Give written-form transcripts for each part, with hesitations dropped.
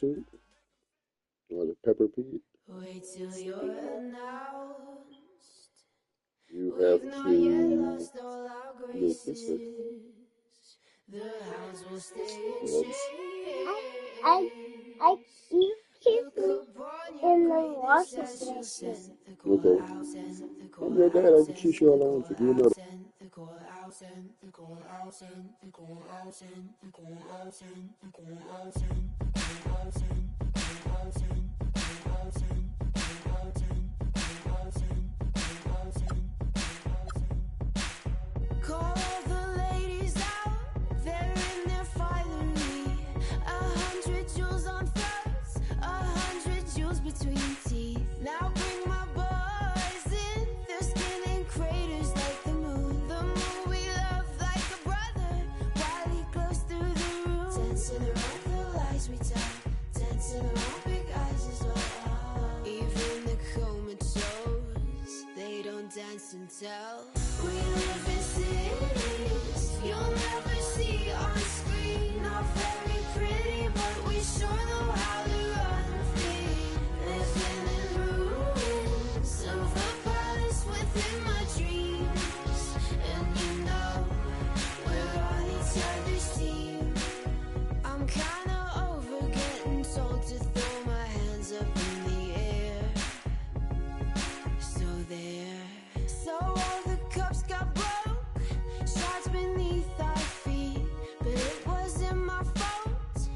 YouTube or the Pepper Pig. Wait till you're announced. You have We've not to yet lost all our look this way. graces. The hounds will stay in Well, I you Look kiss me upon in your the greatness water as you session. send the call okay. out, send the call I'm good. Go ahead. I out, can send kiss the you all I call want to. You out, know send the call out, send the call out, send the call out, send the call out, send the call out, send the call out, send the call out, send the call out, send the call out, send the call out, send the call out, send call the ladies out, they're in their finery. 100 jewels on throats, 100 jewels between teeth. Now bring my boys in, their skin in craters like the moon. The moon we love like a brother, while he glows through the room. Dancing around the lies we tell, dancing around big eyes as well. Even the comatose, they don't dance and tell. We live in cities you'll never see on screen. Not very pretty, but we sure know how to run free. Living in ruins of a palace within my dreams. And you know, we're on each other's team. I'm kinda over getting told to throw my hands up in the air. So there. So all the cups got broke, shards beneath our feet, but it wasn't my fault.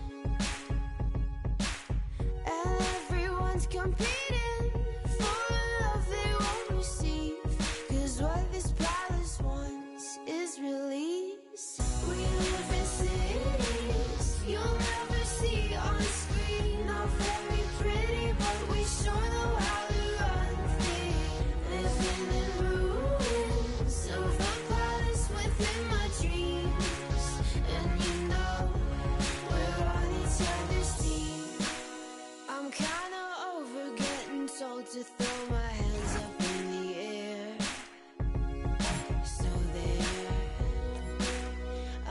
And everyone's competing for a love they won't receive, 'cause what this palace wants is release. We live in cities you'll never see on screen. Not very pretty, but we sure know how to run free. Living in ruins of a palace within my dreams. And you know, we're on each other's team. I'm kinda over getting told to throw my hands up in the air. So there.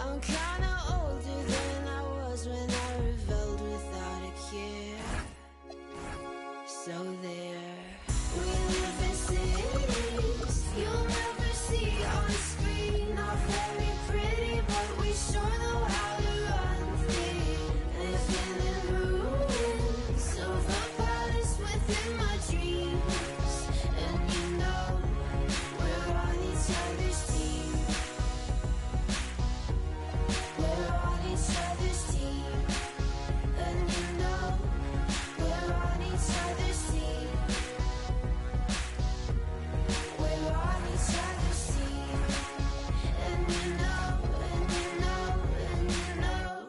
I'm kinda older than I was when I rebelled without a care. So there. We live in cities you'll never see on screen. Not very pretty, but we sure know how to run free. Living in ruins of a palace within my dreams. And you know, we're on each other's team. We're on each other's team. And you know, we're on each other's team. We're on each other's team. And you know, and you know, and you know.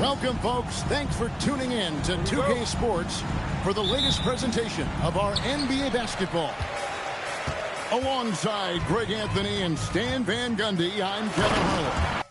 Welcome, folks. Thanks for tuning in to 2K Sports for the latest presentation of our NBA basketball. Alongside Greg Anthony and Stan Van Gundy, I'm Kevin Harlan.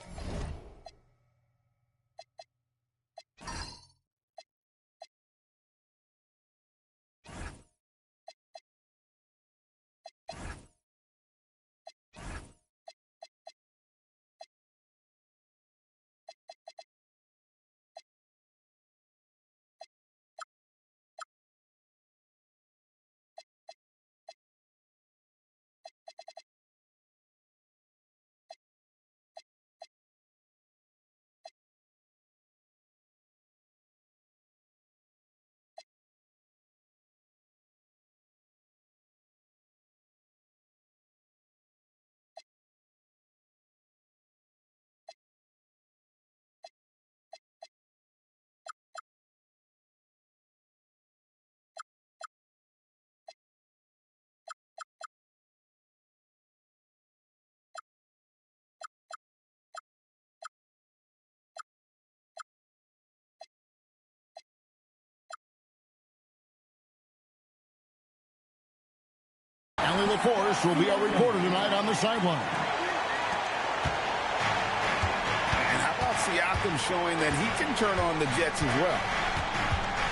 Allie LaForce will be our reporter tonight on the sideline. And how about Siakam showing that he can turn on the Jets as well.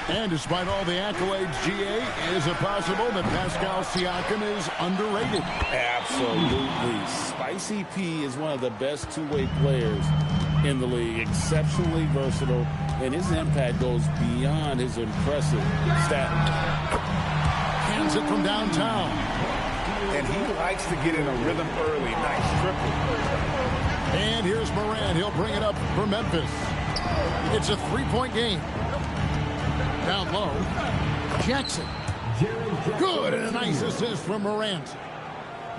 And despite all the accolades, GA, is it possible that Pascal Siakam is underrated? Absolutely. Spicy P is one of the best two-way players in the league. Exceptionally versatile, and his impact goes beyond his impressive stat. Hands it from downtown. And he likes to get in a rhythm early. Nice triple. And here's Morant. He'll bring it up for Memphis. It's a three-point game. Down low, Jackson. Good, and a nice assist from Morant.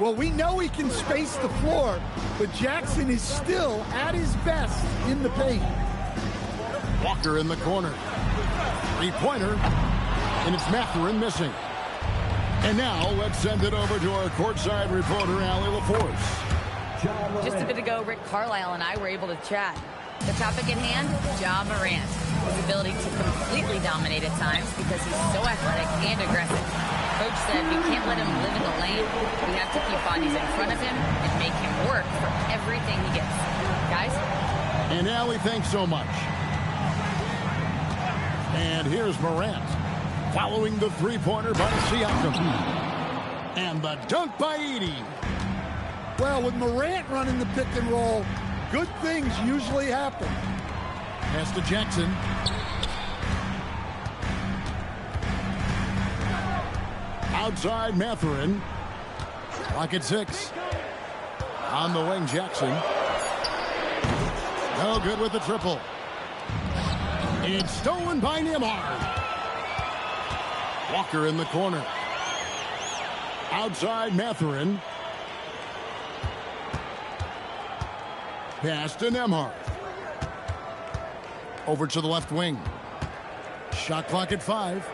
Well, we know he can space the floor, but Jackson is still at his best in the paint. Walker in the corner. Three-pointer, and it's Mathurin missing. And now let's send it over to our courtside reporter, Allie LaForce. Just a bit ago, Rick Carlisle and I were able to chat. The topic at hand, Ja Morant. His ability to completely dominate at times because he's so athletic and aggressive. Coach said we can't let him live in the lane. We have to keep bodies in front of him and make him work for everything he gets. Guys? And Allie, thanks so much. And here's Morant. Following the three-pointer by Siakam. And the dunk by Edey. Well, with Morant running the pick and roll, good things usually happen. Pass to Jackson. Outside Mathurin. Clock at 6. On the wing, Jackson. No good with the triple. It's stolen by Nembhard. Walker in the corner. Outside Mathurin. Pass to Nembhard. Over to the left wing. Shot clock at 5.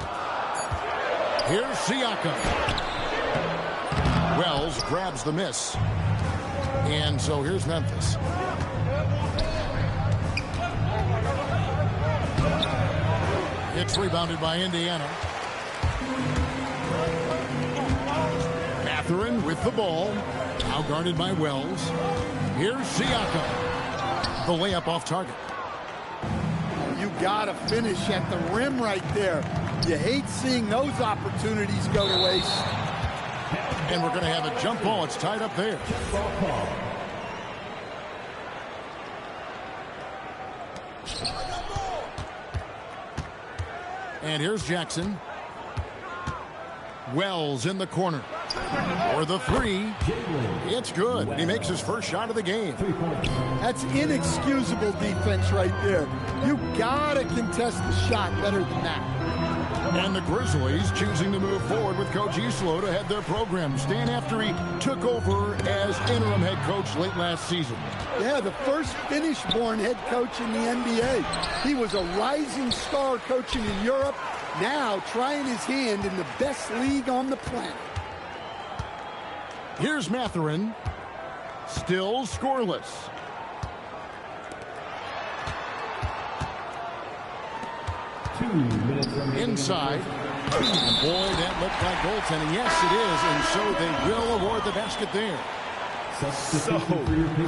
Here's Siakam. Wells grabs the miss. And so here's Memphis. It's rebounded by Indiana. Mathurin with the ball. Now guarded by Wells. Here's Siakam. The layup off target. You gotta finish at the rim right there. You hate seeing those opportunities go to waste. And we're going to have a jump ball. It's tied up there. And here's Jackson. Wells in the corner. For the three. It's good. He makes his first shot of the game. That's inexcusable defense right there. You gotta contest the shot better than that. And the Grizzlies choosing to move forward with Coach Islo to head their program. Stan after he took over as interim head coach late last season. Yeah, the first Finnish-born head coach in the NBA. He was a rising star coaching in Europe, now trying his hand in the best league on the planet. Here's Mathurin. Still scoreless. Inside. And boy, that looked like goaltending. Yes, it is. And so they will award the basket there. So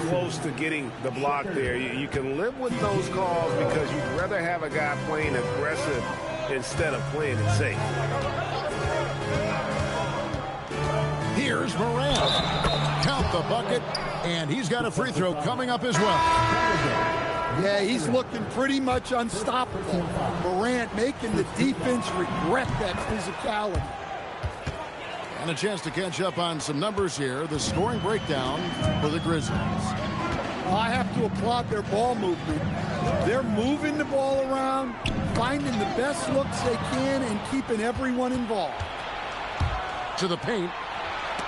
close to getting the block there. You can live with those calls because you'd rather have a guy playing aggressive instead of playing it safe. Here's Morant. Count the bucket. And he's got a free throw coming up as well. Yeah, he's looking pretty much unstoppable. Morant making the defense regret that physicality. And a chance to catch up on some numbers here. The scoring breakdown for the Grizzlies. Well, I have to applaud their ball movement. They're moving the ball around, finding the best looks they can, and keeping everyone involved. To the paint.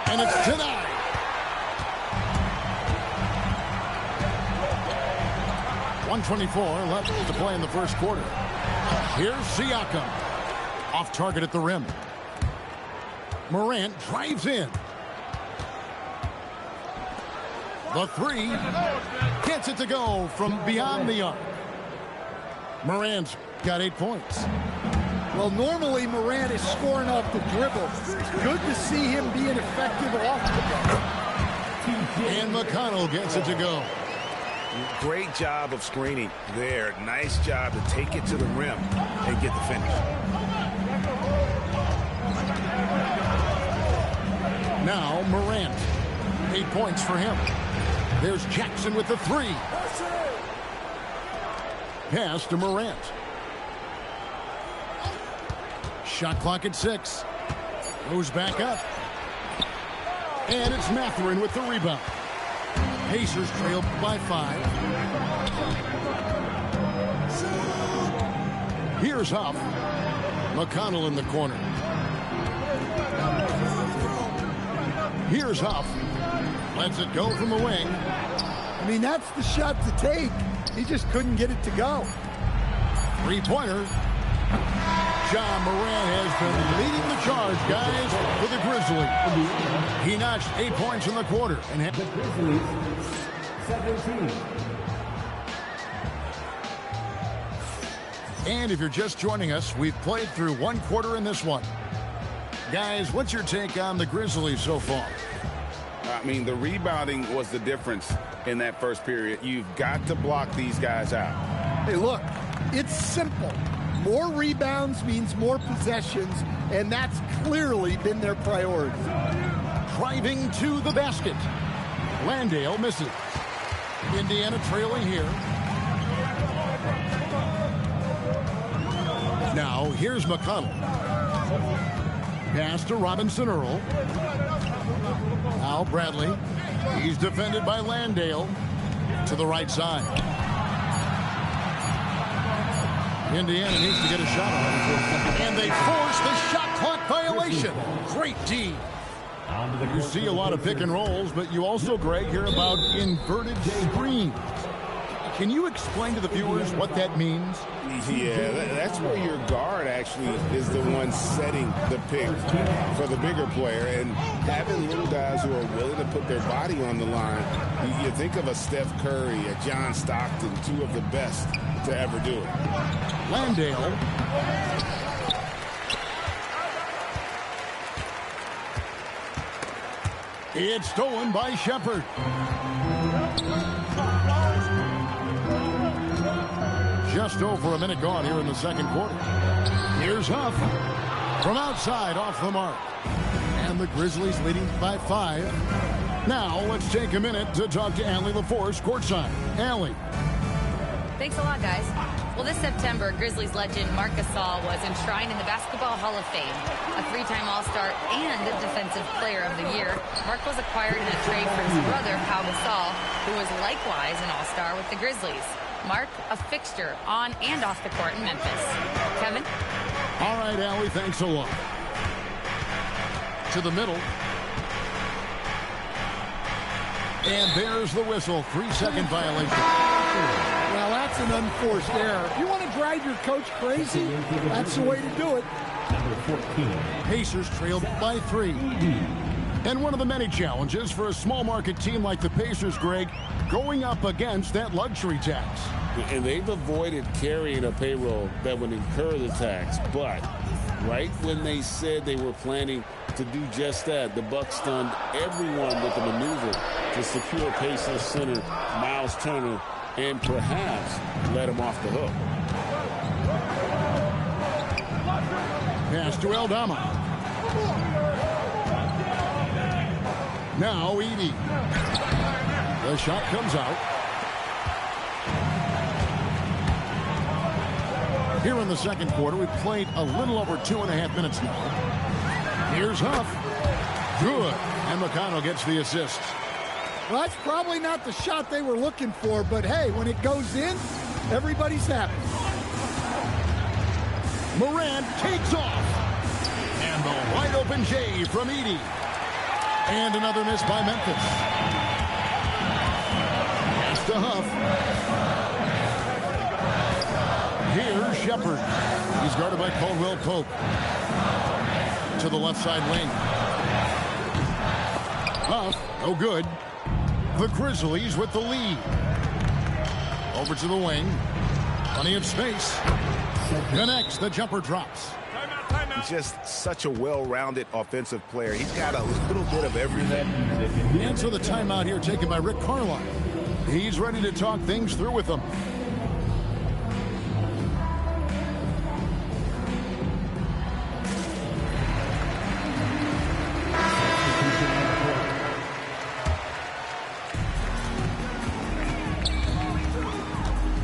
And it's denied. .124 left to play in the first quarter. Here's Siakam. Off target at the rim. Morant drives in. The three. Gets it to go from beyond the arc. Morant's got 8 points. Well, normally Morant is scoring off the dribble. Good to see him being effective off the ball. And McConnell gets it to go. Great job of screening there. Nice job to take it to the rim and get the finish. Now Morant. 8 points for him. There's Jackson with the 3. Pass to Morant. Shot clock at 6. Goes back up. And it's Mathurin with the rebound. Pacers trail by 5. Here's Huff. McConnell in the corner. Here's Huff. Lets it go from the wing. I mean, that's the shot to take. He just couldn't get it to go. 3-pointer. Ja Morant has been leading the charge, guys, for the Grizzlies. He notched 8 points in the quarter. And the Grizzlies, 17. And if you're just joining us, we've played through 1 quarter in this one. Guys, what's your take on the Grizzlies so far? I mean, the rebounding was the difference in that first period. You've got to block these guys out. Hey, look, it's simple. More rebounds means more possessions, and that's clearly been their priority. Driving to the basket. Landale misses. Indiana trailing here. Now, here's McConnell. Pass to Robinson Earl. Now Bradley. He's defended by Landale. To the right side. Indiana needs to get a shot on. And they force the shot clock violation. Great D. You see a lot of pick and rolls, but you also, Greg, hear about inverted screens. Can you explain to the viewers what that means? Yeah, that's where your guard actually is the one setting the pick for the bigger player. And having little guys who are willing to put their body on the line, you think of a Steph Curry, a John Stockton, 2 of the best to ever do it. Landale. It's stolen by Shepard. Just over a minute gone here in the second quarter. Here's Huff. From outside, off the mark. And the Grizzlies leading by 5. Now, let's take a minute to talk to Allie LaForce, courtside. Allie. Thanks a lot, guys. Well, this September, Grizzlies legend Marc Gasol was enshrined in the Basketball Hall of Fame. A 3-time All-Star and Defensive Player of the Year, Marc was acquired in a trade for his brother, Pau Gasol, who was likewise an All-Star with the Grizzlies. Marc, a fixture on and off the court in Memphis. Kevin? All right, Allie, thanks a lot. To the middle. And there's the whistle. 3-second violation. Well, that's an unforced error. If you want to drive your coach crazy, that's the way to do it. Number 14. Pacers trailed by 3. And one of the many challenges for a small market team like the Pacers, Greg, going up against that luxury tax. And they've avoided carrying a payroll that would incur the tax. But right when they said they were planning to do just that, the Bucks stunned everyone with the maneuver to secure Pacers center Miles Turner and perhaps let him off the hook. Pass to Aldama. Now Edey. The shot comes out. Here in the second quarter, we've played a little over 2.5 minutes now. Here's Huff. Good. And McConnell gets the assist. Well, that's probably not the shot they were looking for, but hey, when it goes in, everybody's happy. Morant takes off. And the wide open J from Edey. And another miss by Memphis. Pass to Huff. Here's Shepard. He's guarded by Caldwell Pope. To the left side lane. Huff, no good. The Grizzlies with the lead. Over to the wing. Plenty of space. Connects, the jumper drops. Just such a well-rounded offensive player. He's got a little bit of everything. And so the timeout here taken by Rick Carlisle. He's ready to talk things through with them.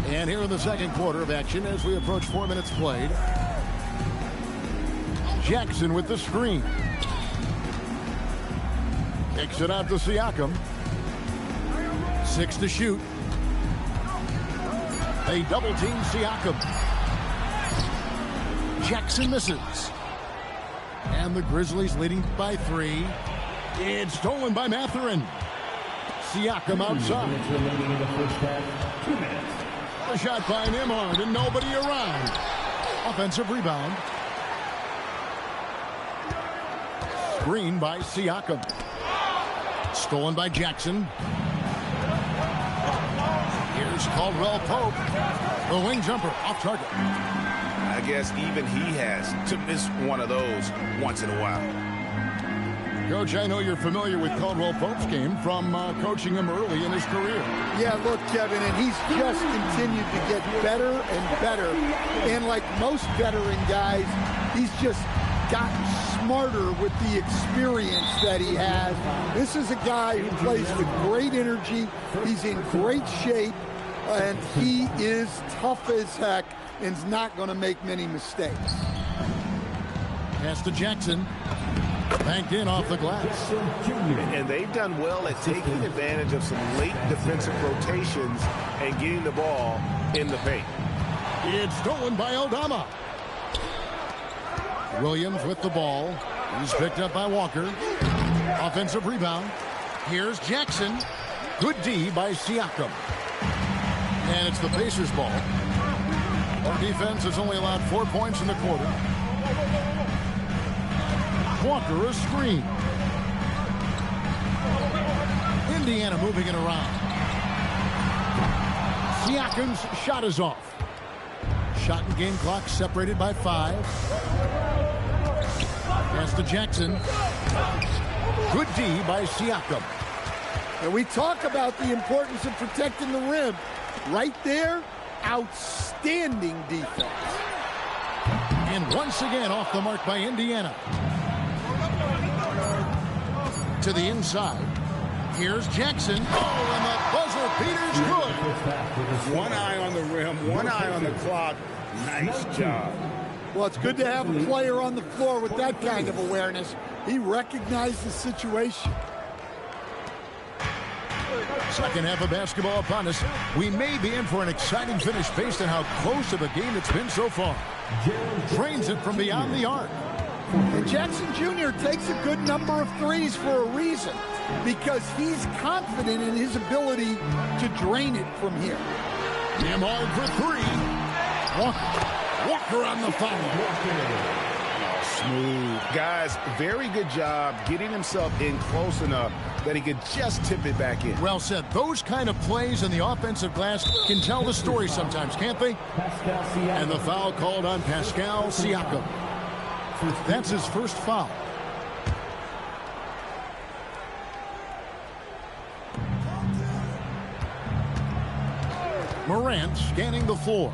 And here in the second quarter of action as we approach 4 minutes played. Jackson with the screen. Kicks it out to Siakam. 6 to shoot. They double team Siakam. Jackson misses. And the Grizzlies leading by 3. It's stolen by Mathurin. Siakam outside. A shot by Nembhard and nobody around. Offensive rebound. Screen by Siakam. Stolen by Jackson. Here's Caldwell Pope. The wing jumper off target. I guess even he has to miss one of those once in a while. Coach, I know you're familiar with Caldwell Pope's game from coaching him early in his career. Yeah, look, Kevin, and he's just continued to get better and better. And like most veteran guys, he's just gotten smarter with the experience that he has. This is a guy who plays with great energy. He's in great shape, and he is tough as heck and is not going to make many mistakes. Pass to Jackson. Banked in off the glass. And they've done well at taking advantage of some late defensive rotations and getting the ball in the paint. It's stolen by Aldama. Williams with the ball. He's picked up by Walker. Offensive rebound. Here's Jackson. Good D by Siakam. And it's the Pacers ball. Our defense has only allowed 4 points in the quarter. Walker a screen. Indiana moving it around. Siakam's shot is off. Shot and game clock separated by 5. Pass to Jackson. Good D by Siakam. And we talk about the importance of protecting the rim. Right there, outstanding defense. And once again off the mark by Indiana. To the inside. Here's Jackson. Oh, and the buzzer beater's good. One eye on the rim, one eye on the clock. Nice job. Well, it's good to have a player on the floor with that kind of awareness. He recognized the situation. Second half of basketball upon us. We may be in for an exciting finish based on how close of a game it's been so far. Drains it from beyond the arc. And Jackson Jr. takes a good number of threes for a reason, because he's confident in his ability to drain it from here. Nembhard for 3. Walker on the foul. Smooth. Guys, very good job getting himself in close enough that he could just tip it back in. Well said. Those kind of plays in the offensive glass can tell the story sometimes, can't they? And the foul called on Pascal Siakam. That's his first foul. Morant scanning the floor.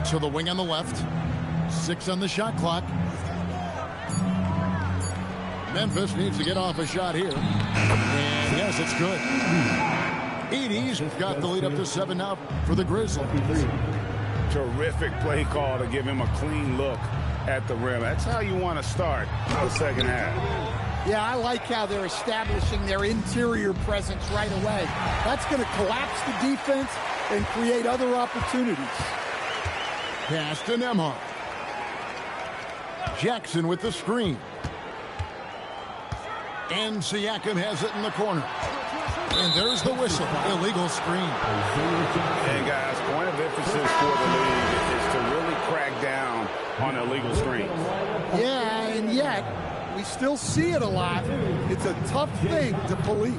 To the wing on the left. 6 on the shot clock. Memphis needs to get off a shot here. And yes, it's good. Edey's got the lead up to 7 now for the Grizzlies. Terrific play call to give him a clean look at the rim. That's how you want to start the second half. Yeah, I like how they're establishing their interior presence right away. That's going to collapse the defense and create other opportunities. Pass to Nembhard. Jackson with the screen. And Siakam has it in the corner. And there's the whistle. Illegal screen. And guys, point of emphasis for the league is to really crack down on illegal screens. Yeah, and yet we still see it a lot. It's a tough thing to police.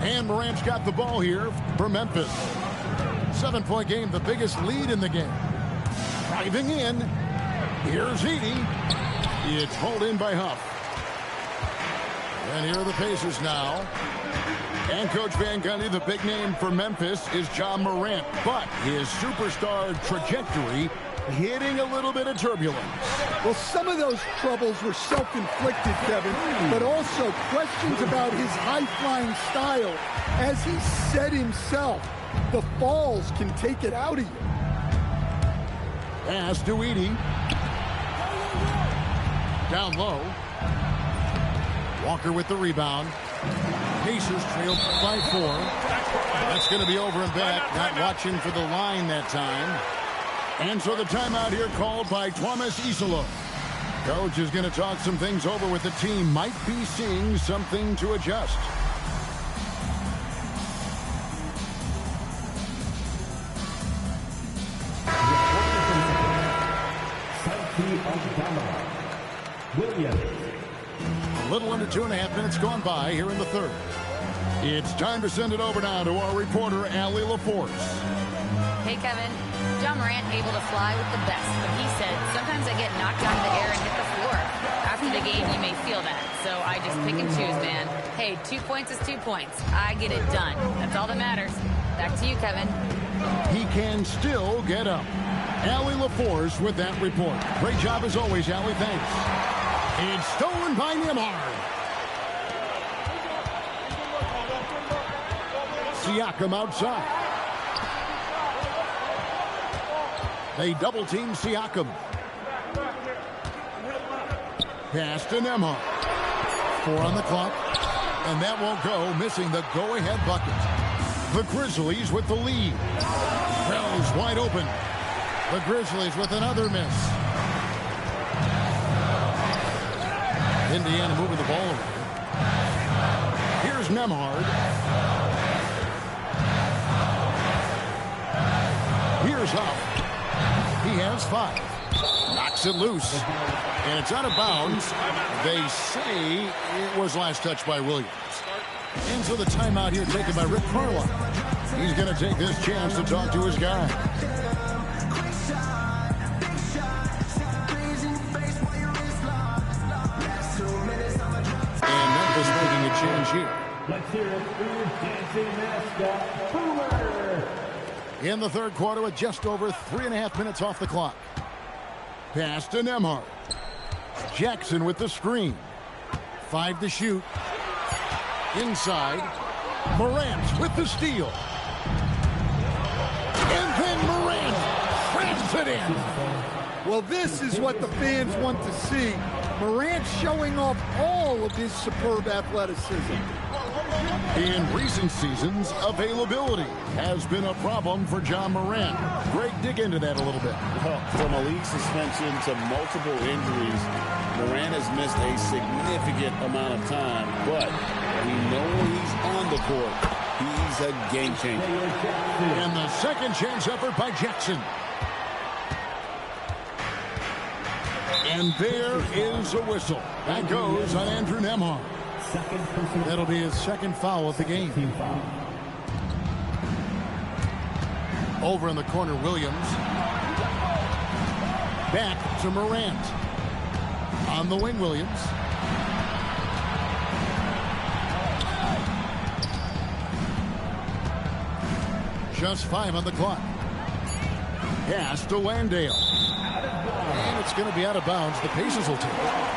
And Morant's got the ball here for Memphis. 7-point game, the biggest lead in the game. Driving in. Here's Edey. It's pulled in by Huff. And here are the Pacers now. And Coach Van Gundy, the big name for Memphis is Ja Morant, but his superstar trajectory hitting a little bit of turbulence. Well, some of those troubles were self-inflicted, Kevin, but also questions about his high-flying style. As he said himself, the falls can take it out of you. Pass to Edey. Down low. Walker with the rebound. Pacers trailed by 4. That's going to be over and back. Not watching for the line that time. And so the timeout here called by Thomas Isola. Coach is going to talk some things over with the team. Might be seeing something to adjust. A little under 2.5 minutes gone by here in the third. It's time to send it over now to our reporter, Allie LaForce. Hey, Kevin. Ja Morant able to fly with the best, but he said, sometimes I get knocked out of the air and hit the floor. After the game, you may feel that, so I just pick and choose, man. Hey, 2 points is 2 points. I get it done. That's all that matters. Back to you, Kevin. He can still get up. Allie LaForce with that report. Great job as always, Allie. Thanks. It's stolen by Nembhard. Siakam outside. They double-team Siakam. Pass to Nembhard. 4 on the clock. And that won't go, missing the go-ahead bucket. The Grizzlies with the lead. Wells wide open. The Grizzlies with another miss. Indiana moving the ball around. Here's Nembhard. Here's Huff. He has 5. Knocks it loose. And it's out of bounds. They say it was last touched by Williams. And so the timeout here taken by Rick Carlisle. He's going to take this chance to talk to his guy. And Memphis making a change here. Let's hear it for your dancing mascot, Boomer. In the third quarter with just over 3.5 minutes off the clock. Pass to Nembhard. Jackson with the screen. 5 to shoot. Inside. Morant with the steal. And then Morant crams it in. Well, this is what the fans want to see. Morant showing off all of his superb athleticism. In recent seasons, availability has been a problem for Ja Morant. Greg, dig into that a little bit. Well, from a league suspension to multiple injuries, Morant has missed a significant amount of time, but we know when he's on the court, he's a game changer. And the second chance effort by Jackson. And there is a whistle. That goes on Andrew Nembhard. That'll be his second foul of the game. Over in the corner, Williams. Back to Morant. On the wing, Williams. Just 5 on the clock. Pass to Landale. And it's going to be out of bounds. The Pacers will take it.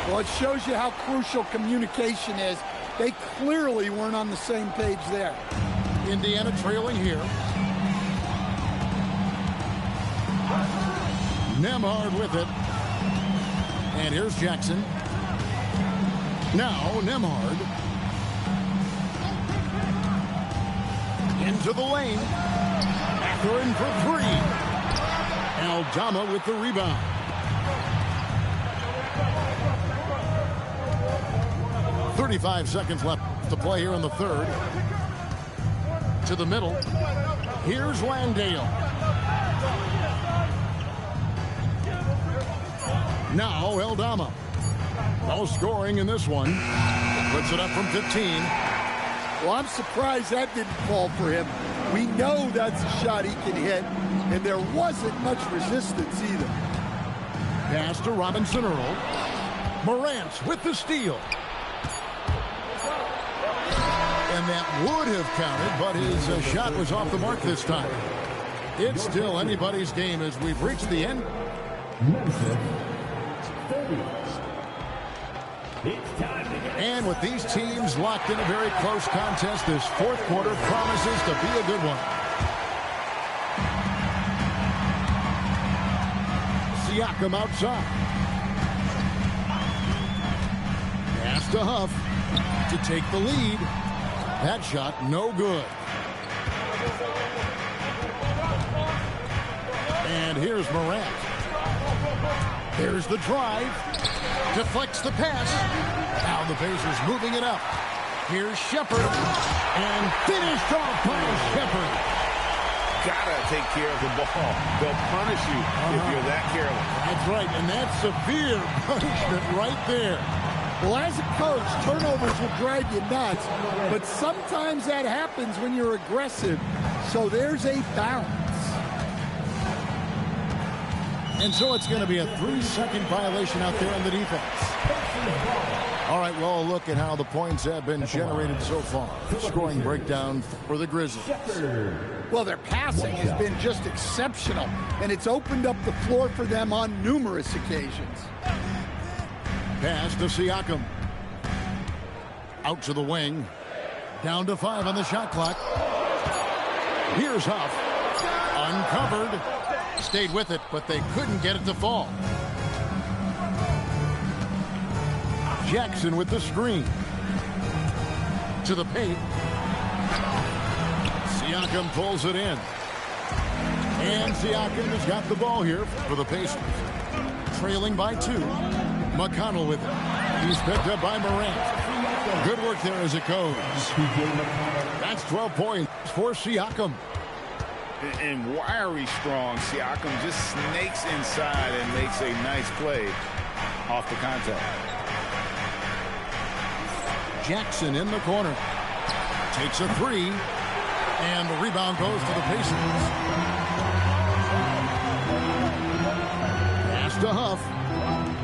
Well, it shows you how crucial communication is. They clearly weren't on the same page there. Indiana trailing here. Nembhard with it. And here's Jackson. Now Nembhard. Into the lane. Mathurin for 3. Aldama with the rebound. .35 seconds left to play here in the third. To the middle. Here's Landale. Now Aldama. No scoring in this one. Puts it up from 15. Well, I'm surprised that didn't fall for him. We know that's a shot he can hit, and there wasn't much resistance either. Pass to Robinson Earl. Morant with the steal. And that would have counted, but his shot was off the mark this time. It's still anybody's game as we've reached the end. And with these teams locked in a very close contest, this fourth quarter promises to be a good one. Siakam outside. Pass to Huff to take the lead. That shot no good. And here's Morant. There's the drive. Deflects the pass. Now the Pacers moving it up. Here's Shepherd. And finished off by Shepherd. Gotta take care of the ball. They'll punish you if you're that careless. That's right, and that's severe punishment right there. Well, as a coach, turnovers will drive you nuts, but sometimes that happens when you're aggressive. So there's a balance. And so it's going to be a 3-second violation out there on the defense. All right, well, look at how the points have been generated so far. Scoring breakdown for the Grizzlies. Well, their passing has been just exceptional, and it's opened up the floor for them on numerous occasions. Pass to Siakam. Out to the wing. Down to 5 on the shot clock. Here's Huff. Uncovered. Stayed with it, but they couldn't get it to fall. Jackson with the screen. To the paint. Siakam pulls it in. And Siakam has got the ball here for the Pacers. Trailing by 2. McConnell with it. He's picked up by Morant. Good work there as it goes. That's 12 points for Siakam. And wiry strong, Siakam just snakes inside and makes a nice play off the contact. Jackson in the corner. Takes a 3. And the rebound goes to the Pacers. Pass to Huff.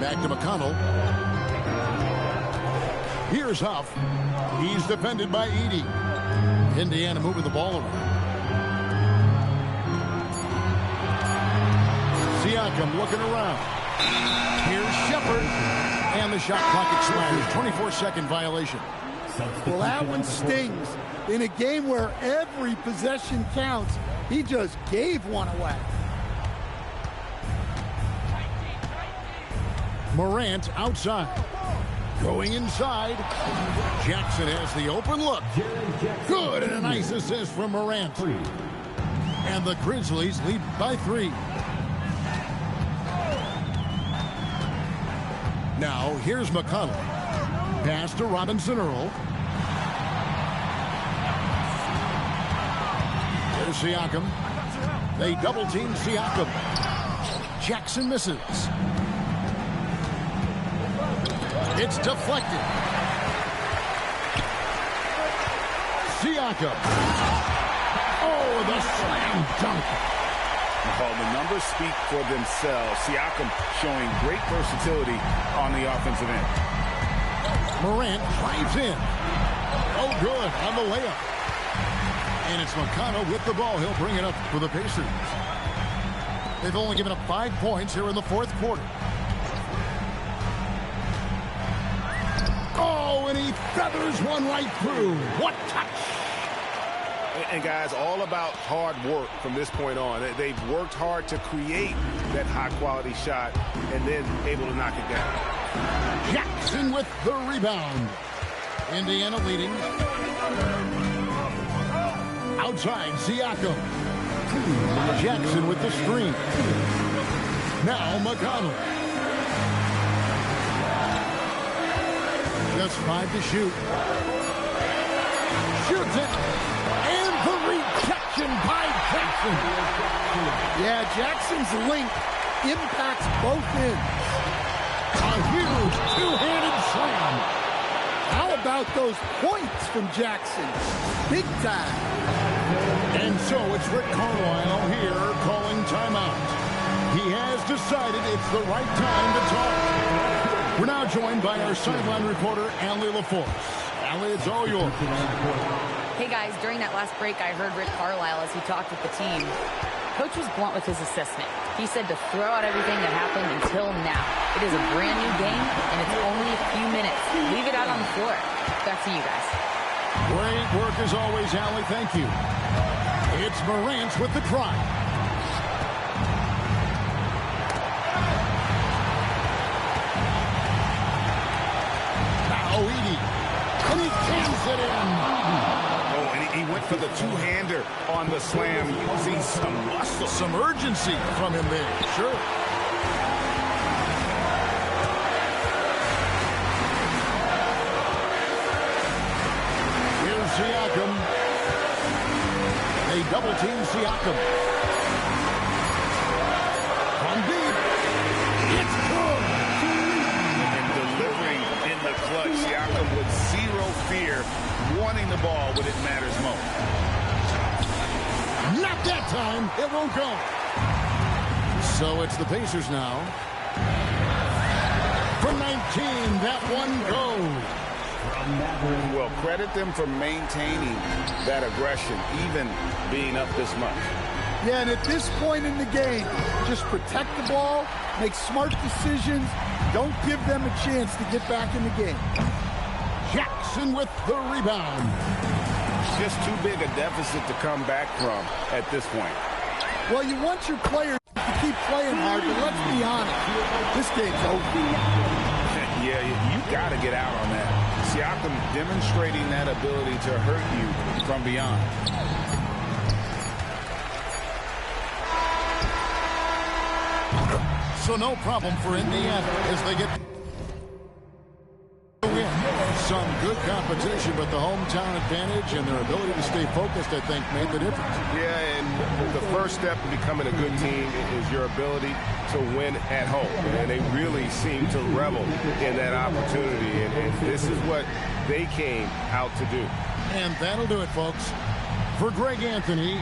Back to McConnell. Here's Huff. He's defended by Edey. Indiana moving the ball around. Siakam looking around. Here's Shepherd. And the shot clock expires. 24-second violation. Well, that one stings. In a game where every possession counts, he just gave one away. Morant outside. Going inside. Jackson has the open look. Good, and a nice assist from Morant. And the Grizzlies lead by 3. Now, here's McConnell. Pass to Robinson Earl. There's Siakam. They double-team Siakam. Jackson misses. It's deflected. Siakam. Oh, the slam dunk. Well, the numbers speak for themselves. Siakam showing great versatility on the offensive end. Morant drives in. Oh, good on the layup. And it's McConnell with the ball. He'll bring it up for the Pacers. They've only given up 5 points here in the fourth quarter. Oh, and he feathers one right through. What touch! And guys, all about hard work from this point on. They've worked hard to create that high-quality shot and then able to knock it down. Jackson with the rebound. Indiana leading. Outside, Siakam. Jackson with the screen. Now McConnell. Just 5 to shoot. Shoots it. And the rejection by Jackson. Yeah, Jackson's link impacts both ends. A huge two-handed slam. How about those points from Jackson? Big time. And so it's Rick Carlisle here calling timeout. He has decided it's the right time to talk. We're now joined by our sideline reporter, Allie LaForce. Allie, it's all yours. Hey guys, during that last break, I heard Rick Carlisle as he talked with the team. Coach was blunt with his assessment. He said to throw out everything that happened until now. It is a brand new game, and it's only a few minutes. Leave it out on the floor. Back to you guys. Great work as always, Allie. Thank you. It's Morant with the try. Now Edey. And he cans it in. Oh, and he went for the two-hander on the slam using some muscle. Some urgency from him there. Sure. Here's Siakam. They double-team Siakam. From deep. It's good. And delivering in the clutch, Siakam with zero fear, wanting the ball when it matters most. Not that time. It won't go. So it's the Pacers now. From 19, that one goes. Well, credit them for maintaining that aggression, even being up this much. Yeah, and at this point in the game, just protect the ball, make smart decisions, don't give them a chance to get back in the game. Jackson with the rebound. Just too big a deficit to come back from at this point. Well, you want your players to keep playing hard, but let's be honest, this game's over. Yeah, you got to get out on that. Siakam demonstrating that ability to hurt you from beyond. So no problem for Indiana as they get the win. Some good competition, but the hometown advantage and their ability to stay focused, I think, made the difference. Yeah, and the first step to becoming a good team is your ability to win at home. And they really seem to revel in that opportunity. And this is what they came out to do. And that'll do it, folks. For Greg Anthony.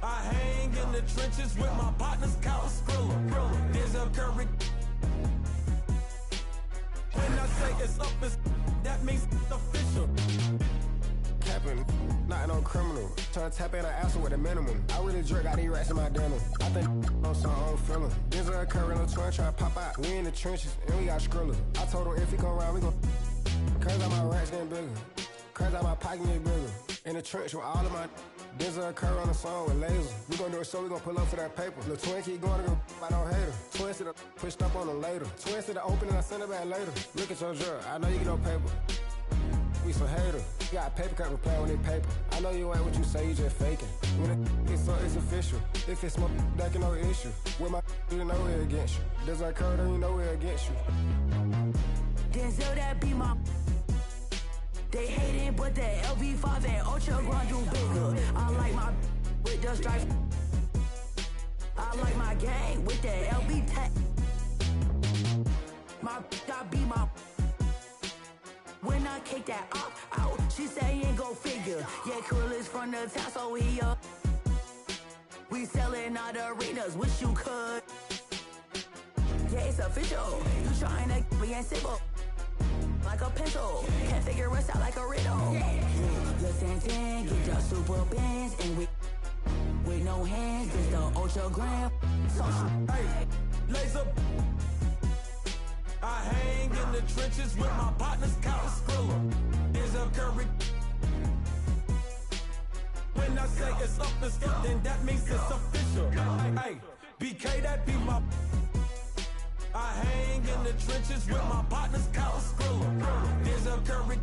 I hang in the trenches with my partners, Kyle Skrilla. There's a Curry. When I say it's up, that means it's official. Capping, not no criminal. Trying to tap in an answer with a minimum. I really jerk out these rats in my denim. I think on some own feeling. There's a Curry on the twin trying to pop out. We in the trenches and we got Skrilla. I told him if he come around, we gon' crazy out my rats getting bigger. Crazy out my pocket getting bigger. In the trench with all of my. There's a Curry on the song with lasers. We gon' do a show, we gon' pull up for that paper. The twin keep going to go, I don't hate her. Twins to the pushed up on them later. Twins to the open and I send it back later. Look at your jerk, I know you get no paper. We some hater. You got paper cut, we play on this paper. I know you ain't what you say, you just faking. When it's so, it's official. If it's smoke, that can no issue. With my you know we're against you. There's a Curry, then you know we're against you. Denzel, that be my. They hate it, but that LV5 and Ultra Grand do bigger. I like my with the stripes. I like my gang with that LB tech. My I be my. When I kick that out, she say ain't go figure. Yeah, Krill is from the town, so he up. We selling out arenas, wish you could. Yeah, it's official. You trying to be simple. Like a pencil, can't figure us out like a riddle. Good Santan, get your super bands, and with no hands, it's the Ultra Gram. Hey, laser. I hang in the trenches with my partners, Kyle Skrilla. There's a Curry. When I say it's up, then that means it's official. Hey, BK, that be my. I hang in the trenches with my partners, Kyle Skrilla. There's a Curry.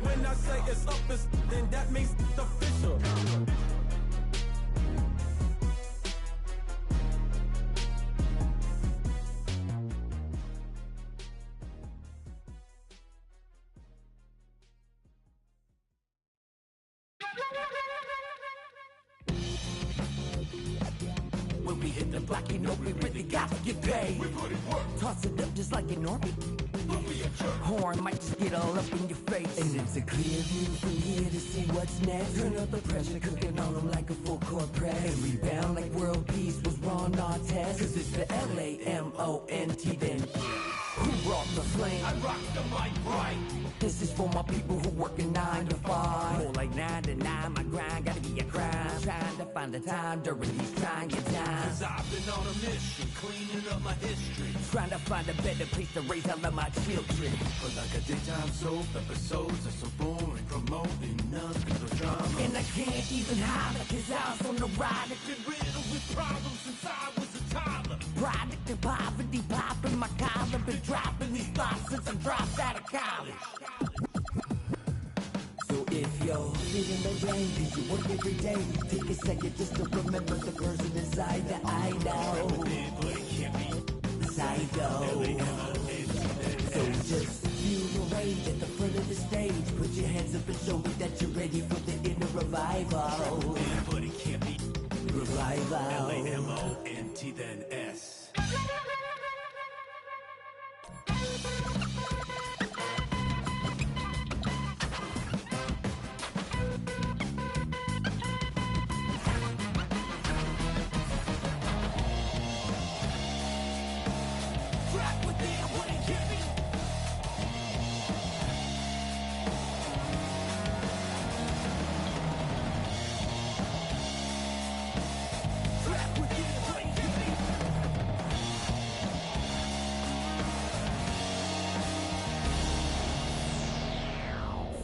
When I say it's up, then that means it's official. When we hit the block, you know we really got to get paid. We put it work. Toss it up just like a normie. Horn might just get all up in your face. And it's a clear view from here to see what's next. Turn up the pressure, cooking on them like a full court press. And rebound like world peace was Ron Artest. Cause it's the LAMONT then. Who brought the flame? I rock the mic right. This is for my people who working 9 to 5. More like 9 to 9, my grind gotta be a crime. Trying to find the time during these trying times. Cause I've been on a mission, cleaning up my history. Trying to find a better place to raise all of my children. But like a daytime soap, episodes are so boring, promoting nothing but drama. And I can't even holler, cause I was on the ride. Been riddled with problems since I was a toddler. Product of poverty, popping my collar. Been dropping these thoughts since I dropped out of college. So if you're feeling the rain, did you work every day? Take a second just to remember the person inside that I know. Psycho. So just feel the rage at the front of the stage. Put your hands up and show me that you're ready for the inner revival. But it can't be revival. LAMONT then S.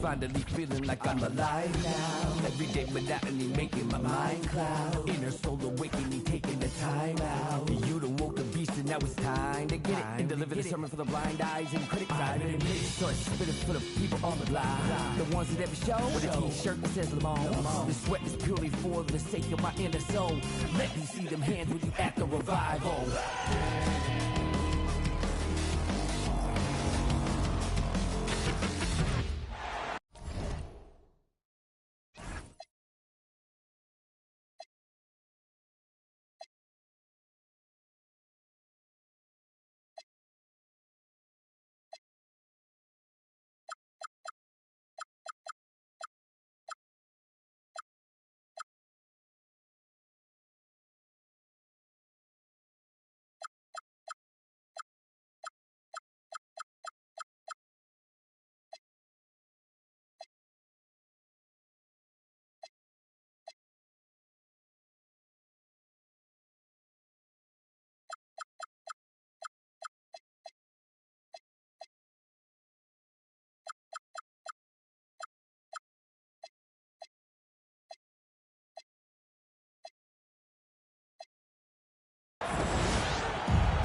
Finally feeling like I'm alive now. Every day monotony making my mind cloud. Inner soul awakening, taking the time out. You done woke the beast and now it's time to get it. And deliver the sermon for the blind eyes and critics. I've been admitted, so it's spitting for the people on the line. The ones that ever show with a t-shirt that says Lamont. The sweat is purely for the sake of my inner soul. Let me see them hands when you at the revival.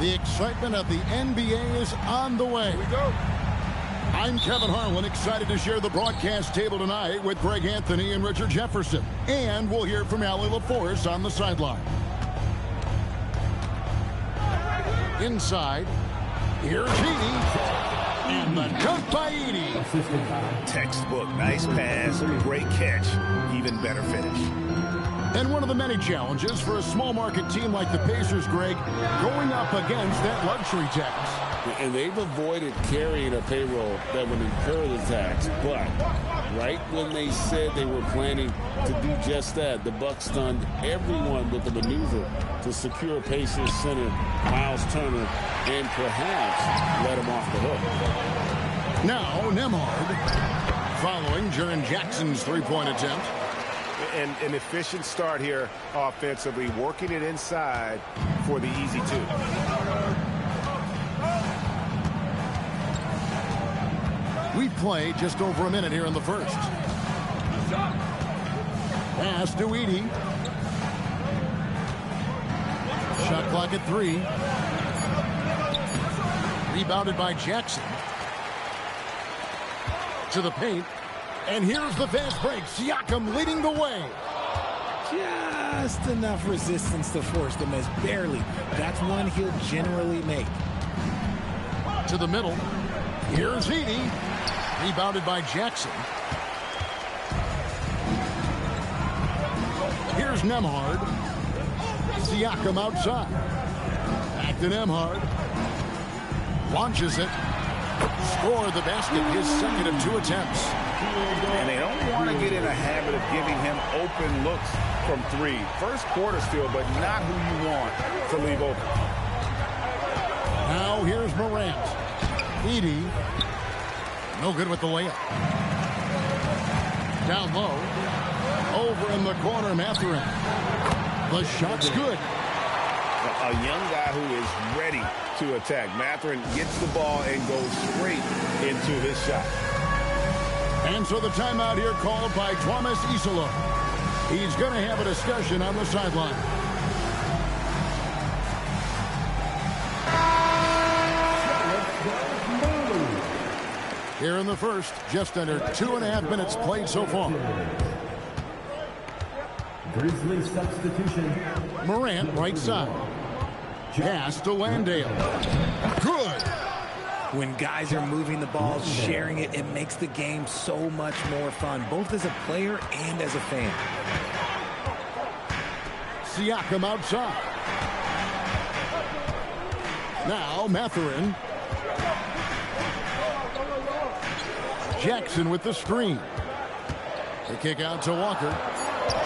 The excitement of the NBA is on the way. Here we go. I'm Kevin Harlan, excited to share the broadcast table tonight with Greg Anthony and Richard Jefferson. And we'll hear from Allie LaForce on the sideline. Inside, here's Edey. And the dunk by Edey. Textbook, nice pass, great catch, even better finish. And one of the many challenges for a small market team like the Pacers, Greg, going up against that luxury tax. And they've avoided carrying a payroll that would incur the tax. But right when they said they were planning to do just that, the Bucks stunned everyone with the maneuver to secure Pacers center Miles Turner and perhaps let him off the hook. Now Nembhard following Jaren Jackson's three-point attempt. And an efficient start here offensively, working it inside for the easy two. We've played just over a minute here in the first. Pass to Edey. Shot clock at 3. Rebounded by Jackson. To the paint. And here's the fast break. Siakam leading the way. Just enough resistance to force the miss. Barely. That's one he'll generally make. To the middle. Here's Edey. Rebounded by Jackson. Here's Nembhard. Siakam outside. Back to Nembhard. Launches it. Score the basket. His second of 2 attempts. And they don't want to get in a habit of giving him open looks from 3. First quarter still, but not who you want to leave open. Now here's Morant. Edey. No good with the layup. Down low. Over in the corner, Mathurin. The shot's good. A young guy who is ready to attack. Mathurin gets the ball and goes straight into his shot. And so the timeout here called by Thomas Isola. He's going to have a discussion on the sideline. Here in the first, just under 2.5 minutes played so far. Grizzlies substitution. Morant right side. Pass to Landale. Good. When guys are moving the ball, sharing it, it makes the game so much more fun, both as a player and as a fan. Siakam outside. Now Mathurin. Jackson with the screen. The kick out to Walker.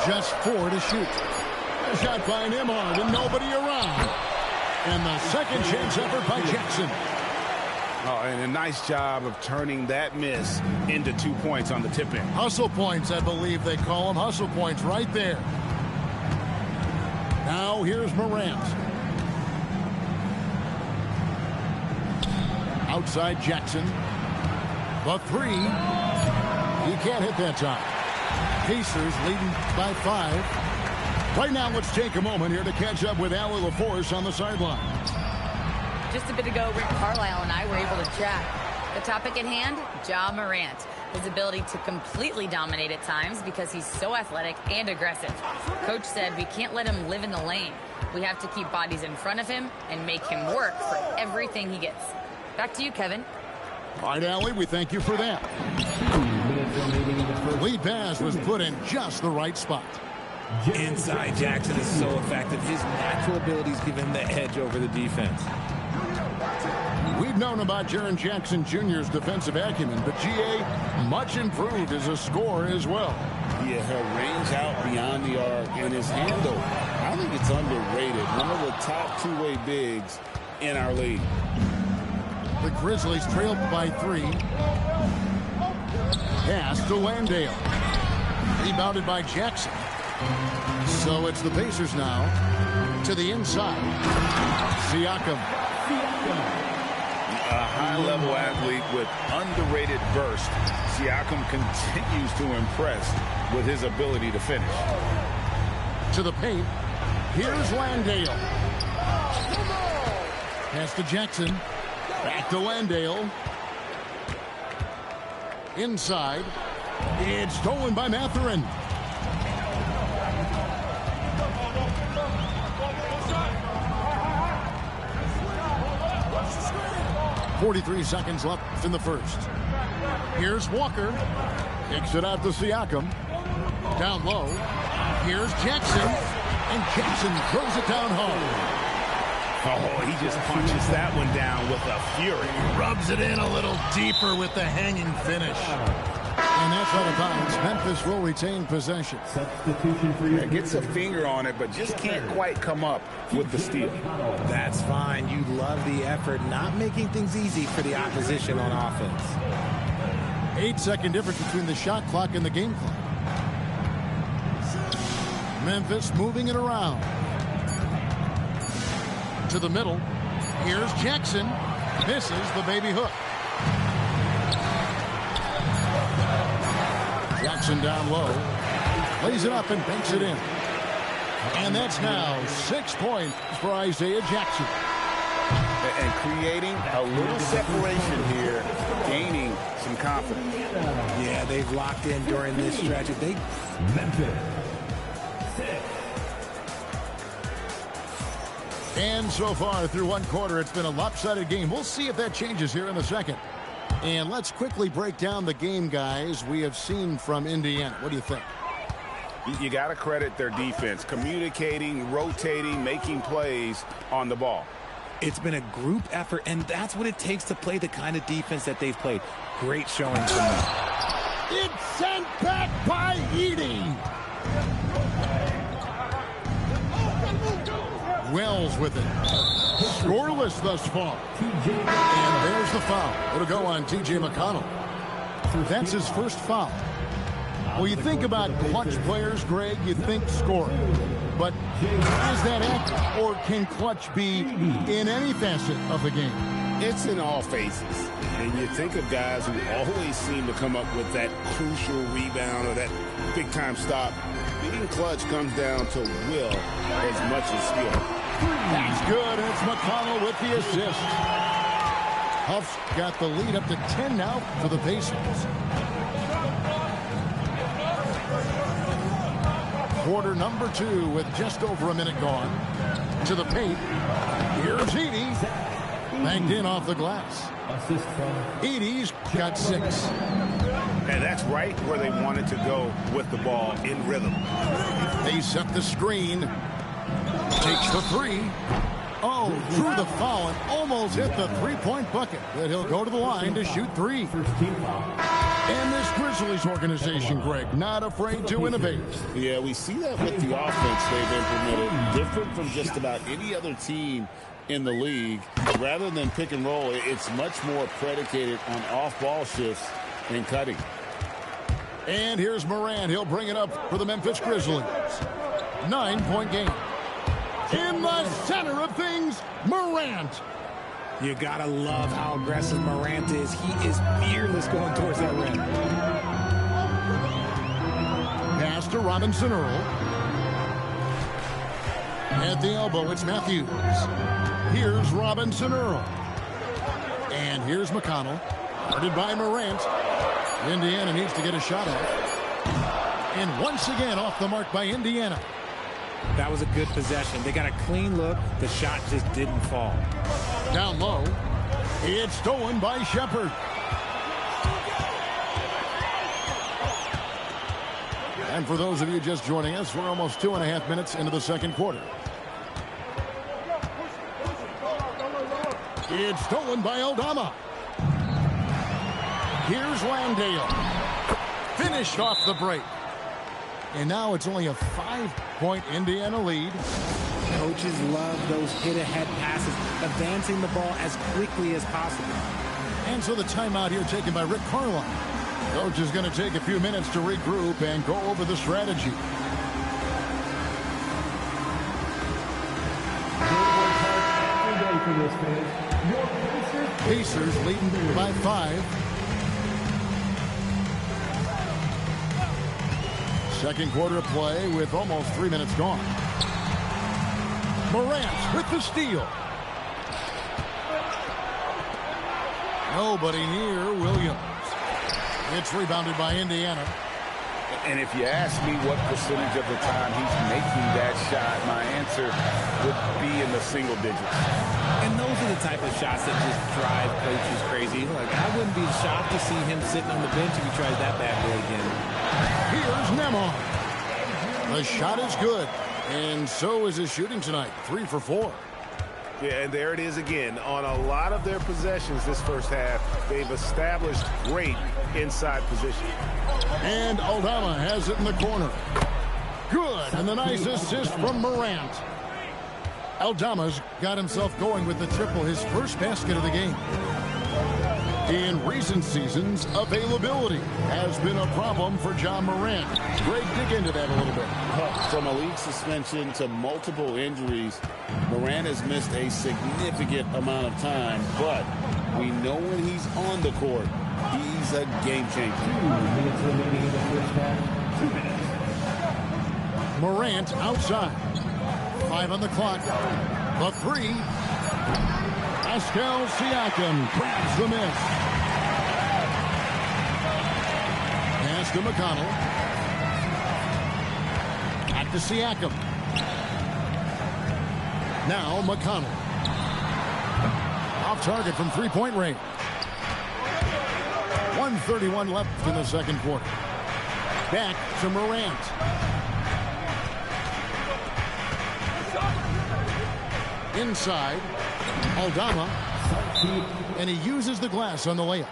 Just 4 to shoot. A shot by Nembhard and nobody around. And the second chance effort by Jackson. Oh, and a nice job of turning that miss into 2 points on the tip-in. Hustle points, I believe they call them. Hustle points right there. Now here's Morant. Outside Jackson. The 3. He can't hit that time. Pacers leading by 5. Right now, let's take a moment here to catch up with Allie LaForce on the sideline. Just a bit ago, Rick Carlisle and I were able to chat. The topic at hand, Ja Morant. His ability to completely dominate at times because he's so athletic and aggressive. Coach said we can't let him live in the lane. We have to keep bodies in front of him and make him work for everything he gets. Back to you, Kevin. All right, Allie, we thank you for that. Lead pass was put in just the right spot. Inside, Jackson is so effective. His natural abilities give him the edge over the defense. We've known about Jaren Jackson Jr.'s defensive acumen, but G.A. much improved as a scorer as well. Yeah, her range out beyond the arc and his handle, I think it's underrated. One of the top two-way bigs in our league. The Grizzlies trailed by 3. Pass to Landale. Rebounded by Jackson. So it's the Pacers now to the inside. Siakam. A high-level athlete with underrated burst. Siakam continues to impress with his ability to finish. To the paint. Here's Landale. Pass to Jackson. Back to Landale. Inside. It's stolen by Mathurin. .43 seconds left in the first. Here's Walker. Kicks it out to Siakam. Down low. Here's Jackson. And Jackson throws it down home. Oh, he just punches that one down with a fury. Rubs it in a little deeper with the hanging finish. And that's out of bounds. Memphis will retain possession. Substitution for you. Gets a finger on it, but just can't quite come up with the steal. That's fine. You love the effort, not making things easy for the opposition on offense. 8-second difference between the shot clock and the game clock. Memphis moving it around. To the middle. Here's Jackson. Misses the baby hook. Jackson down low. Lays it up and banks it in. And that's now 6 points for Isaiah Jackson. And creating a little separation here, gaining some confidence. Yeah, they've locked in during this stretch. Memphis. And so far through one quarter, it's been a lopsided game. We'll see if that changes here in the second. And let's quickly break down the game, guys, we have seen from Indiana. What do you think? You got to credit their defense, communicating, rotating, making plays on the ball. It's been a group effort, and that's what it takes to play the kind of defense that they've played. Great showing from them. It's sent back by Edey. Wells with it. Scoreless thus far. And there's the foul. It'll go on T.J. McConnell. That's his first foul. Well, you think about clutch players, Greg, you think scoring. But is that accurate, or can clutch be in any facet of the game? It's in all phases. And you think of guys who always seem to come up with that crucial rebound or that big-time stop. Being clutch comes down to will as much as skill. That's good, and it's McConnell with the assist. Huff's got the lead up to 10 now for the Pacers. Quarter number 2 with just over a minute gone. To the paint. Here's Edey. Banged in off the glass. Edey's got 6. And that's right where they wanted to go with the ball in rhythm. They set the screen. Takes the 3. Oh, threw the foul and almost hit the three-point bucket. But he'll go to the line to shoot 3. And this Grizzlies organization, Greg, not afraid to innovate. Yeah, we see that with the offense they've implemented. Different from just about any other team in the league. Rather than pick and roll, it's much more predicated on off-ball shifts and cutting. And here's Morant. He'll bring it up for the Memphis Grizzlies. 9-point game. In the center of things, Morant. You gotta love how aggressive Morant is. He is fearless going towards that rim. Pass to Robinson Earl. At the elbow, it's Matthews. Here's Robinson Earl. And here's McConnell. Guarded by Morant. Indiana needs to get a shot off. And once again off the mark by Indiana. That was a good possession. They got a clean look. The shot just didn't fall. Down low. It's stolen by Shepard. And for those of you just joining us, we're almost 2.5 minutes into the second quarter. It's stolen by Aldama. Here's Landale. Finished off the break. And now it's only a 5-point Indiana lead. Coaches love those hit-ahead passes, advancing the ball as quickly as possible. And so the timeout here taken by Rick Carlisle. Coach is going to take a few minutes to regroup and go over the strategy. Pacers leading by 5. Second quarter of play with almost 3 minutes gone. Morant with the steal. Nobody near Williams. It's rebounded by Indiana. And if you ask me what percentage of the time he's making that shot, my answer would be in the single digits. And those are the type of shots that just drive coaches crazy. Like, I wouldn't be shocked to see him sitting on the bench if he tries that bad boy again. Here's Nembhard. The shot is good, and so is his shooting tonight. 3 for 4. Yeah, and there it is again. On a lot of their possessions this first half, they've established great inside position. And Aldama has it in the corner. Good, and the nice assist from Morant. Aldama's got himself going with the triple, his first basket of the game. In recent seasons, availability has been a problem for Ja Morant. Greg, dig into that a little bit. From a league suspension to multiple injuries, Morant has missed a significant amount of time, but we know when he's on the court, he's a game changer. 2 minutes remaining in the first half. 2 minutes. Morant outside. 5 on the clock. The 3. Pascal Siakam grabs the miss. Pass to McConnell. Back to Siakam. Now McConnell. Off target from three-point range. 1:31 left in the second quarter. Back to Morant. Inside. Aldama, and he uses the glass on the layup.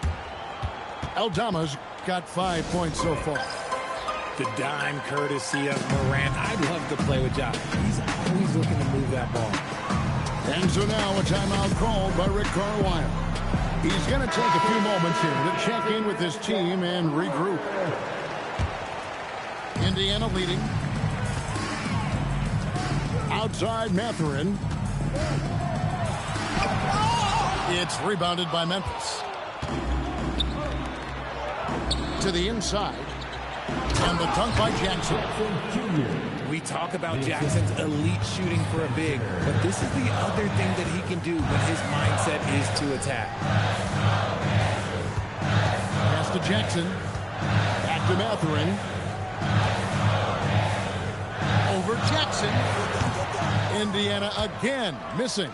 Aldama's got 5 points so far. The dime courtesy of Morant. I'd love to play with Ja. He's always looking to move that ball. And so now a timeout called by Rick Carlisle. He's going to take a few moments here to check in with his team and regroup. Indiana leading. Outside Mathurin. It's rebounded by Memphis. To the inside. And the dunk by Jackson. We talk about Jackson's elite shooting for a big, but this is the other thing that he can do when his mindset is to attack. Pass to Jackson. Back to Mathurin. Over Jackson. Indiana again missing.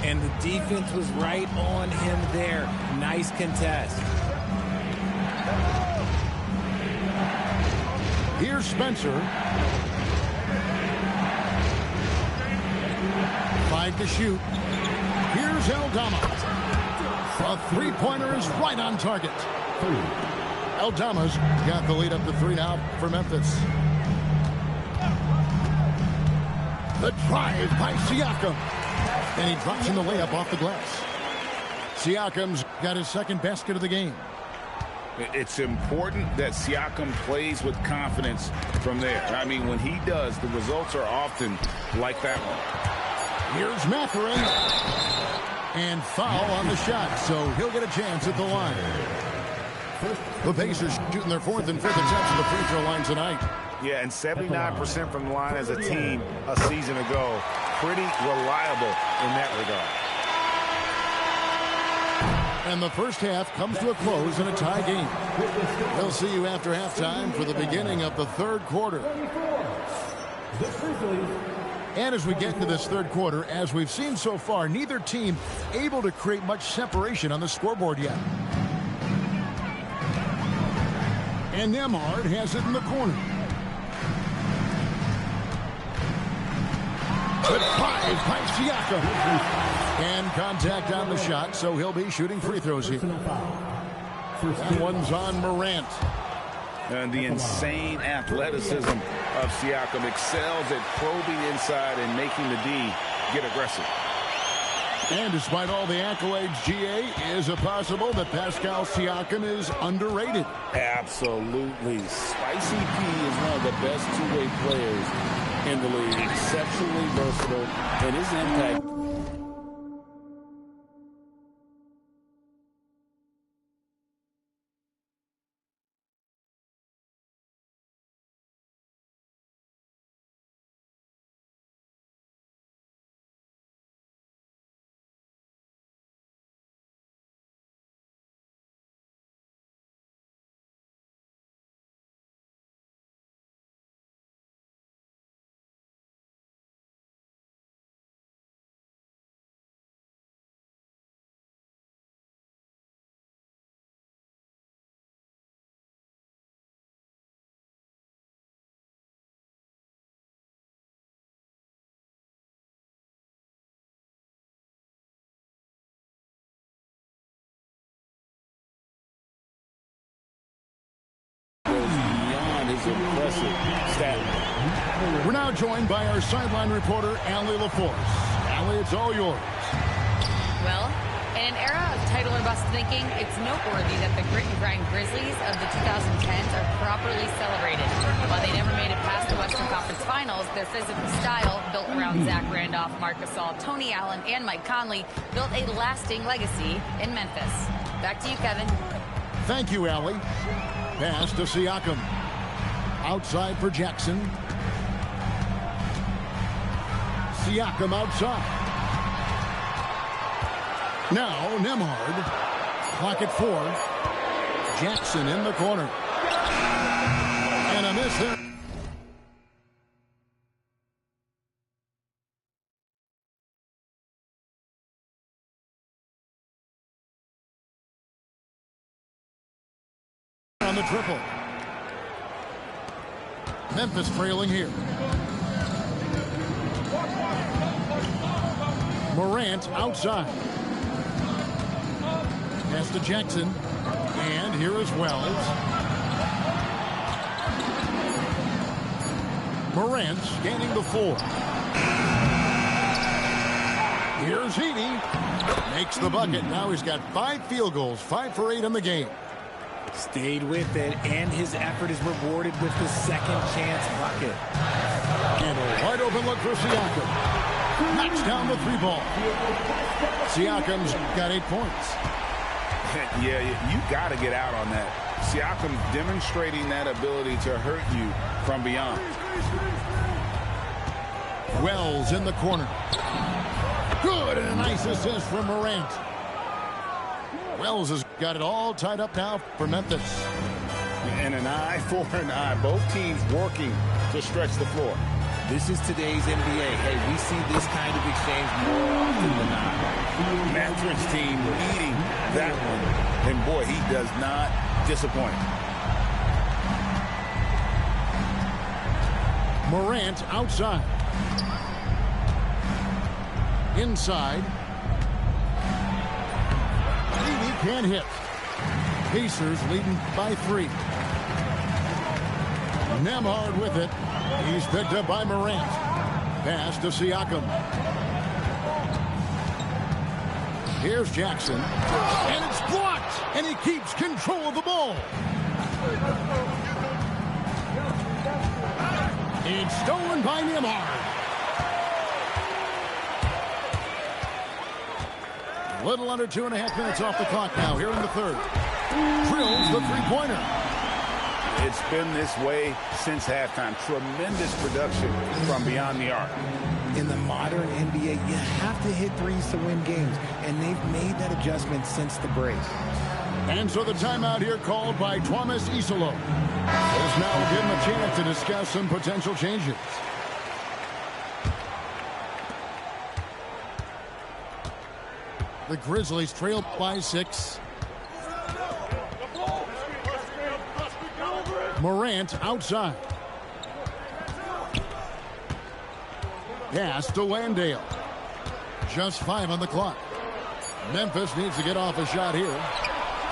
And the defense was right on him there. Nice contest. Here's Spencer. 5 to shoot. Here's Aldama. A three-pointer is right on target. Aldama's got the lead up to 3 now for Memphis. The drive by Siakam. And he drops in the layup off the glass. Siakam's got his second basket of the game. It's important that Siakam plays with confidence from there. I mean, when he does, the results are often like that one. Here's Mathurin. And foul on the shot, so he'll get a chance at the line. The Pacers shooting their 4th and 5th attempts at the free throw line tonight. Yeah, and 79% from the line as a team a season ago. Pretty reliable in that regard. And the first half comes to a close in a tie game. We'll see you after halftime for the beginning of the third quarter. And as we get into this third quarter, as we've seen so far, neither team able to create much separation on the scoreboard yet. And Nembhard has it in the corner. Good 5 by Siakam. And contact on the shot, so he'll be shooting free throws here. That one's on Morant. And the insane athleticism of Siakam excels at probing inside and making the D get aggressive. And despite all the accolades, GA, is it possible that Pascal Siakam is underrated? Absolutely. Spicy P is one of the best two-way players in the league. Exceptionally versatile, and his impact impressive stat line. We're now joined by our sideline reporter, Allie LaForce. Allie, it's all yours. Well, in an era of title or bust thinking, it's noteworthy that the grit and grind Grizzlies of the 2010s are properly celebrated. While they never made it past the Western Conference Finals, their physical style, built around Zach Randolph, Marc Gasol, Tony Allen, and Mike Conley, built a lasting legacy in Memphis. Back to you, Kevin. Thank you, Allie. Pass to Siakam. Outside for Jackson. Siakam outside. Now, Nembhard. Clock at 4. Jackson in the corner. And a miss there. On the triple. Memphis trailing here. Morant outside. Pass to Jackson. And here is Wells. Morant scanning the floor. Here's Heaney. Makes the bucket. Now he's got 5 field goals. 5 for 8 in the game. Stayed with it, and his effort is rewarded with the second chance bucket. And a wide open look for Siakam. Knocks down the 3-ball. Siakam's got 8 points. Yeah, you got to get out on that. Siakam demonstrating that ability to hurt you from beyond. Wells in the corner. Good, and a nice assist from Morant. Wells has got it all tied up now for Memphis. And an eye for an eye. Both teams working to stretch the floor. This is today's NBA. Hey, we see this kind of exchange more often than not. Mathurin's team leading that one. And boy, he does not disappoint. Morant outside. Inside. Heaney can't hit. Pacers leading by 3. Nembhard with it. He's picked up by Morant. Pass to Siakam. Here's Jackson. And it's blocked. And he keeps control of the ball. It's stolen by Nembhard. A little under 2.5 minutes off the clock now here in the third. Drills the 3-pointer. It's been this way since halftime. Tremendous production from beyond the arc. In the modern NBA, you have to hit threes to win games, and they've made that adjustment since the break. And so the timeout here called by Thomas Isolo. This now will give him a chance to discuss some potential changes. The Grizzlies trail by 6. Morant outside. Pass to Landale. Just 5 on the clock. Memphis needs to get off a shot here.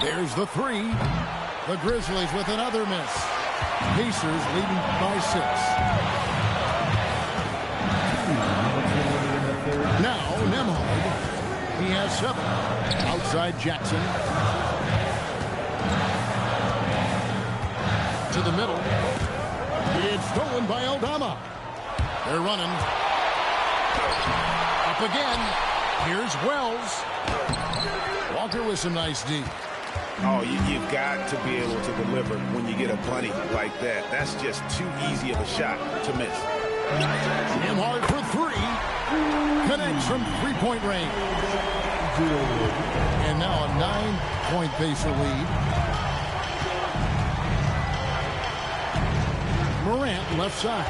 There's the 3. The Grizzlies with another miss. Pacers leading by 6. Now Nembhard. He has 7. Outside Jackson. To the middle. It's stolen by Aldama. They're running. Up again. Here's Wells. Walker with some nice D. Oh, you've got to be able to deliver when you get a bunny like that. That's just too easy of a shot to miss. Nembhard for 3. Connects from 3-point range. And now a 9-point Pacer lead. Morant left side.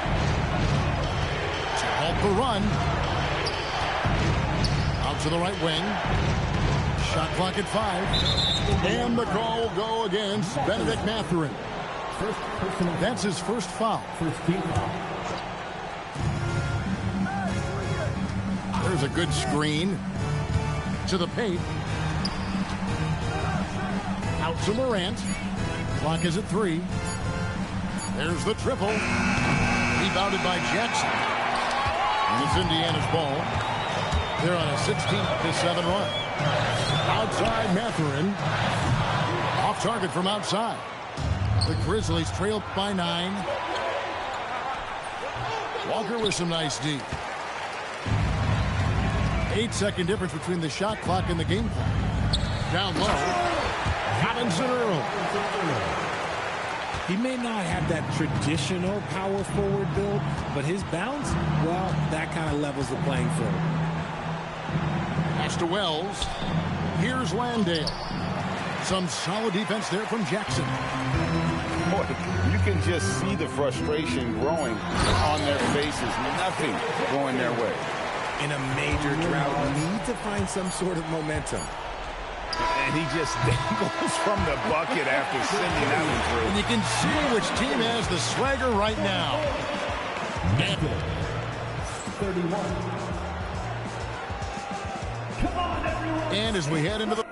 To halt the run. Out to the right wing. Shot clock at 5. And the call will go against Benedict Mathurin. That's his first foul. First team foul. There's a good screen. To the paint. Out to Morant. Clock is at 3. There's the triple. Rebounded by Jackson. And it's Indiana's ball. They're on a 16-7 run. Outside Mathurin. Off target from outside. The Grizzlies trail by 9. Walker with some nice D. 8-second difference between the shot clock and the game clock. Down low. Robinson Earl. He may not have that traditional power forward build, but his bounce, well, that kind of levels the playing field. Pass to Wells. Here's Landale. Some solid defense there from Jackson. Boy, you can just see the frustration growing on their faces. Nothing going their way. In a major drought, need to find some sort of momentum. And he just dangles from the bucket after sending that one through. And you can see which team has the swagger right now. 31. Come on, everyone. And as we head into the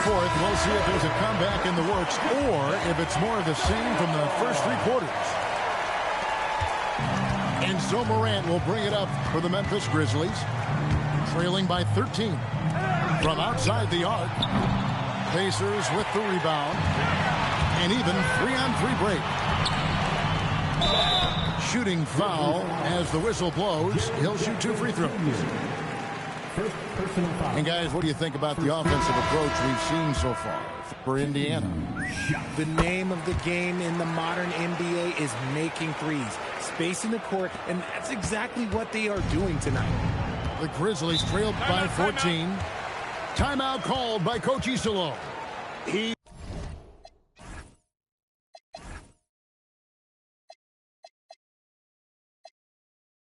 fourth, we'll see if there's a comeback in the works or if it's more of the same from the first 3 quarters. And so Morant will bring it up for the Memphis Grizzlies, trailing by 13. From outside the arc, Pacers with the rebound, and even 3-on-3 break. Shooting foul as the whistle blows. He'll shoot 2 free throws. And guys, what do you think about the offensive approach we've seen so far for Indiana? The name of the game in the modern NBA is making threes, spacing the court, and that's exactly what they are doing tonight. The Grizzlies trailed by 14. Timeout called by Coach Isolo.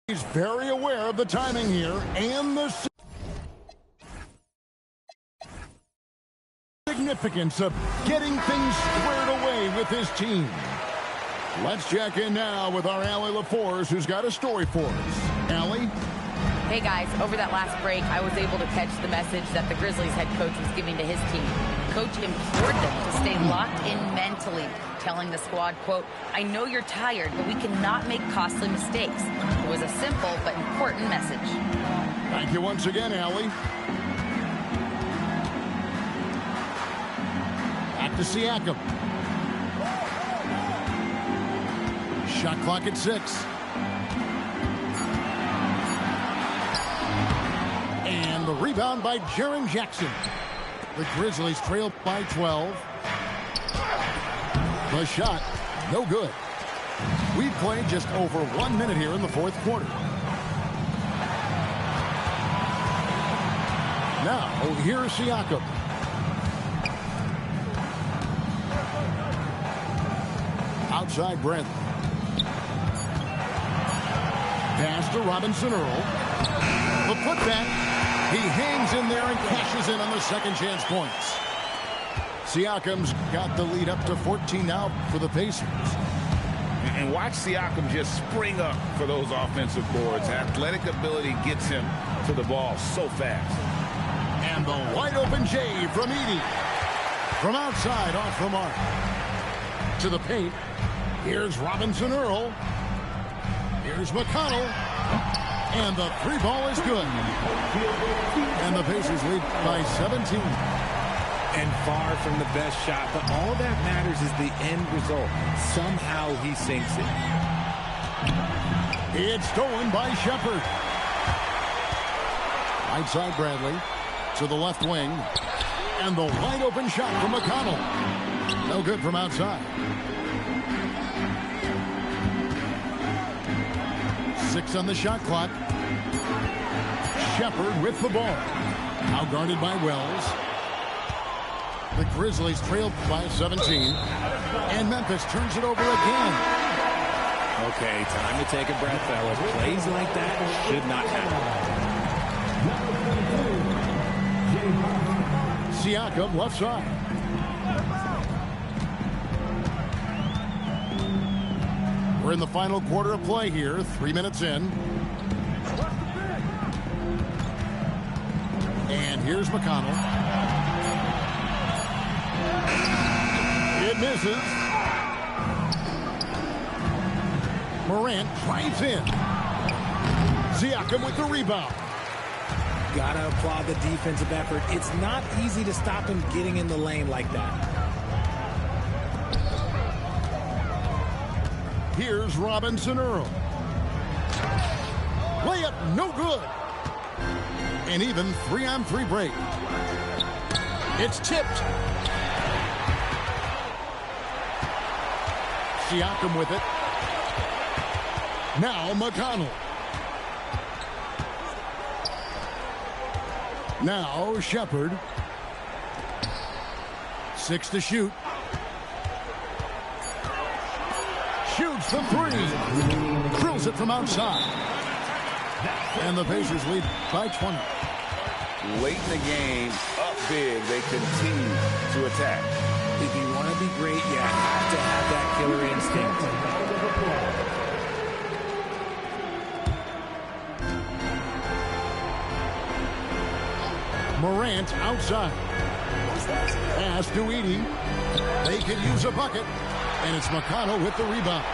He's very aware of the timing here and the significance of getting things squared away with his team. Let's check in now with our Allie LaForce, who's got a story for us. Allie? Hey guys, over that last break, I was able to catch the message that the Grizzlies head coach was giving to his team. Coach implored them to stay locked in mentally, telling the squad, quote, "I know you're tired, but we cannot make costly mistakes." It was a simple but important message. Thank you once again, Allie. Back to Siakam. Shot clock at 6. And the rebound by Jaren Jackson. The Grizzlies trail by 12. The shot, no good. We've played just over 1 minute here in the fourth quarter. Now, here's Siakam. Outside Brent. Pass to Robinson Earl. The putback. He hangs in there and cashes in on the second chance points. Siakam's got the lead up to 14 now for the Pacers. And watch Siakam just spring up for those offensive boards. Athletic ability gets him to the ball so fast. And the wide open J from Edey. From outside off the mark. To the paint. Here's Robinson Earl. Here's McConnell. And the 3 ball is good. And the Pacers lead by 17. and far from the best shot, but all that matters is the end result. Somehow he sinks it. It's stolen by Shepard. Right side Bradley to the left wing. And the wide open shot from McConnell. No good from outside. 6 on the shot clock. Shepard with the ball. Now guarded by Wells. The Grizzlies trail by 17. And Memphis turns it over again. Okay, time to take a breath, fellas. Plays like that should not happen. Siakam left side. We're in the final quarter of play here. 3 minutes in. And here's McConnell. It misses. Morant drives in. Siakam with the rebound. Gotta applaud the defensive effort. It's not easy to stop him getting in the lane like that. Here's Robinson Earl. Layup no good. And even 3-on-3 break. It's tipped. Siakam with it. Now McConnell. Now Shepard. 6 to shoot. Shoots the 3. Drills it from outside. And the Pacers lead by 20. Late in the game, up big, they continue to attack. If you want to be great, you have to have that killer instinct. Morant outside. Pass to Edey. They can use a bucket. And it's McConnell with the rebound.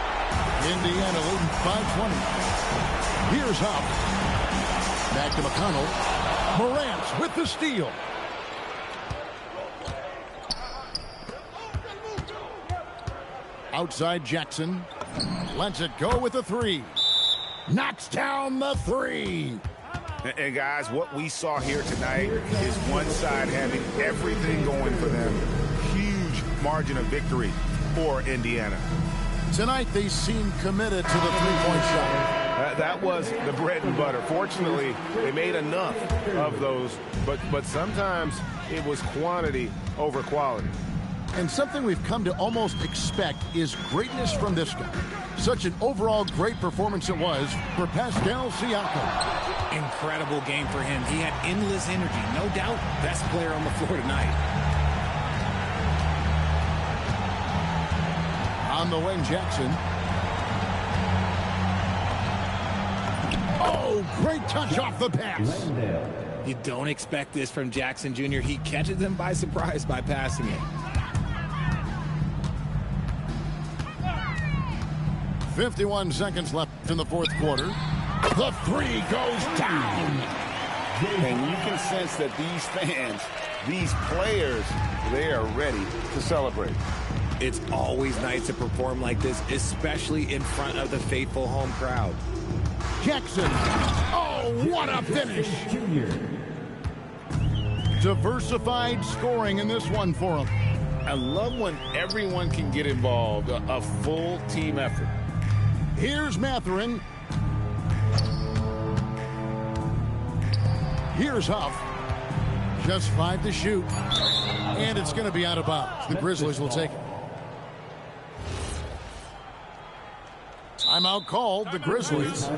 Indiana leading by 20. Here's Huff. Back to McConnell. Morant with the steal. Outside Jackson. Lets it go with the 3. Knocks down the 3. And guys, what we saw here tonight is one side having everything going for them. Huge margin of victory for Indiana. Tonight they seem committed to the three-point shot. That was the bread and butter. Fortunately, they made enough of those, but sometimes it was quantity over quality. And something we've come to almost expect is greatness from this guy. Such an overall great performance it was for Pascal Siakam. Incredible game for him. He had endless energy. No doubt, best player on the floor tonight. On the wing, Jackson. Oh, great touch off the pass. You don't expect this from Jackson Jr. He catches them by surprise by passing it. 51 seconds left in the fourth quarter. The 3 goes down. And you can sense that these fans, these players, they are ready to celebrate. It's always nice to perform like this, especially in front of the faithful home crowd. Jackson. Oh, what a finish. Diversified scoring in this one for him. I love when everyone can get involved, a full team effort. Here's Mathurin. Here's Huff. Just 5 to shoot. And it's going to be out of bounds. The Grizzlies will take it. Timeout called. The Grizzlies.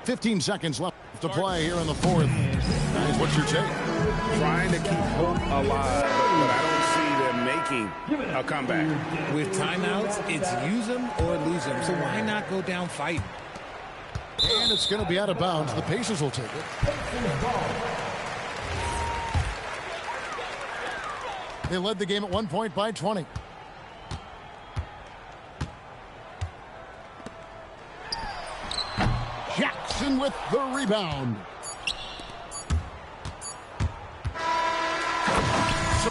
15 seconds left to play here in the fourth. Guys, what's your take? Trying to keep hope alive, but I don't see them making a comeback. With timeouts, it's use them or lose them. So why not go down fighting? And it's going to be out of bounds. The Pacers will take it. They led the game at 1 point by 20. Jackson with the rebound. So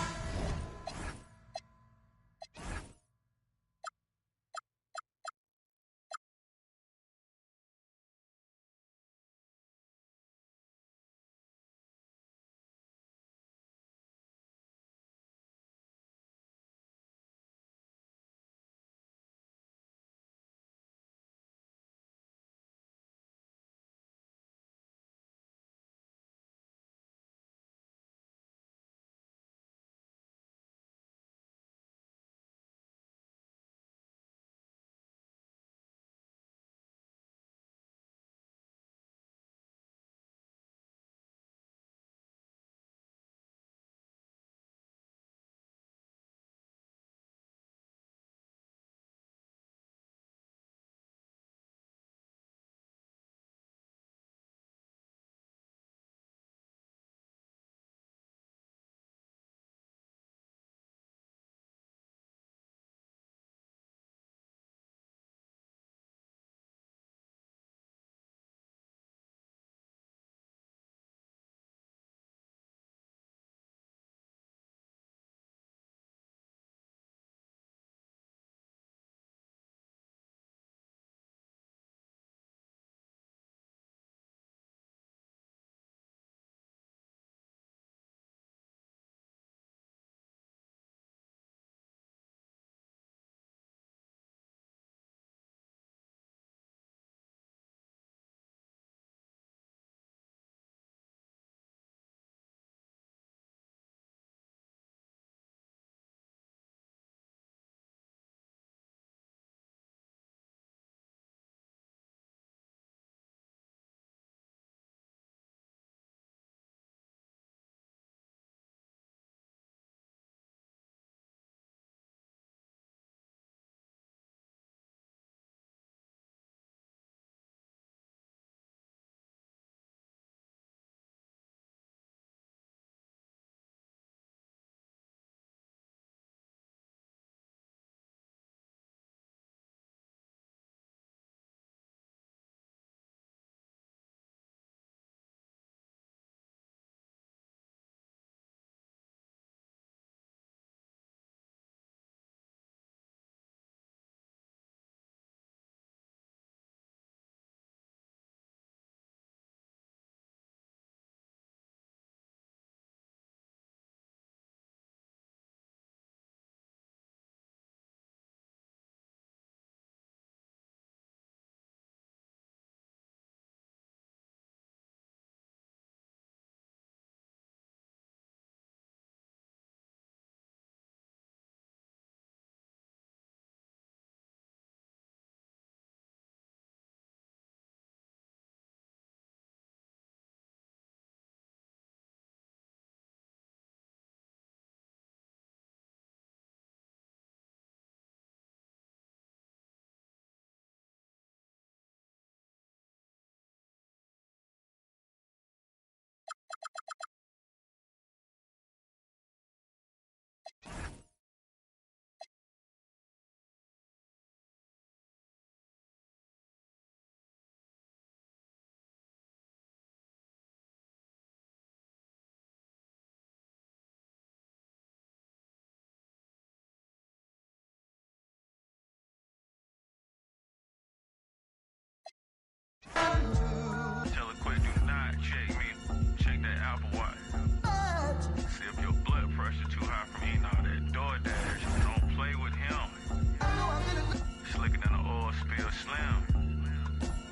boy still slim.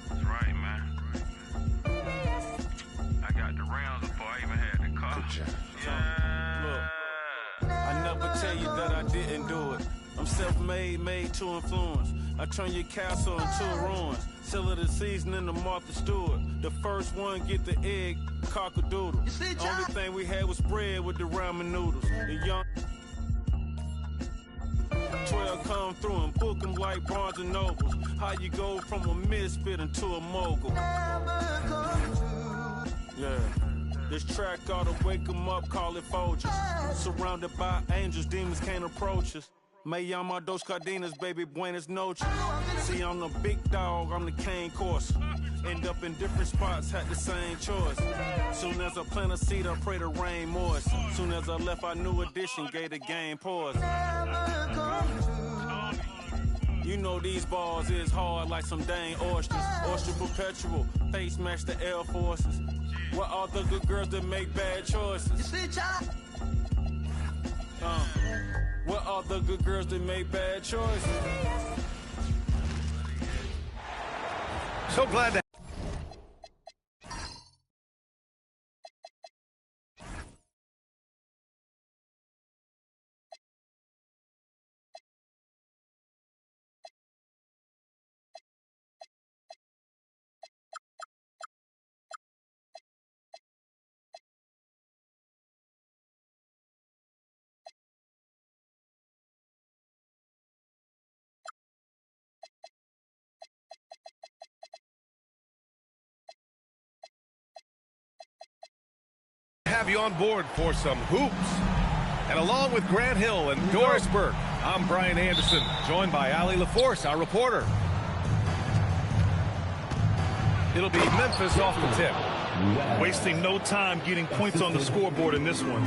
That's right, man. I got the rounds before I even had the car. Look, I never tell you that I didn't do it. I'm self-made, made to influence. I turn your castle into ruins. Sell it a seasoning to Martha Stewart. The first one get the egg, cock-a-doodle. Only thing we had was bread with the ramen noodles. The young 12 come through and book them like Barnes and Nobles. How you go from a misfit into a mogul? Yeah. This track ought to wake them up, call it Folgers. Surrounded by angels, demons can't approach us. Me llamo dos cardenas, baby, buenas noches. See, I'm the big dog, I'm the cane course. End up in different spots, had the same choice. Soon as I plant a seed, I pray the rain moist. Soon as I left, our new edition gave the game pause. You know these bars is hard like some dang oysters. Oyster perpetual, face match the Air Forces. What are the good girls that make bad choices? What are the good girls that make bad choices? So glad to have you on board for some hoops. And along with Grant Hill and Doris Burke, I'm Brian Anderson, joined by Allie LaForce, our reporter. It'll be Memphis off the tip. Wasting no time getting points on the scoreboard in this one.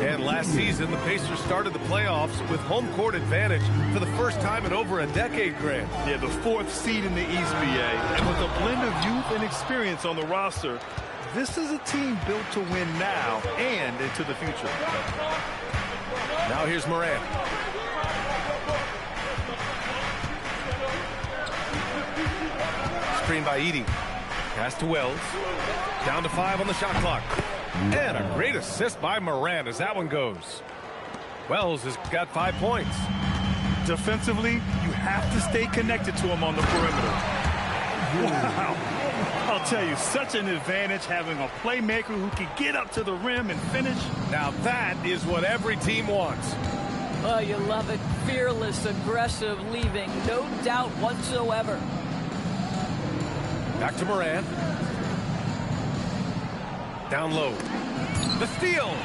And last season, the Pacers started the playoffs with home court advantage for the first time in over a decade, Grant. Yeah, the 4th seed in the East, BA. And with a blend of youth and experience on the roster, this is a team built to win now and into the future. Now here's Moran. Screen by Edey. Pass to Wells. Down to 5 on the shot clock. And a great assist by Moran as that one goes. Wells has got 5 points. Defensively, you have to stay connected to him on the perimeter. Wow. I'll tell you, such an advantage having a playmaker who can get up to the rim and finish. Now that is what every team wants. Oh, you love it. Fearless, aggressive, leaving. No doubt whatsoever. Back to Moran. Down low. The steal.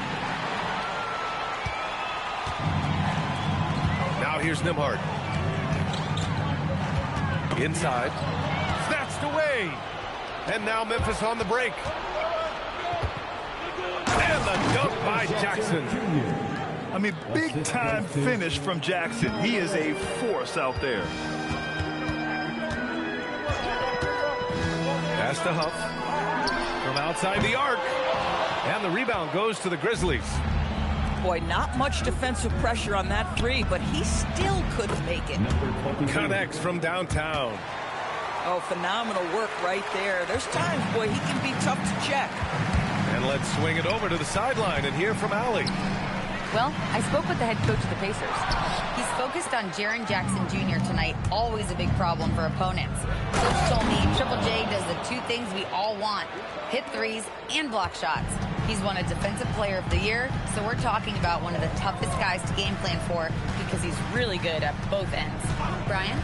Now here's Nembhard. Inside. Snatched away. And now Memphis on the break. And the dunk by Jackson. I mean, big-time finish from Jackson. He is a force out there. Pass to Huff. From outside the arc. And the rebound goes to the Grizzlies. Boy, not much defensive pressure on that three, but he still couldn't make it. Connects from downtown. Oh, phenomenal work right there. There's times, boy, he can be tough to check. And let's swing it over to the sideline and hear from Allie. Well, I spoke with the head coach of the Pacers. He's focused on Jaren Jackson Jr. tonight, always a big problem for opponents. Coach told me Triple J does the two things we all want, hit threes and block shots. He's won a Defensive Player of the Year, so we're talking about one of the toughest guys to game plan for because he's really good at both ends. Brian?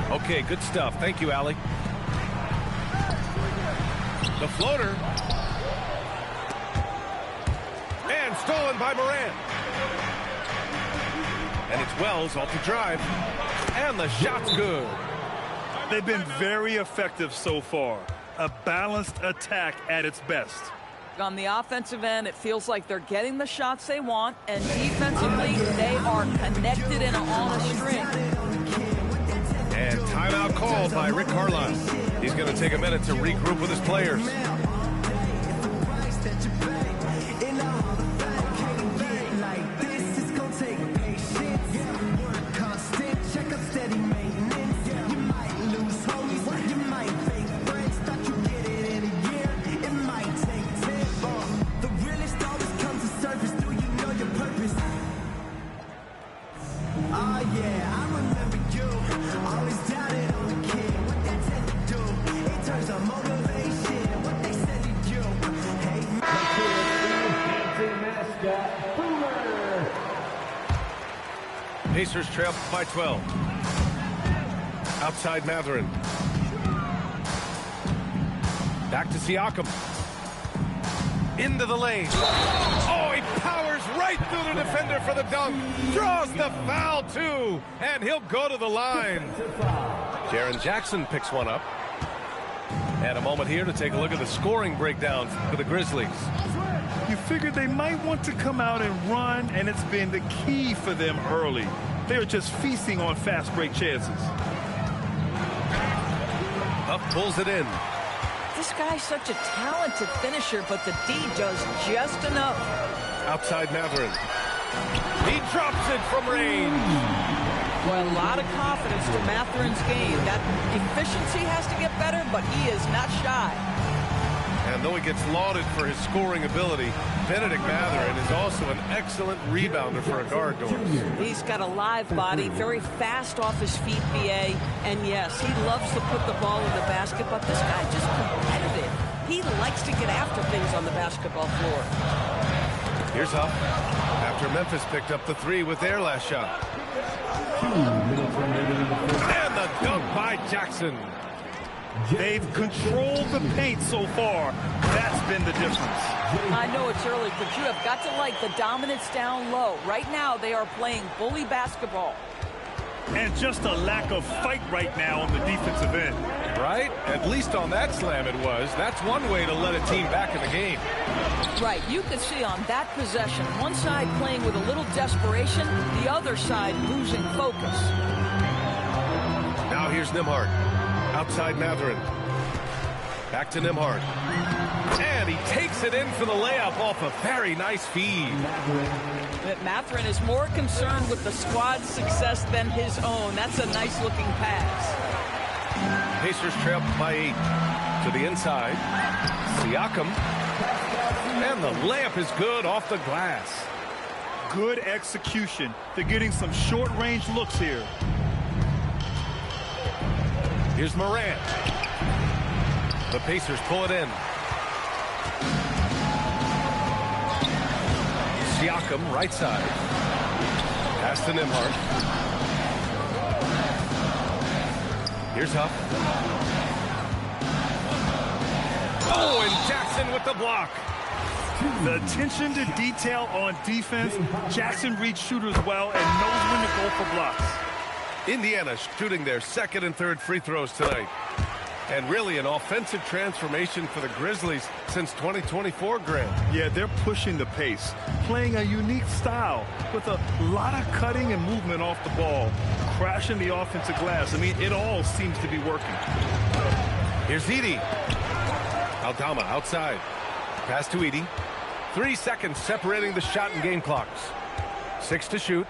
Okay, good stuff. Thank you, Allie. The floater. And stolen by Moran. And it's Wells off the drive. And the shot's good. They've been very effective so far. A balanced attack at its best. On the offensive end, it feels like they're getting the shots they want, and defensively, they are connected and on a string. And timeout called by Rick Carlisle. He's going to take a minute to regroup with his players. Pacers trail by 12. Outside Mathurin. Back to Siakam. Into the lane. Oh, he powers right through the defender for the dunk. Draws the foul, too. And he'll go to the line. Jaren Jackson picks one up. And a moment here to take a look at the scoring breakdown for the Grizzlies. You figured they might want to come out and run, and it's been the key for them early. They're just feasting on fast break chances. Huff pulls it in. This guy's such a talented finisher, but the D does just enough. Outside Mathurin. He drops it from range. Well, a lot of confidence to Mathurin's game. That efficiency has to get better, but he is not shy. And though he gets lauded for his scoring ability, Bennedict Mathurin is also an excellent rebounder for a guard, Doris. He's got a live body, very fast off his feet, BA. And yes, he loves to put the ball in the basket, but this guy just competitive. He likes to get after things on the basketball floor. Here's Huff. After Memphis picked up the three with their last shot. And the dunk by Jackson. They've controlled the paint so far. That's been the difference. I know it's early, but you have got to like the dominance down low. Right now, they are playing bully basketball. And just a lack of fight right now on the defensive end. Right? At least on that slam it was. That's one way to let a team back in the game. Right. You could see on that possession, one side playing with a little desperation, the other side losing focus. Now here's Nembhard. Outside Mathurin. Back to Nembhard. And he takes it in for the layup off a very nice feed. But Mathurin is more concerned with the squad's success than his own. That's a nice-looking pass. Pacers trail by 8. To the inside. Siakam. And the layup is good off the glass. Good execution. They're getting some short-range looks here. Here's Morant. The Pacers pull it in. Siakam, right side. Pass to Nembhard. Here's Huff. Oh, and Jackson with the block. The attention to detail on defense. Jackson reads shooters well and knows when to go for blocks. Indiana shooting their second and third free throws tonight. And really an offensive transformation for the Grizzlies since 2024, Grant. Yeah, they're pushing the pace, playing a unique style with a lot of cutting and movement off the ball, crashing the offensive glass. I mean, it all seems to be working. Here's Edey. Aldama outside. Pass to Edey. 3 seconds separating the shot and game clocks. 6 to shoot.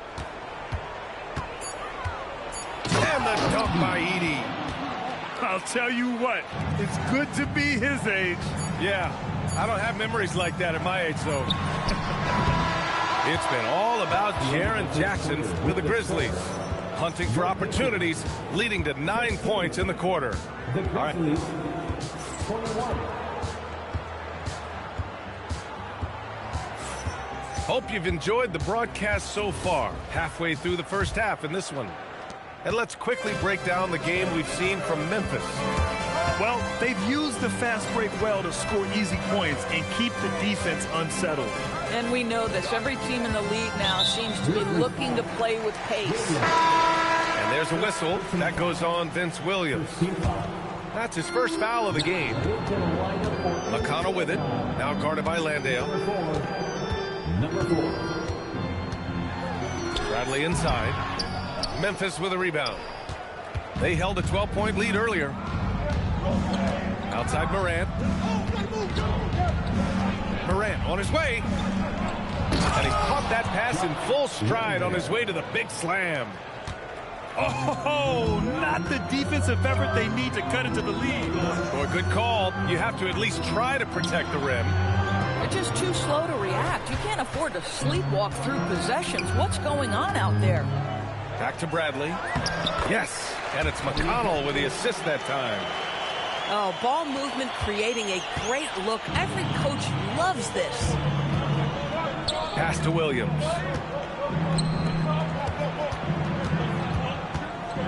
And the dunk by Edey. I'll tell you what, it's good to be his age. Yeah, I don't have memories like that at my age, though. It's been all about Jaren Jackson with the Grizzlies. Hunting for opportunities, leading to 9 points in the quarter. All right. Hope you've enjoyed the broadcast so far. Halfway through the first half in this one. And let's quickly break down the game we've seen from Memphis. Well, they've used the fast break well to score easy points and keep the defense unsettled. And we know this. Every team in the league now seems to be looking to play with pace. And there's a whistle. That goes on Vince Williams. That's his first foul of the game. McConnell with it. Now guarded by Landale. Bradley inside. Memphis with a rebound. They held a 12-point lead earlier. Outside Morant. Morant on his way. And he caught that pass in full stride on his way to the big slam. Oh, not the defensive effort they need to cut into the lead. Well, good call. You have to at least try to protect the rim. They're just too slow to react. You can't afford to sleepwalk through possessions. What's going on out there? Back to Bradley. Yes, and it's McConnell with the assist that time. Oh, ball movement creating a great look. Every coach loves this. Pass to Williams.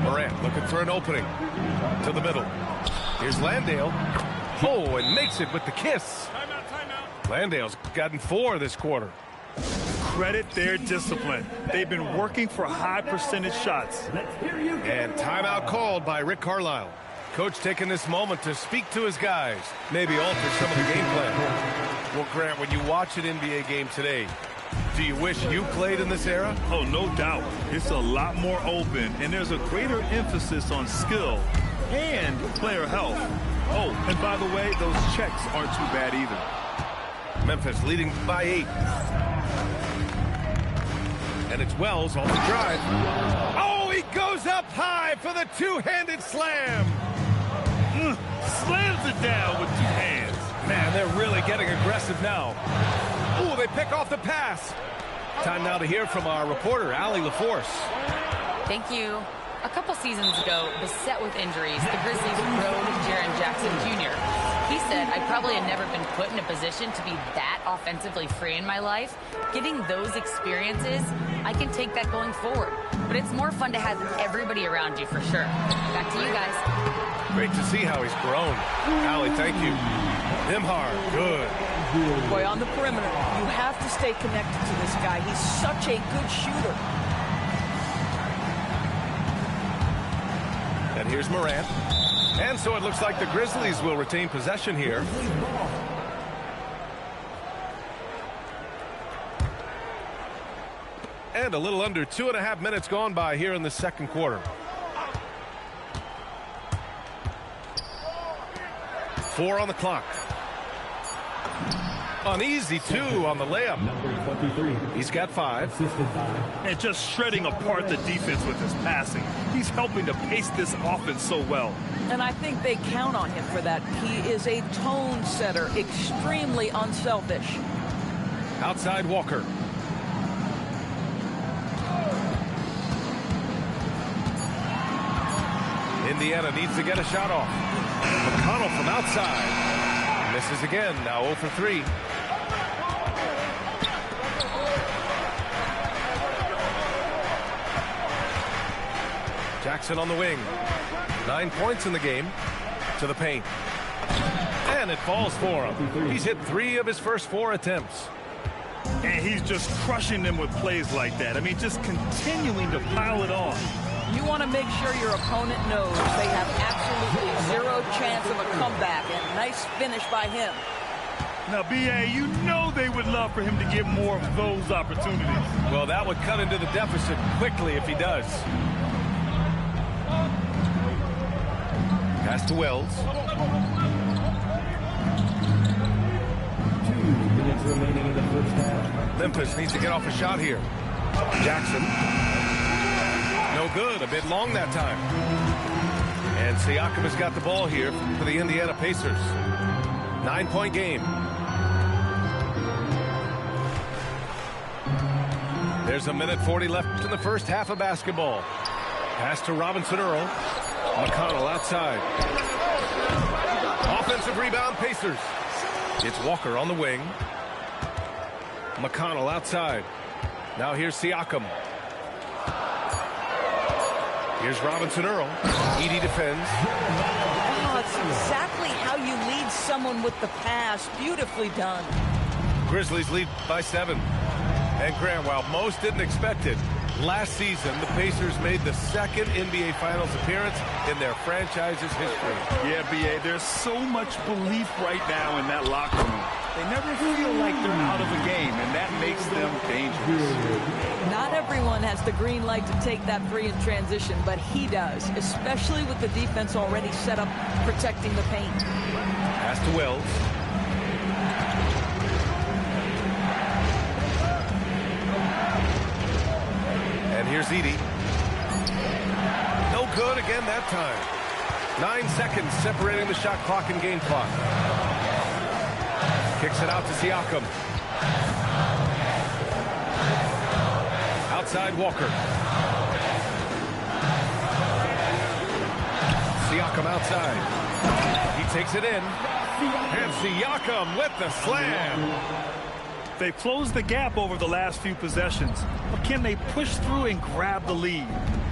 Morant looking for an opening to the middle. Here's Landale. Oh, and makes it with the kiss. Landale's gotten 4 this quarter. Credit their discipline. They've been working for high percentage shots. And timeout called by Rick Carlisle. Coach taking this moment to speak to his guys, maybe alter some of the game plan. Well, Grant, when you watch an NBA game today, do you wish you played in this era? Oh, no doubt. It's a lot more open, and there's a greater emphasis on skill and player health. Oh, and by the way, those checks aren't too bad either. Memphis leading by 8. And it's Wells on the drive. Oh, he goes up high for the two-handed slam. Slams it down with 2 hands. Man, they're really getting aggressive now. Ooh, they pick off the pass. Time now to hear from our reporter, Allie LaForce. Thank you. A couple seasons ago, beset with injuries, the Grizzlies rode Jaren Jackson Jr. He said, I probably had never been put in a position to be that offensively free in my life. Getting those experiences, I can take that going forward. But it's more fun to have everybody around you for sure. Back to you guys. Great to see how he's grown. Allie, thank you. Nembhard, good. Boy, on the perimeter, you have to stay connected to this guy. He's such a good shooter. And here's Morant. And so it looks like the Grizzlies will retain possession here. And a little under 2.5 minutes gone by here in the second quarter. 4 on the clock. An easy 2 on the layup. He's got 5. And just shredding apart the defense with his passing. He's helping to pace this offense so well. And I think they count on him for that. He is a tone setter, extremely unselfish. Outside Walker. Indiana needs to get a shot off. McConnell from outside. Misses again, now 0 for 3. Jackson on the wing. 9 points in the game. To the paint. And it falls for him. He's hit 3 of his first 4 attempts. And he's just crushing them with plays like that. I mean, just continuing to pile it on. You want to make sure your opponent knows they have absolutely 0 chance of a comeback. And nice finish by him. Now, B.A., you know they would love for him to get more of those opportunities. Well, that would cut into the deficit quickly if he does. Pass to Wells. 2 minutes remaining in the first half. Memphis needs to get off a shot here. Jackson. No good. A bit long that time. And Siakam has got the ball here for the Indiana Pacers. 9-point game. There's a minute 40 left in the first half of basketball. Pass to Robinson Earl. McConnell outside. Offensive rebound, Pacers. It's Walker on the wing. McConnell outside. Now here's Siakam. Here's Robinson Earl. Edey defends. Oh, it's exactly how you lead someone with the pass. Beautifully done. Grizzlies lead by 7. And Grant, while most didn't expect it, last season the Pacers made the 2nd NBA Finals appearance in their franchise's history. Yeah, B.A., there's so much belief right now in that locker room. They never feel like they're out of a game, and that makes them dangerous. Not everyone has the green light to take that 3 in transition, but he does, especially with the defense already set up protecting the paint. Pass to Wells. And here's Edey. No good again that time. 9 seconds separating the shot clock and game clock. Kicks it out to Siakam. Outside Walker. Siakam outside. He takes it in. And Siakam with the slam. They've closed the gap over the last few possessions, but can they push through and grab the lead?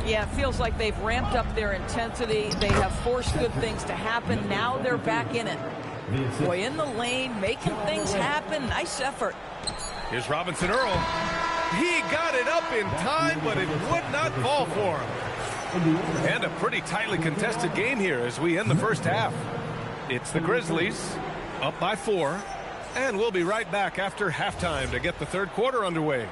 Yeah, it feels like they've ramped up their intensity. They have forced good things to happen. Now they're back in it. Boy, in the lane, making things happen. Nice effort. Here's Robinson Earl. He got it up in time, but it would not fall for him. And a pretty tightly contested game here as we end the first half. It's the Grizzlies up by 4, and we'll be right back after halftime to get the third quarter underway.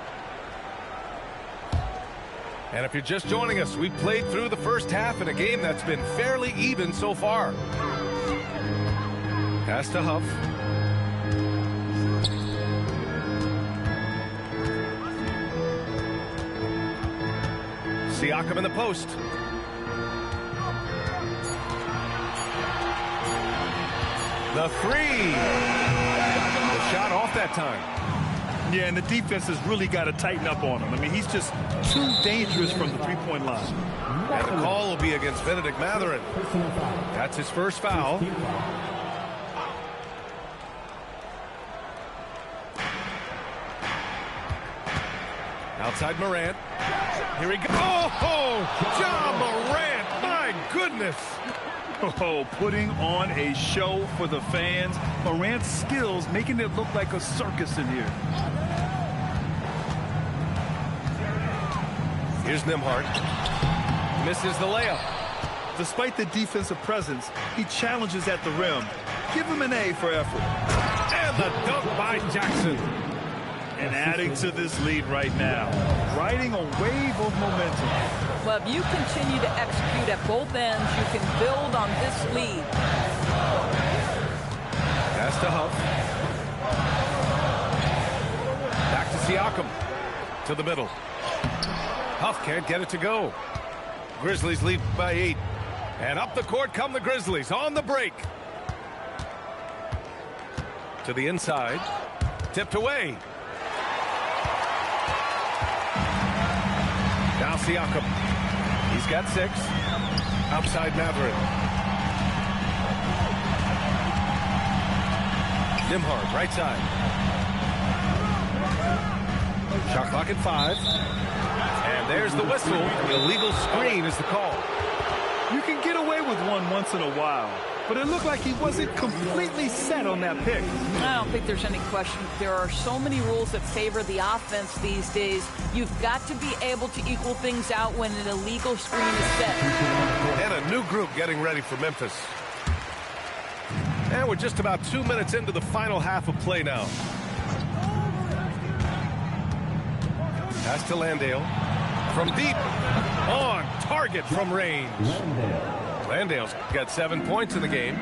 And if you're just joining us, we played through the first half in a game that's been fairly even so far. Pass to Huff. Siakam in the post. The three. The shot off that time. Yeah, and the defense has really got to tighten up on him. I mean, he's just too dangerous from the three-point line. And the call will be against Benedict Mathurin. That's his first foul. Outside Morant. Here he goes. Oh, Ja Morant. My goodness. Oh, putting on a show for the fans. Morant's skills making it look like a circus in here. Here's Nembhard. Misses the layup. Despite the defensive presence, he challenges at the rim. Give him an A for effort. And the dunk by Jackson. And adding to this lead right now, riding a wave of momentum. Well, if you continue to execute at both ends, you can build on this lead. Pass to Huff. Back to Siakam. To the middle. Huff can't get it to go. Grizzlies lead by 8. And up the court come the Grizzlies on the break. To the inside. Tipped away. Now Siakam. He's got 6. Outside Mathurin. Nembhard, right side. Shot clock at 5. And there's the whistle. Illegal screen is the call. You can get away with one once in a while, but it looked like he wasn't completely set on that pick. I don't think there's any question. There are so many rules that favor the offense these days. You've got to be able to equal things out when an illegal screen is set. And a new group getting ready for Memphis. And we're just about 2 minutes into the final half of play now. Pass to Landale. From deep. On target from range. Landale's got 7 points in the game.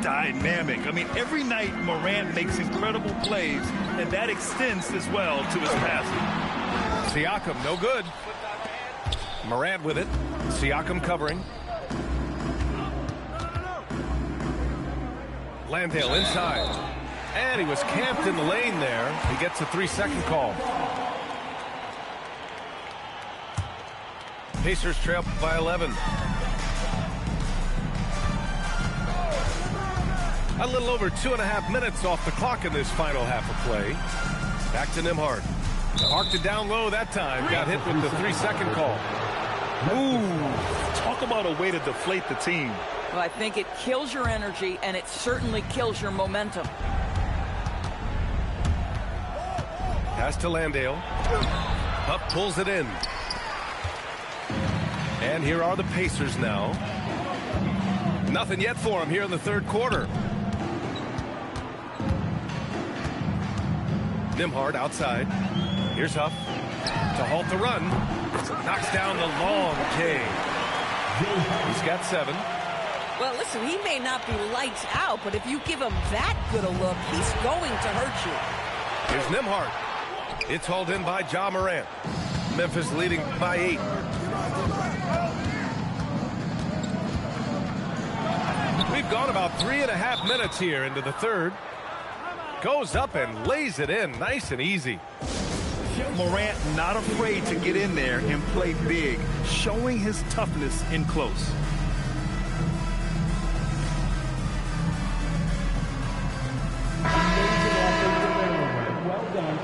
Dynamic. I mean, every night Morant makes incredible plays, and that extends as well to his passing. Siakam, no good. Morant with it. Siakam covering. Landale inside. And he was camped in the lane there. He gets a 3-second call. Pacers trail by 11. A little over 2.5 minutes off the clock in this final half of play. Back to Nembhard. Parked it down low that time. Got hit with the 3-second call. Ooh, talk about a way to deflate the team. Well, I think it kills your energy, and it certainly kills your momentum. Pass to Landale. Up pulls it in. And here are the Pacers now. Nothing yet for him here in the third quarter. Nembhard outside. Here's Huff to halt the run. Knocks down the long K. He's got 7. Well, listen, he may not be lights out, but if you give him that good a look, he's going to hurt you. Here's Nembhard. It's hauled in by Ja Morant. Memphis leading by 8. We've gone about 3.5 minutes here into the third. Goes up and lays it in nice and easy. Morant not afraid to get in there and play big, showing his toughness in close. Well done.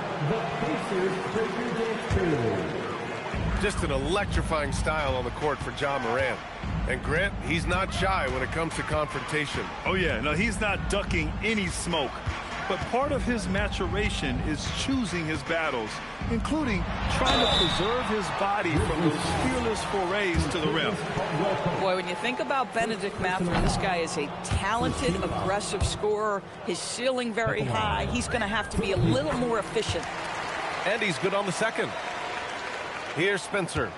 Just an electrifying style on the court for John Morant. And Grant, he's not shy when it comes to confrontation. Oh, yeah. No, he's not ducking any smoke. But part of his maturation is choosing his battles, including trying to preserve his body from those fearless forays to the rim. Boy, when you think about Benedict Mathurin, this guy is a talented, aggressive scorer. His ceiling very high. He's going to have to be a little more efficient. And he's good on the second. Here's Spencer.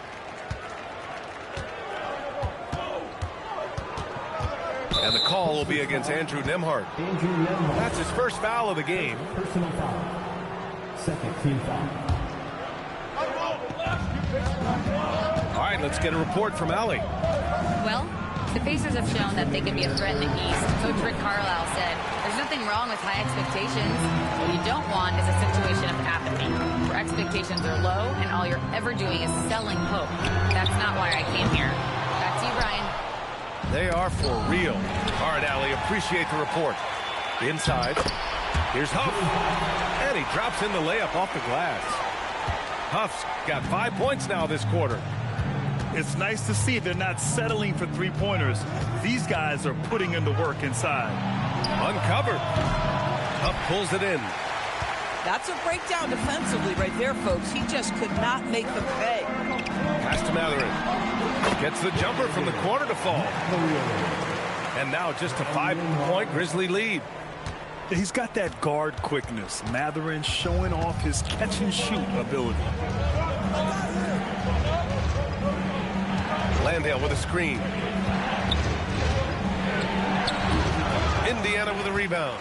And the call will be against Andrew Nembhard. That's his first foul of the game. Personal foul. Second team foul. All right, let's get a report from Allie. Well, the Pacers have shown that they can be a threat in the East. Coach Rick Carlisle said, there's nothing wrong with high expectations. What you don't want is a situation of apathy, where expectations are low and all you're ever doing is selling hope. That's not why I came here. Back to you, Brian. They are for real. All right, Allie, appreciate the report. Inside. Here's Huff. And he drops in the layup off the glass. Huff's got 5 points now this quarter. It's nice to see they're not settling for three-pointers. These guys are putting in the work inside. Uncovered. Huff pulls it in. That's a breakdown defensively right there, folks. He just could not make them pay. Pass to Mathurin. Gets the jumper from the corner to fall. And now just a 5-point Grizzly lead. He's got that guard quickness. Mathurin showing off his catch-and-shoot ability. Landale with a screen. Indiana with a rebound.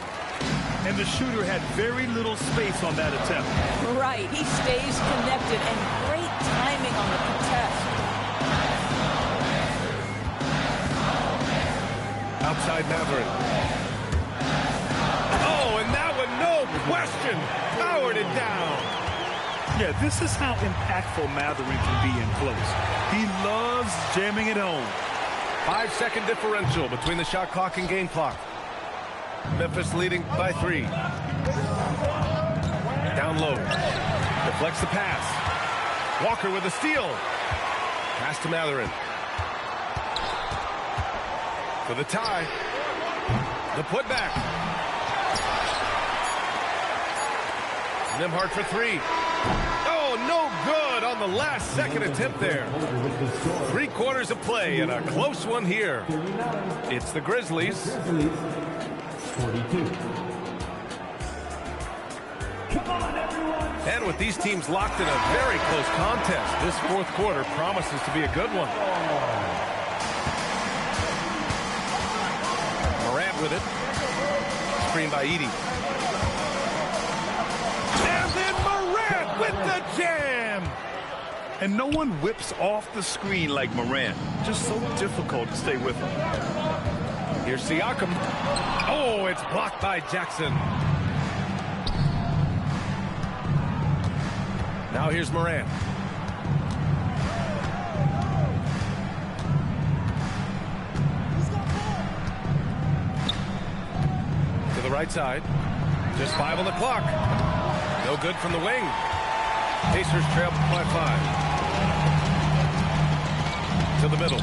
And the shooter had very little space on that attempt. Right, he stays connected and great timing on the contest. Outside Mathurin. Oh, and that one, no question, powered it down. Yeah, this is how impactful Mathurin can be in close. He loves jamming it home. 5-second differential between the shot clock and game clock. Memphis leading by 3. Down low. Deflects the pass. Walker with a steal. Pass to Mathurin. For the tie. The putback. Nembhard for 3. Oh, no good on the last second attempt there. 3 quarters of play and a close one here. It's the Grizzlies. 42. And with these teams locked in a very close contest, this fourth quarter promises to be a good one. Morant with it. Screen by Edey. And then Morant with the jam! And no one whips off the screen like Morant. Just so difficult to stay with him. Here's Siakam. Oh, it's blocked by Jackson. Now here's Morant. To the right side. Just 5 on the clock. No good from the wing. Pacers trail by 5. To the middle.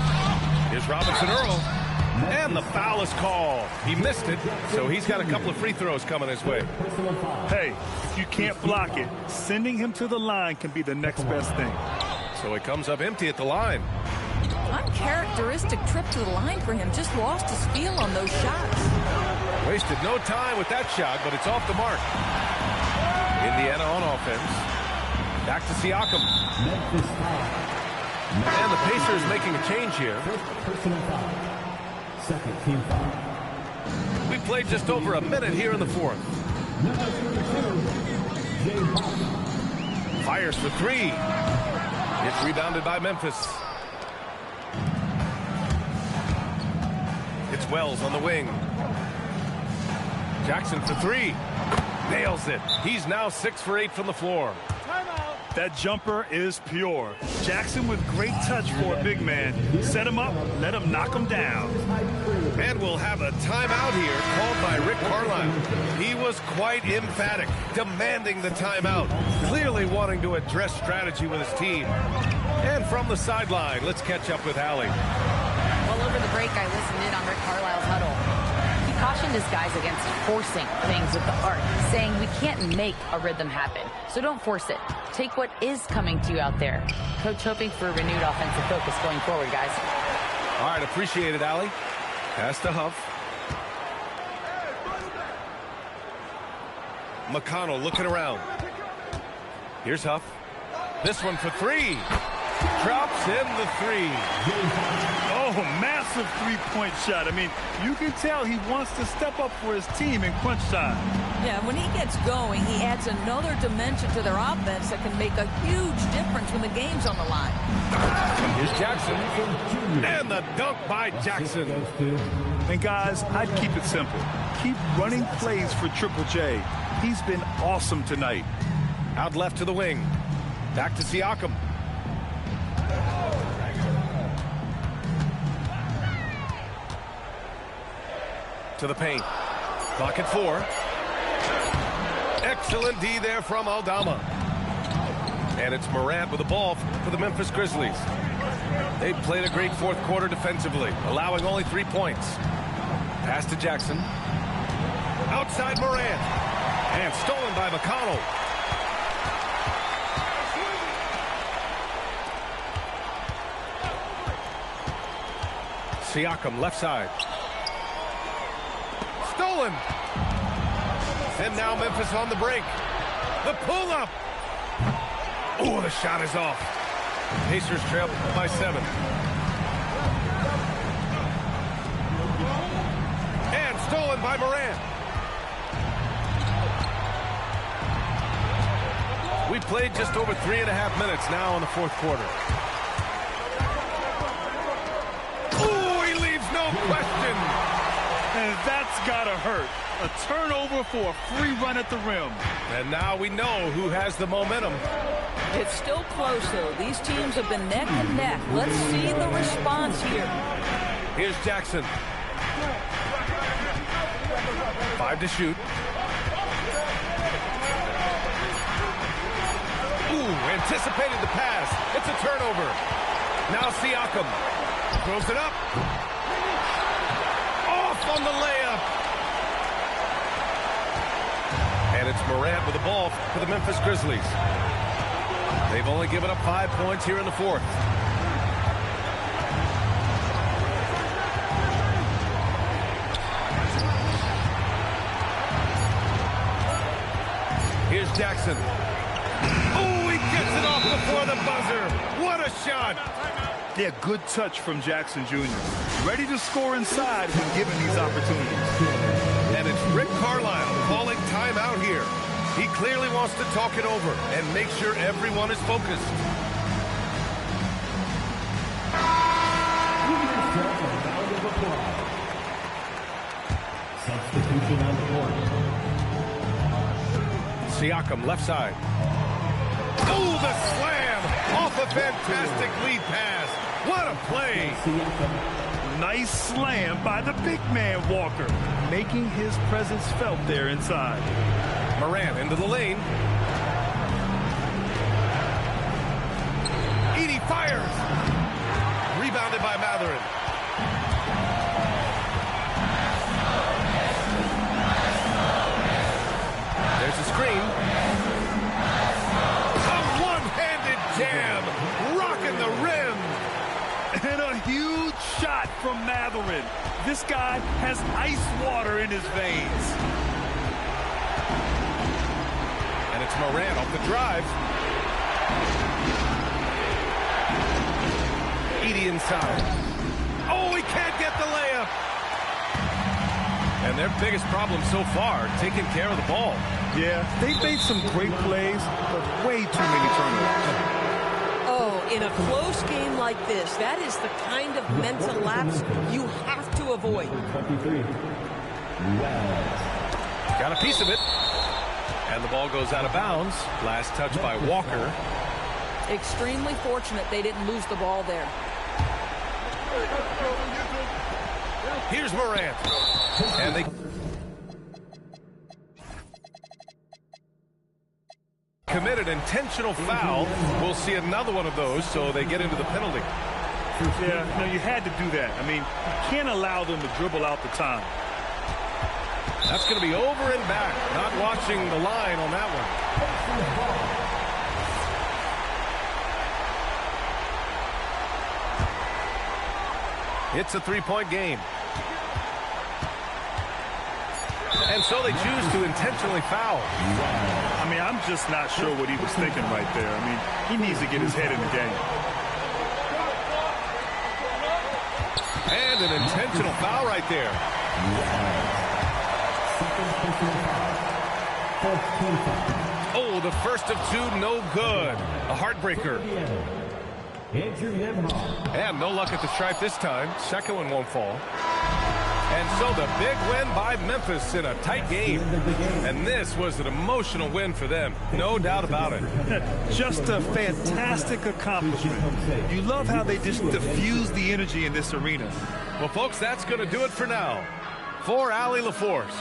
Here's Robinson Earl. And the foul is called. He missed it, so he's got a couple of free throws coming his way. Hey, if you can't block it, sending him to the line can be the next best thing. So he comes up empty at the line. Uncharacteristic trip to the line for him. Just lost his feel on those shots. Wasted no time with that shot, but it's off the mark. Indiana on offense. Back to Siakam. And the Pacers making a change here. Personal foul. Second team foul. We played just over a minute here in the fourth. Fires for 3. It's rebounded by Memphis. It's Wells on the wing. Jackson for 3. Nails it. He's now 6 for 8 from the floor. That jumper is pure. Jackson with great touch for a big man. Set him up, let him knock him down. And we'll have a timeout here called by Rick Carlisle. He was quite emphatic, demanding the timeout, clearly wanting to address strategy with his team. And from the sideline, let's catch up with Allie. Well, over the break, I listened in on Rick Carlisle's huddle. He cautioned his guys against forcing things with the arc, saying we can't make a rhythm happen, so don't force it. Take what is coming to you out there. Coach hoping for a renewed offensive focus going forward, guys. All right, appreciate it, Allie. Pass to Huff. McConnell looking around. Here's Huff. This one for three. Drops in the three. Oh, massive three-point shot. I mean, you can tell he wants to step up for his team in crunch time. Yeah, when he gets going, he adds another dimension to their offense that can make a huge difference when the game's on the line. Here's Jackson. And the dunk by Jackson. And guys, I'd keep it simple. Keep running plays for Triple J. He's been awesome tonight. Out left to the wing. Back to Siakam. To the paint. Clock at 4. Excellent D there from Aldama. And it's Morant with the ball for the Memphis Grizzlies. They played a great fourth quarter defensively, allowing only 3 points. Pass to Jackson. Outside Morant. And stolen by McConnell. Siakam left side. Stolen. And now Memphis on the break. The pull-up. Oh, the shot is off. Pacers trail by 7. And stolen by Morant. We played just over 3.5 minutes now in the fourth quarter. Oh, he leaves no question. And that's gotta hurt. A turnover for a free run at the rim. And now we know who has the momentum. It's still close, though. These teams have been neck and neck. Let's see the response here. Here's Jackson. 5 to shoot. Ooh, anticipated the pass. It's a turnover. Now Siakam throws it up. Off on the layup. And it's Morant with the ball for the Memphis Grizzlies. They've only given up 5 points here in the fourth. Here's Jackson. Oh, he gets it off before the buzzer. What a shot. Yeah, good touch from Jackson Jr. Ready to score inside when given these opportunities. And it's Rick Carlisle calling timeout here. He clearly wants to talk it over and make sure everyone is focused. Substitution on the court. Siakam left side. Oh, the slam off a fantastic lead pass. What a play. Nice slam by the big man Walker, making his presence felt there inside. Morant into the lane. Edey fires. Rebounded by Mathurin. There's a screen. A one-handed jam. Rocking the rim. And a huge shot from Mathurin. This guy has ice water in his veins. And it's Morant off the drive. Edey inside. Oh, he can't get the layup. And their biggest problem so far, taking care of the ball. Yeah, they've made some great plays, but way too many turnovers. Oh, in a close game like this, that is the kind of mental lapse you have to avoid. 23. Got a piece of it. And the ball goes out of bounds. Last touch by Walker. Extremely fortunate they didn't lose the ball there. Here's Morant. And they committed intentional foul. We'll see another one of those, so they get into the penalty. Yeah, you had to do that. I mean, you can't allow them to dribble out the time. That's going to be over and back. Not watching the line on that one. It's a three-point game. And so they choose to intentionally foul. I mean, I'm just not sure what he was thinking right there. I mean, he needs to get his head in the game. And an intentional foul right there. Oh, the first of two, no good. A heartbreaker. And no luck at the stripe this time. Second one won't fall. And so the big win by Memphis in a tight game. And this was an emotional win for them. No doubt about it. Just a fantastic accomplishment. You love how they just diffuse the energy in this arena. Well, folks, that's going to do it for now. For Allie LaForce.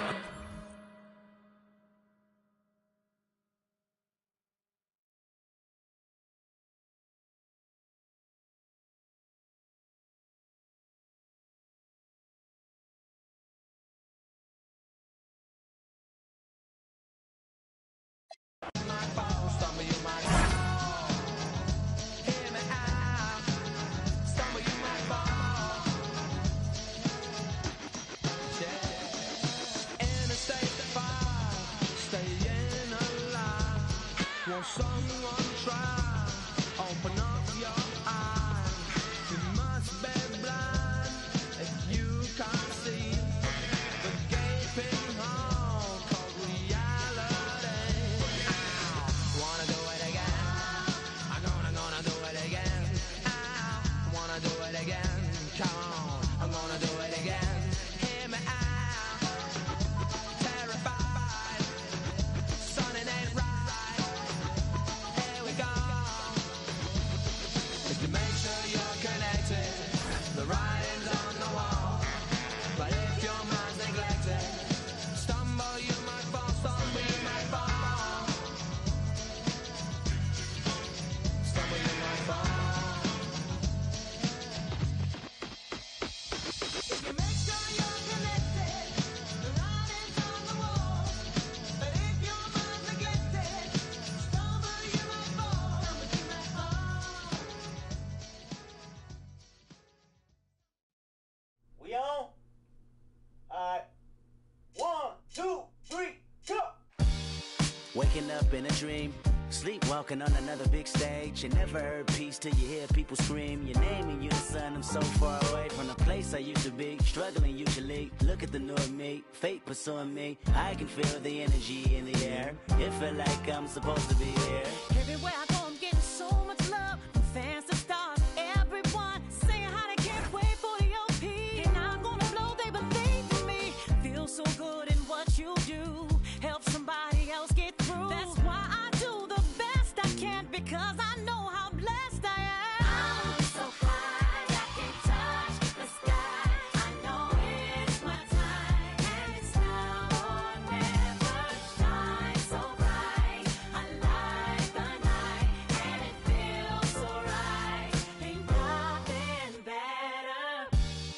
Waking up in a dream, sleepwalking on another big stage. You never heard peace till you hear people scream your name in unison. I'm so far away from the place I used to be, struggling usually. Look at the new me, fate pursuing me. I can feel the energy in the air. It feel like I'm supposed to be here. Everywhere I go, I'm getting so much love from fans to stars. Everyone saying how they can't wait for the OP. And I'm gonna blow, they believe in me. Feel so good in what you do. Help somebody else get through. That's why I do the best I can, because I know how blessed I am. I'm so high, I can touch the sky. I know it's my time, and it's now or never. Shine so bright, I light the night, and it feels so right. Ain't nothing better.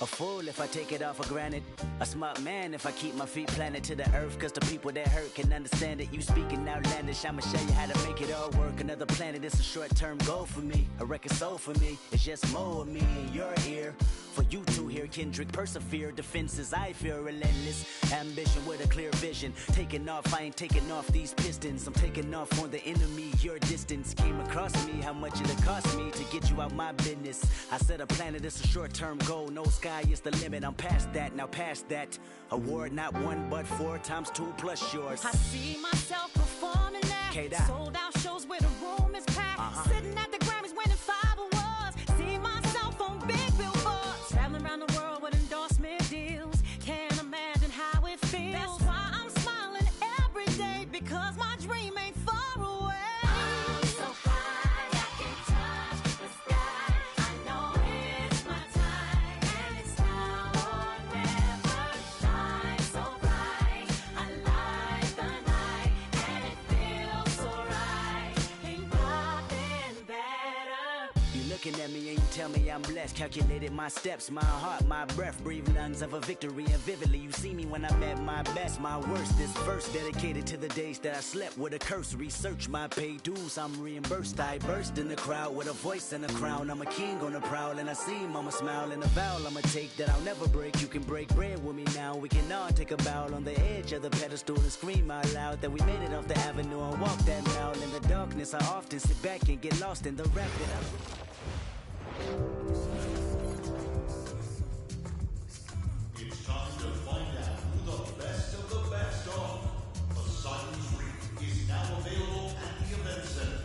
A fool if I take it all for granted. A smart man if I keep my feet planted to the earth, cause the people that hurt can understand it. You speaking outlandish, I'ma show you how to make it all work. Another planet, it's a short-term goal for me. A record soul for me, it's just more of me in your ear. For you to hear Kendrick persevere, defenses I feel relentless. Ambition with a clear vision. Taking off, I ain't taking off these pistons. I'm taking off on the enemy, your distance. Came across me, how much it'll cost me to get you out my business. I said a planet, it's a short-term goal. No sky is the limit, I'm past that, now past that. Award not 1 but 4 times 2 plus yours. I see myself performing there. Sold out shows where the room is packed. Sitting at the Grammys winning 5 awards. See myself on big billboards. Traveling around the world with endorsement deals. Can't imagine how it feels. That's why I'm smiling every day, because my dream ain't far away. I'm so high, I can touch the sky. I know it's my time, and it's now or never. looking at me and you tell me I'm blessed. Calculated my steps, my heart, my breath. Breathe lungs of a victory and vividly you see me when I'm at my best, my worst. This verse dedicated to the days that I slept with a curse. Research my paid dues, I'm reimbursed. I burst in the crowd with a voice and a crown. I'm a king on the prowl and I see mama smile and a vow I'ma take that I'll never break. You can break bread with me now. We can all take a bow on the edge of the pedestal and scream out loud that we made it off the avenue and walk that mile. In the darkness I often sit back and get lost in the rap that I... It's time to find out who the best of the best are. Poseidon's Ring is now available at the event center.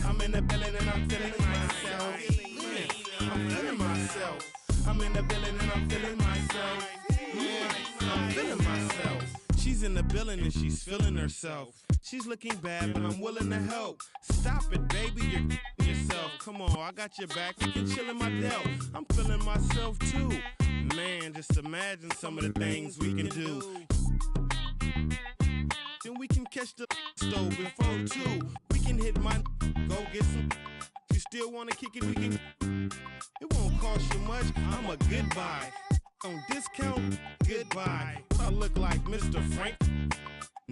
I'm in the building and I'm feeling myself. I'm feeling myself. I'm in the building and I'm feeling myself. I'm feeling myself. She's in the building and she's feeling herself. She's looking bad, but I'm willing to help. Stop it, baby, you're yourself. Come on, I got your back. You can chill in my delt. I'm feeling myself too. Man, just imagine some of the things we can do. Then we can catch the stove before 2. We can hit my go get some. You still wanna kick it? We can. It won't cost you much. I'm a goodbye. On discount, goodbye. I look like Mr. Frank.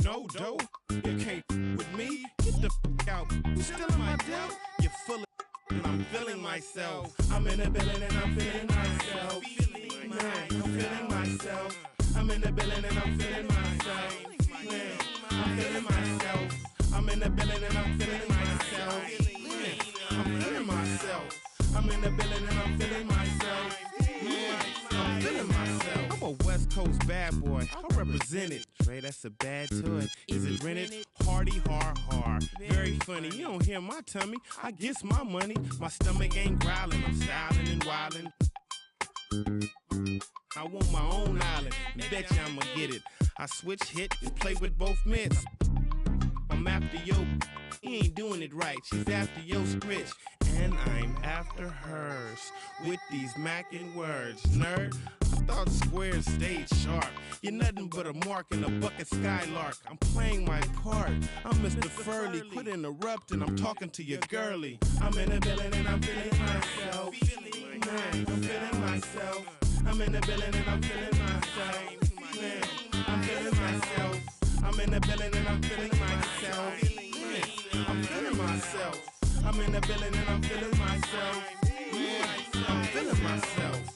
No dough. You can't with me. Get the out. You still in my delt? You're full of. And I'm feeling myself. I'm in the building and I'm feeling myself. I'm feeling myself. I'm in the building and I'm feeling myself. Man, I'm feeling myself. I'm in the building and I'm feeling myself. Man, I'm feeling myself. I'm in the building and I'm feeling myself. Man, I'm feeling myself. I'm a West Coast bad boy. I represent it. Trey, that's a bad toy. Is it rented? Hardy, hard. Very funny. You don't hear my tummy. I guess my money. My stomach ain't growling. I'm styling and wilding. I want my own island. Bet you I'ma get it. I switch hits, play with both mitts. I'm after yo. He ain't doing it right. She's after yo scritch. And I'm after hers. With these mackin' words. Nerd, I thought squares stayed sharp. You're nothing but a mark in a bucket skylark. I'm playing my part. I'm Mr. Furley. Quit interrupting. I'm talking to your girlie. I'm in the building and I'm feeling myself. Man, I'm feeling myself. I'm in the building and I'm feeling myself. Man, I'm feeling myself. I'm in the building and I'm feeling myself. Man, I'm feeling myself. I'm in the building and I'm feeling myself. Man, I'm feeling myself.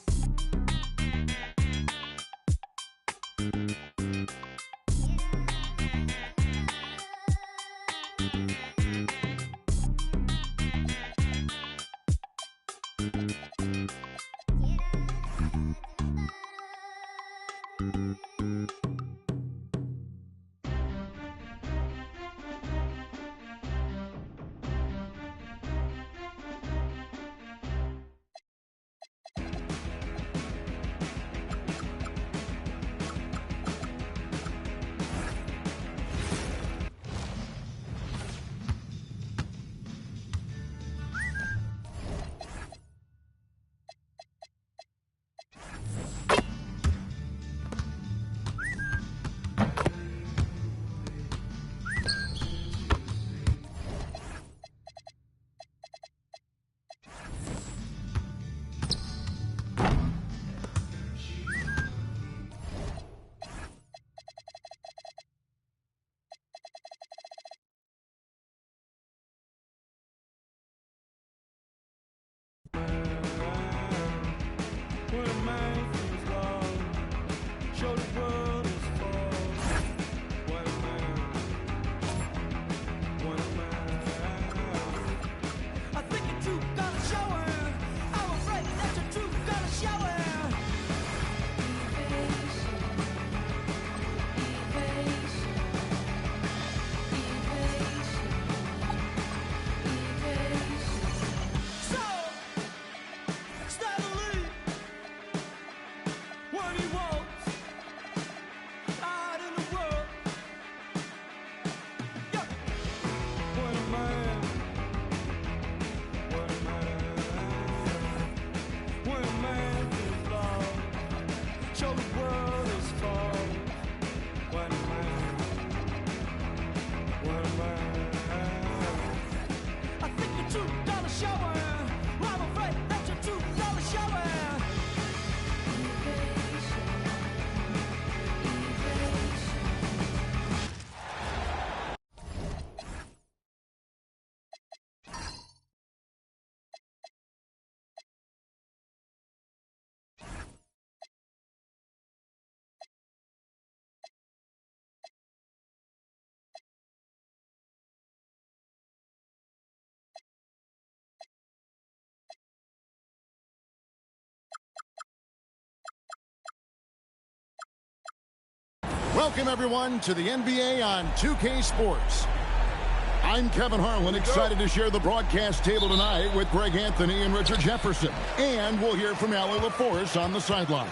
Welcome, everyone, to the NBA on 2K Sports. I'm Kevin Harlan, excited to share the broadcast table tonight with Greg Anthony and Richard Jefferson. And we'll hear from Allie LaForce on the sideline.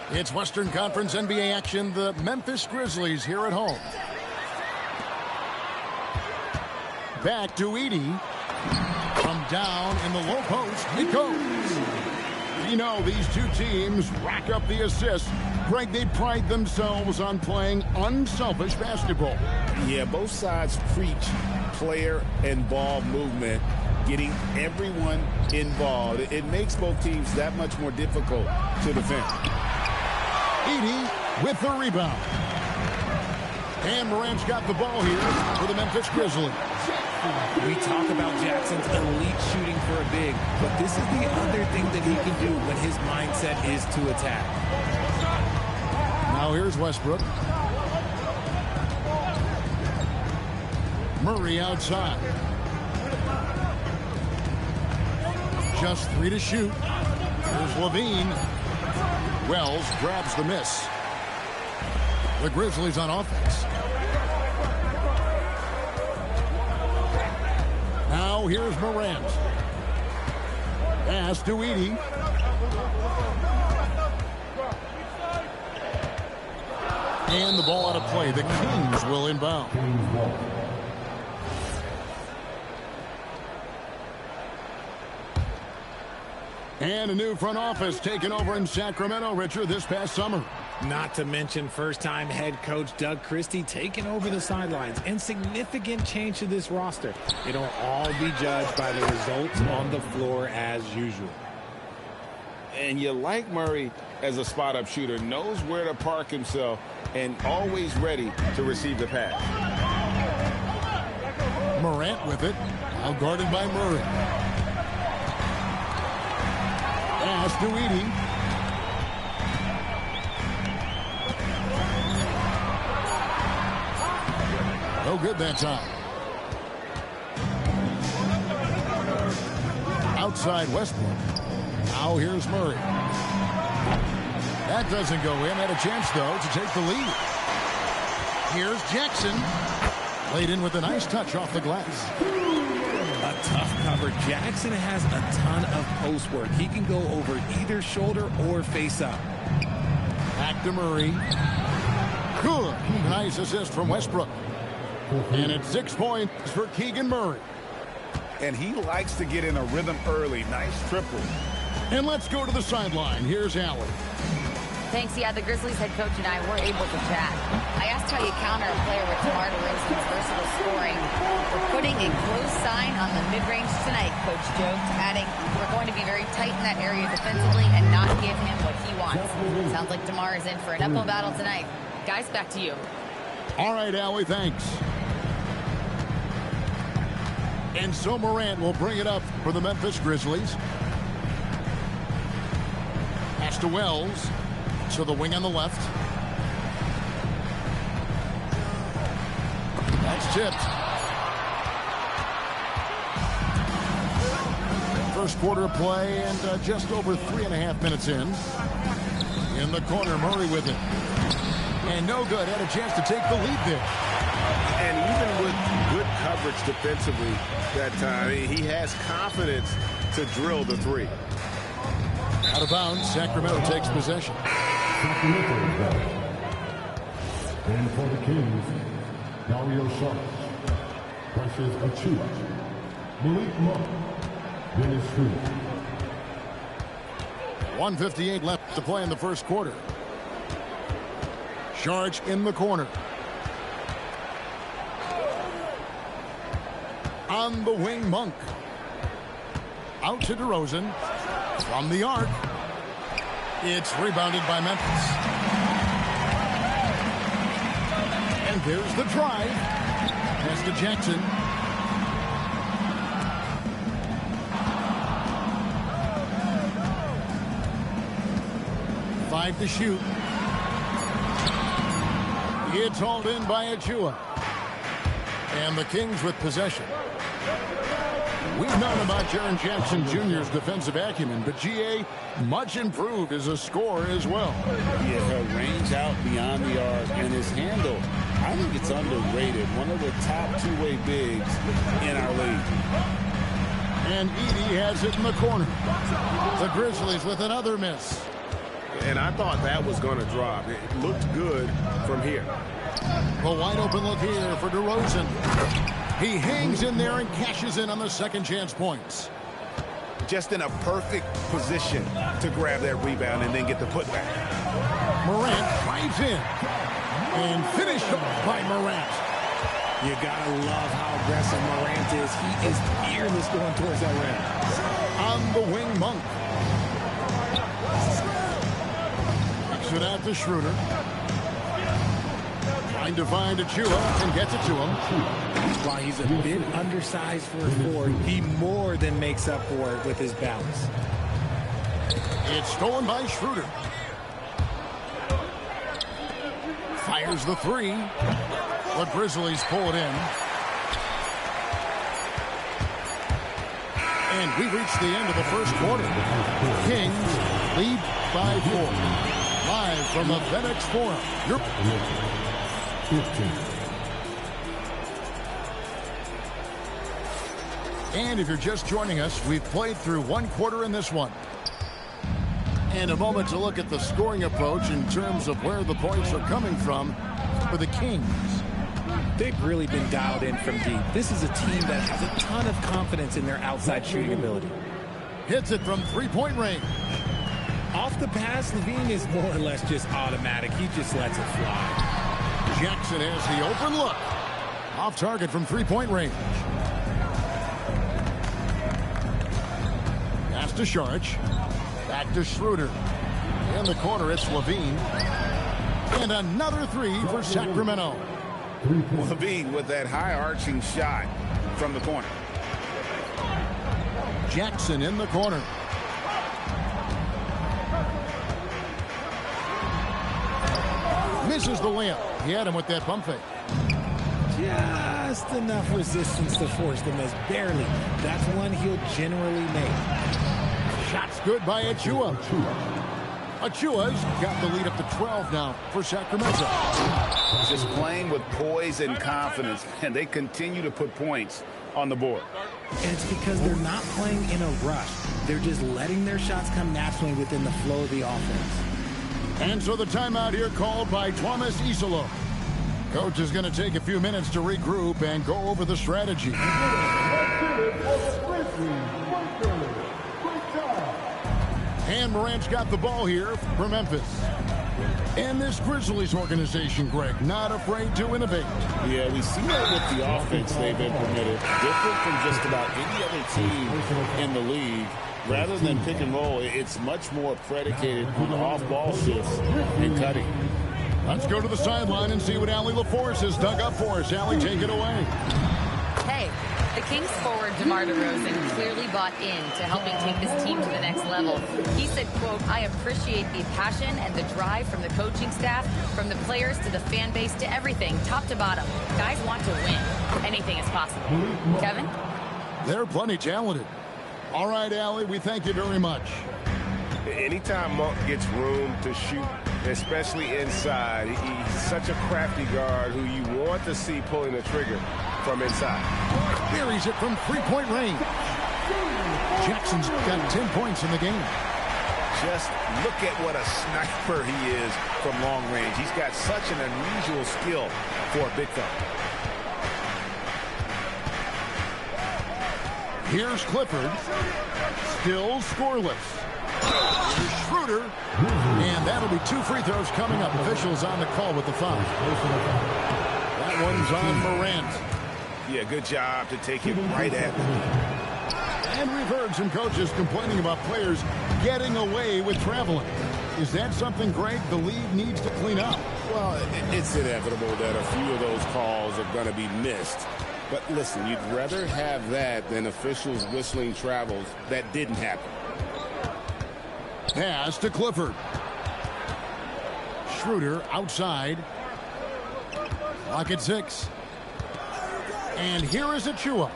It's Western Conference NBA action, the Memphis Grizzlies here at home. Back to Edey. From down in the low post, it goes. You know, these two teams rack up the assists. Greg, they pride themselves on playing unselfish basketball. Yeah, both sides preach player and ball movement, getting everyone involved. It makes both teams that much more difficult to defend. Edey with the rebound. And Morant's got the ball here for the Memphis Grizzlies. We talk about Jackson's elite shooting for a big, but this is the other thing that he can do when his mindset is to attack. Now here's Westbrook. Murray outside. Just 3 to shoot. Here's Levine. Wells grabs the miss. The Grizzlies on offense. Now here's Morant. Pass to Edey. And the ball out of play. The Kings will inbound. And a new front office taken over in Sacramento, Richard, this past summer. Not to mention first-time head coach Doug Christie taking over the sidelines. And significant change to this roster. It'll all be judged by the results on the floor as usual. And you like Murray as a spot-up shooter, knows where to park himself, and always ready to receive the pass. Morant with it, now guarded by Murray. Pass to Edey. No good that time. Outside Westbrook. Now here's Murray. That doesn't go in. Had a chance, though, to take the lead. Here's Jackson. Laid in with a nice touch off the glass. A tough cover. Jackson has a ton of post work. He can go over either shoulder or face up. Back to Murray. Good. Nice assist from Westbrook. And it's 6 points for Keegan Murray. And he likes to get in a rhythm early. Nice triple. And let's go to the sideline. Here's Allen. Thanks. Yeah, the Grizzlies head coach and I were able to chat. I asked how you counter a player with DeMar DeRozan's versatile scoring. We're putting a close sign on the mid-range tonight, Coach joked, adding, we're going to be very tight in that area defensively and not give him what he wants. Sounds like DeMar is in for an uphill battle tonight. Guys, back to you. All right, Allie, thanks. And so Morant will bring it up for the Memphis Grizzlies. Pass to Wells. So the wing on the left. That's tipped. First quarter of play and just over 3.5 minutes in. In the corner, Murray with it. And no good. Had a chance to take the lead there. And even with good coverage defensively that time, he has confidence to drill the three. Out of bounds, Sacramento takes possession. And for the Kings, Dario Saric, Precious Achiuwa, Malik Monk, Dennis Schroeder. 1:58 left to play in the first quarter. Saric in the corner. On the wing, Monk. Out to DeRozan. From the arc. It's rebounded by Memphis. And there's the drive. Pass to Jackson. Five to shoot. It's hauled in by Achiuwa. And the Kings with possession. We've known about Jaren Jackson Jr.'s defensive acumen, but G.A. much improved as a scorer as well. Yeah, her range out beyond the arc and his handle, I think it's underrated. One of the top two-way bigs in our league. And Edey has it in the corner. The Grizzlies with another miss. And I thought that was going to drop. It looked good from here. A wide open look here for DeRozan. He hangs in there and cashes in on the second chance points. Just in a perfect position to grab that rebound and then get the putback. Morant drives in and finished off by Morant. You gotta love how aggressive Morant is. He is fearless going towards that rim. On the wing, Monk. Kicks it out to Schroeder. Trying to find Achua and gets it to him. While he's a bit undersized for a forward, he more than makes up for it with his balance. It's stolen by Schroeder. Fires the three. The Grizzlies pull it in. And we reach the end of the first quarter. Kings lead by 4. Live from the FedEx Forum. 15. And if you're just joining us, we've played through one quarter in this one. And a moment to look at the scoring approach in terms of where the points are coming from for the Kings. They've really been dialed in from deep. This is a team that has a ton of confidence in their outside shooting ability. Hits it from three-point range. Off the pass, Levine is more or less just automatic. He just lets it fly. Jackson has the open look. Off target from three-point range. Pass to Saric. Back to Schroeder. In the corner, it's Levine. And another three for Sacramento. Levine with that high-arching shot from the corner. Jackson in the corner. Misses the layup. He had him with that pump fake. Just enough resistance to force the miss. Barely. That's one he'll generally make. Shot's good by Achua. Achua's got the lead up to 12 now for Sacramento. Just playing with poise and confidence, and they continue to put points on the board. And it's because they're not playing in a rush. They're just letting their shots come naturally within the flow of the offense. And so the timeout here called by Thomas Isolo. Coach is going to take a few minutes to regroup and go over the strategy. And Morant's got the ball here for Memphis. And this Grizzlies organization, Greg, not afraid to innovate. Yeah, we see that with the offense they've implemented. Different from just about any other team in the league. Rather than pick and roll, it's much more predicated on off-ball shifts and cutting. Let's go to the sideline and see what Allie LaForce has dug up for us. Allie, take it away. Hey, the Kings forward DeMar DeRozan clearly bought in to helping take this team to the next level. He said, quote, "I appreciate the passion and the drive from the coaching staff, from the players to the fan base to everything, top to bottom. Guys want to win. Anything is possible." Kevin? They're plenty talented. All right, Allie, we thank you very much. Anytime Monk gets room to shoot, especially inside, he's such a crafty guard who you want to see pulling the trigger from inside. Buries it from three-point range. Jackson's got 10 points in the game. Just look at what a sniper he is from long range. He's got such an unusual skill for a big fella. Here's Clifford. Still scoreless. Here's Schroeder. And that'll be 2 free throws coming up. Officials on the call with the foul. That one's on Morant. Yeah, good job to take him right at him. And we've heard some coaches complaining about players getting away with traveling. Is that something, Greg, the league needs to clean up? Well, it's inevitable that a few of those calls are going to be missed. But listen, you'd rather have that than officials whistling travels that didn't happen. Pass to Clifford. Schroeder outside. Clock at 6. And here is Achua.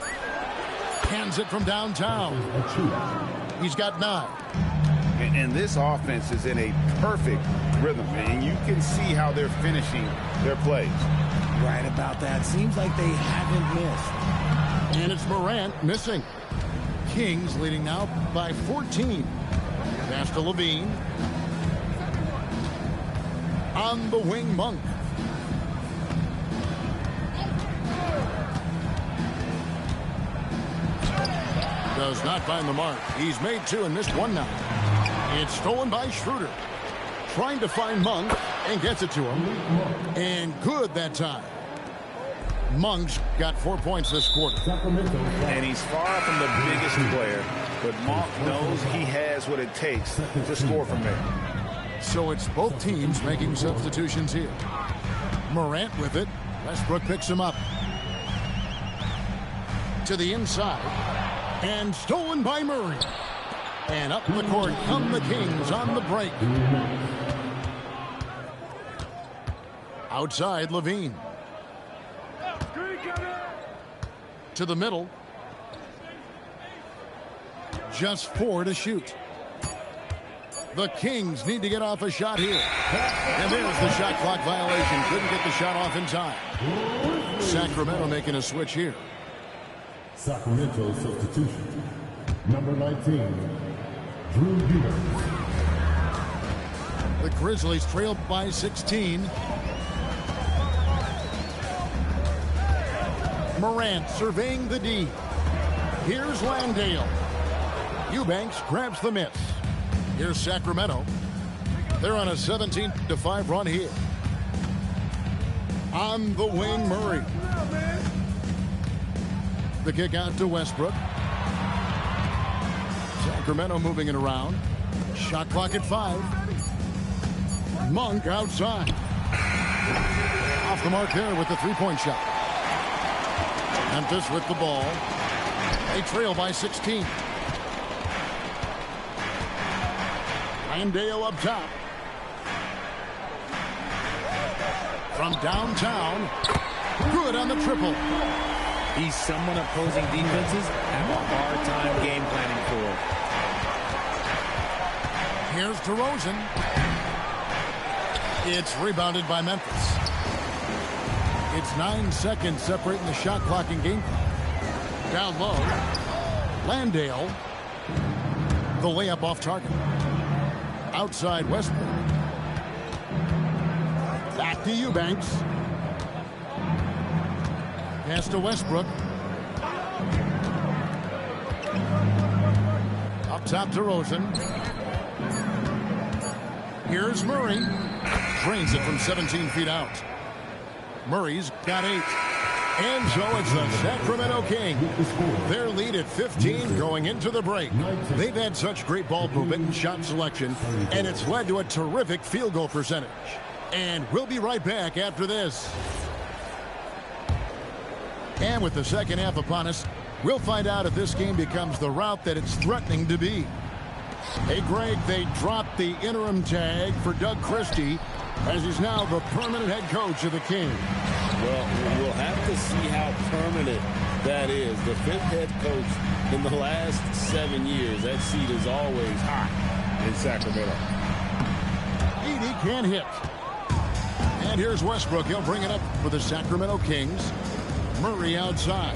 Hands it from downtown. He's got 9. And this offense is in a perfect rhythm, and you can see how they're finishing their plays. Right about that. Seems like they haven't missed. And it's Morant missing. Kings leading now by 14. Pass to Levine. On the wing, Monk. Does not find the mark. He's made 2 and missed 1 now. It's stolen by Schroeder. Trying to find Monk and gets it to him. And good that time. Monk's got 4 points this quarter. And he's far from the biggest player, but Monk knows he has what it takes to score from there. So it's both teams making substitutions here. Morant with it. Westbrook picks him up. To the inside. And stolen by Murray. And up the court come the Kings on the break. Outside, Levine. To the middle. Just 4 to shoot. The Kings need to get off a shot here. And there's the shot clock violation. Couldn't get the shot off in time. Sacramento making a switch here. Sacramento substitution. Number 19, Drew Eubanks. The Grizzlies trail by 16. Morant surveying the D. Here's Landale. Eubanks grabs the miss. Here's Sacramento. They're on a 17-5 run here. On the wing, Murray. The kick out to Westbrook. Sacramento moving it around. Shot clock at 5. Monk outside. Off the mark there with the three-point shot. Memphis with the ball. They trail by 16. Landale up top. From downtown. Good on the triple. He's someone opposing defenses have a hard time game planning for. Here's DeRozan. It's rebounded by Memphis. It's 9 seconds separating the shot clock and game clock. Down low. Landale. The layup off target. Outside Westbrook. Back to Eubanks. Pass to Westbrook. Up top to Rosen. Here's Murray. Drains it from 17 feet out. Murray's got 8. And so it's the Sacramento Kings. Their lead at 15 going into the break. They've had such great ball movement and shot selection, and it's led to a terrific field goal percentage. And we'll be right back after this. And with the second half upon us, we'll find out if this game becomes the route that it's threatening to be. Hey, Greg, they dropped the interim tag for Doug Christie as he's now the permanent head coach of the Kings. Well, we'll have to see how permanent that is. The 5th head coach in the last 7 years. That seat is always hot in Sacramento. Edey can't hit. And here's Westbrook. He'll bring it up for the Sacramento Kings. Murray outside.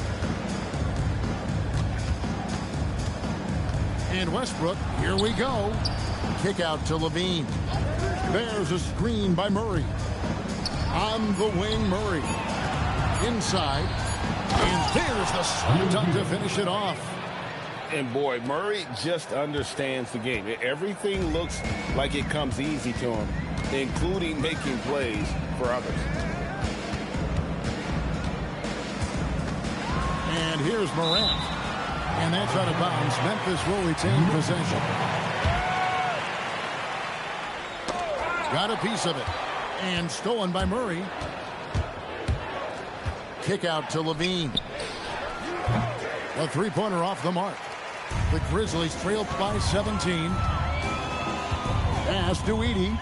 And Westbrook, here we go. Kick out to Levine. There's a screen by Murray. On the wing, Murray. Inside. And there's the slam dunk to finish it off. And boy, Murray just understands the game. Everything looks like it comes easy to him, including making plays for others. And here's Morant. And that's out of bounds. Memphis will retain possession. Got a piece of it. And stolen by Murray. Kick out to Levine. A three-pointer off the mark. The Grizzlies trail by 17. Pass to Edey.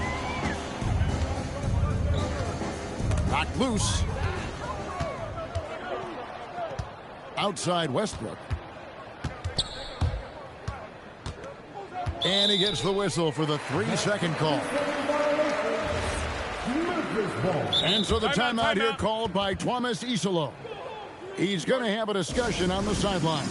Knocked loose. Outside Westbrook. And he gets the whistle for the 3-second call. And so the timeout here called by Thomas Isolo. He's going to have a discussion on the sideline.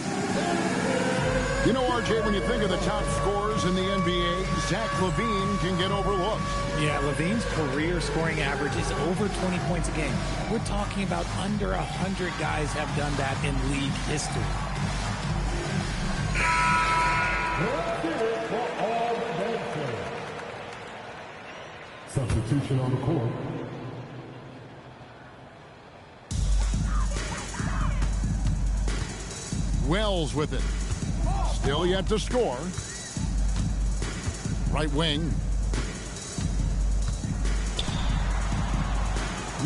You know, RJ, when you think of the top scorers in the NBA, Zach LaVine can get overlooked. Yeah, LaVine's career scoring average is over 20 points a game. We're talking about under 100 guys have done that in league history. Substitution on the court. Wells with it. Still yet to score. Right wing.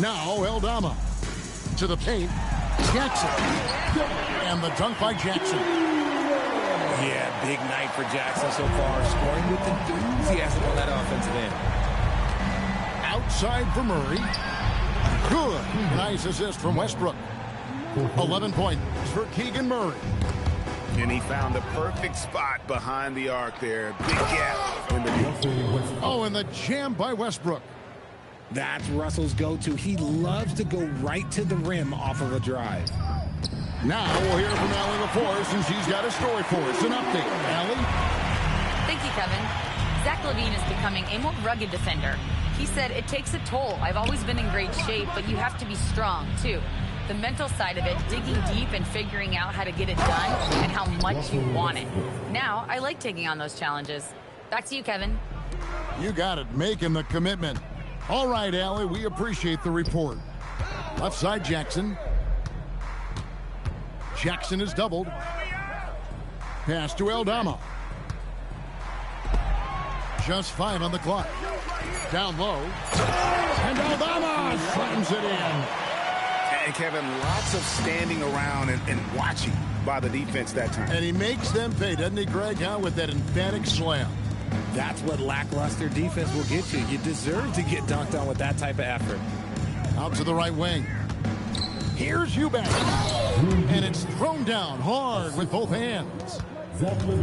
Now Eldama to the paint. Jackson. And the dunk by Jackson. Yeah, big night for Jackson so far. Scoring with enthusiasm on that offensive end. Outside for Murray. Good. Nice assist from Westbrook. 11 points for Keegan Murray. And he found the perfect spot behind the arc there. Big gap in the defense. Oh, and the jam by Westbrook. That's Russell's go-to. He loves to go right to the rim off of a drive. Now we'll hear from Allie LaForce, and she's got a story for us. An update. Allie? Thank you, Kevin. Zach LaVine is becoming a more rugged defender. He said, it takes a toll. I've always been in great shape, but you have to be strong, too. The mental side of it, digging deep and figuring out how to get it done and how much you want it. Now, I like taking on those challenges. Back to you, Kevin. You got it. Making the commitment. All right, Allie, we appreciate the report. Left side, Jackson. Jackson is doubled. Pass to Eldama. Just 5 on the clock. Down low. And Eldama slams it in. And Kevin, lots of standing around and watching by the defense that time. And he makes them pay, doesn't he, Greg, with that emphatic slam. That's what lackluster defense will get you. You deserve to get dunked on with that type of effort. Out to the right wing. Here's Eubanks. And it's thrown down hard with both hands.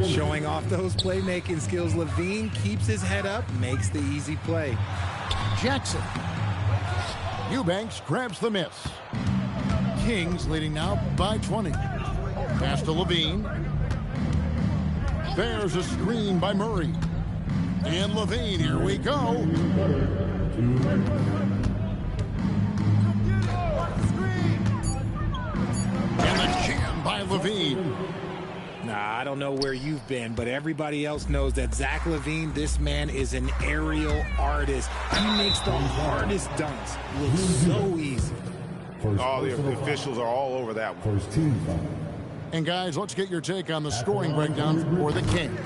Showing off those playmaking skills, LaVine keeps his head up, makes the easy play. Jackson. Eubanks grabs the miss. Kings leading now by 20. Pass to LaVine. There's a screen by Murray. And LaVine, here we go. And the jam by LaVine. Nah, I don't know where you've been, but everybody else knows that Zach LaVine, this man is an aerial artist. He makes the hardest dunks look so easy. All the officials are all over that one. First team foul. And guys, let's get your take on the scoring breakdown for the Kings.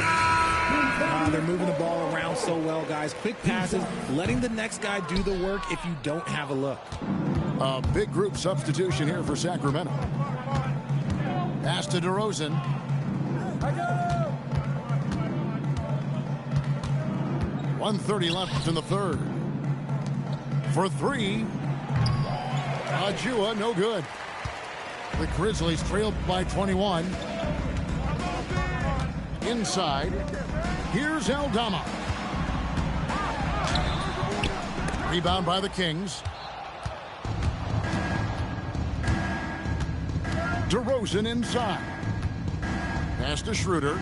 They're moving the ball around so well, guys. Quick passes, letting the next guy do the work if you don't have a look. A big group substitution here for Sacramento. Pass to DeRozan. 1:30 left in the third. For 3. Ajua, no good. The Grizzlies trailed by 21. Inside. Here's Eldama. Rebound by the Kings. DeRozan inside. Pass to Schroeder.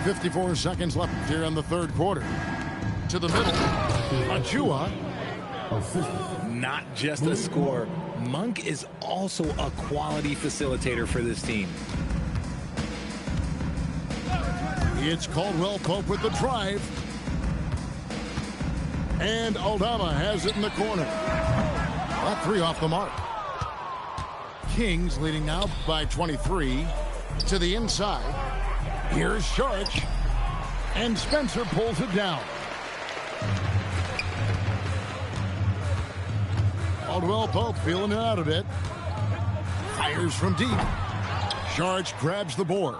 54 seconds left here in the third quarter. To the middle. Ajua. Not just a scorer. Monk is also a quality facilitator for this team. It's Caldwell Pope with the drive. And Aldama has it in the corner. That 3 off the mark. Kings leading now by 23. To the inside. Here's Saric. And Spencer pulls it down. Caldwell Pope feeling it out a bit. Fires from deep. Saric grabs the board.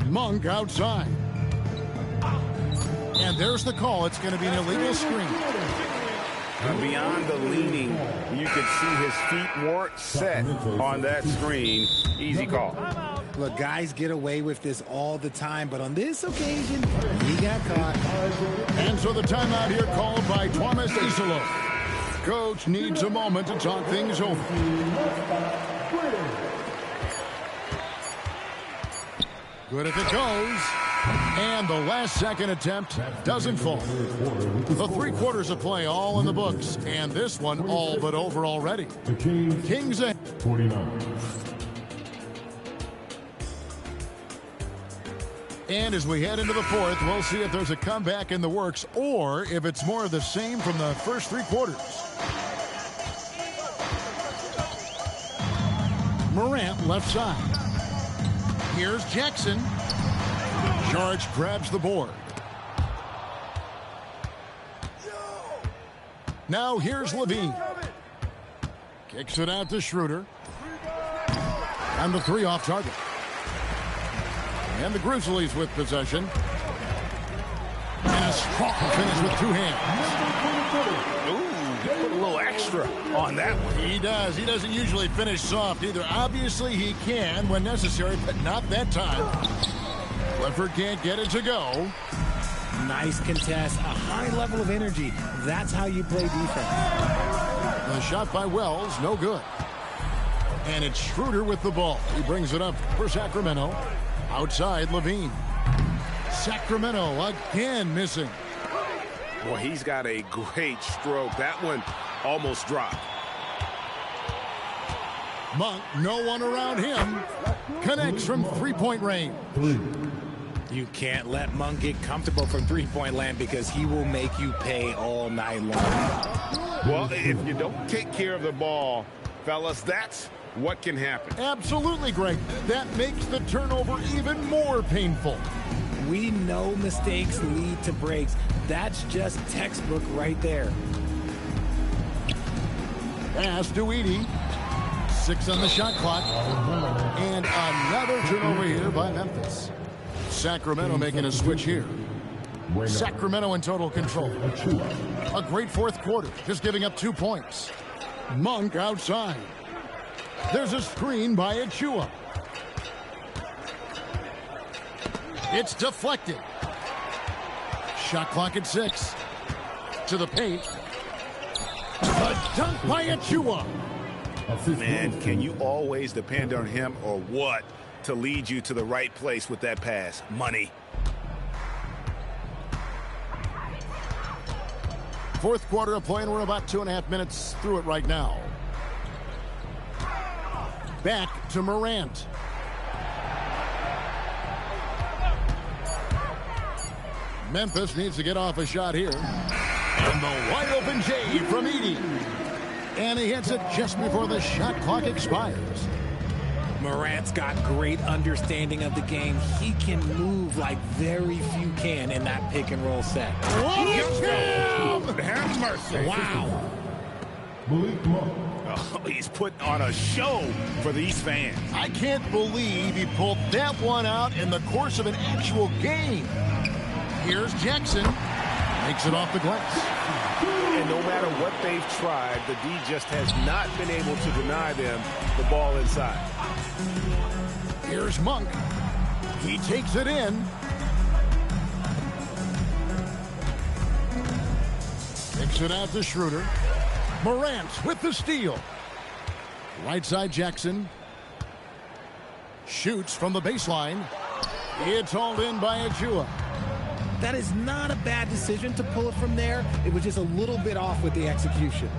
Monk outside. And there's the call. It's going to be an illegal screen. Beyond the leaning, you could see his feet weren't set on that screen. Easy call. Look, guys get away with this all the time, but on this occasion, he got caught. And so the timeout here called by Thomas Iserlohn. Coach needs a moment to talk things over. Good if it goes. And the last second attempt doesn't fall. The 3 quarters of play all in the books. And this one all but over already. The Kings ahead. 49. And as we head into the fourth, we'll see if there's a comeback in the works or if it's more of the same from the first 3 quarters. Morant left side. Here's Jackson. George grabs the board. Now here's Levine. Kicks it out to Schroeder. And the 3 off target. And the Grizzlies with possession. And a strong finish with 2 hands. Ooh, put a little extra on that one. He does. He doesn't usually finish soft either. Obviously he can when necessary, but not that time. Clifford can't get it to go. Nice contest, a high level of energy. That's how you play defense. The shot by Wells, no good. And it's Schroeder with the ball. He brings it up for Sacramento. Outside, Levine. Sacramento again missing. Boy, he's got a great stroke. That one almost dropped. Monk, no one around him. Connects from 3-point range. You can't let Monk get comfortable from 3-point land because he will make you pay all night long. Well, if you don't take care of the ball, fellas, that's what can happen. Absolutely, Greg. That makes the turnover even more painful. We know mistakes lead to breaks. That's just textbook right there. Pass to Edey. 6 on the shot clock. And another turnover here by Memphis. Sacramento making a switch here. Sacramento in total control. A great fourth quarter, just giving up 2 points. Monk outside. There's a screen by Achua. It's deflected. Shot clock at 6. To the paint. A dunk by Achua. Man, can you always depend on him or what to lead you to the right place with that pass? Money. Fourth quarter of play, and we're about 2.5 minutes through it right now. Back to Morant. Memphis needs to get off a shot here. And the wide open J from Edey. And he hits it just before the shot clock expires. Morant's got great understanding of the game. He can move like very few can in that pick and roll set. Have mercy. Wow. Malik Monk. Oh, he's putting on a show for these fans. I can't believe he pulled that one out in the course of an actual game. Here's Jackson. Makes it off the glass. And no matter what they've tried, the D just has not been able to deny them the ball inside. Here's Monk. He takes it in. Kicks it out to Schroeder. Morant with the steal. Right side Jackson. Shoots from the baseline. It's hauled in by Achua. That is not a bad decision to pull it from there. It was just a little bit off with the execution.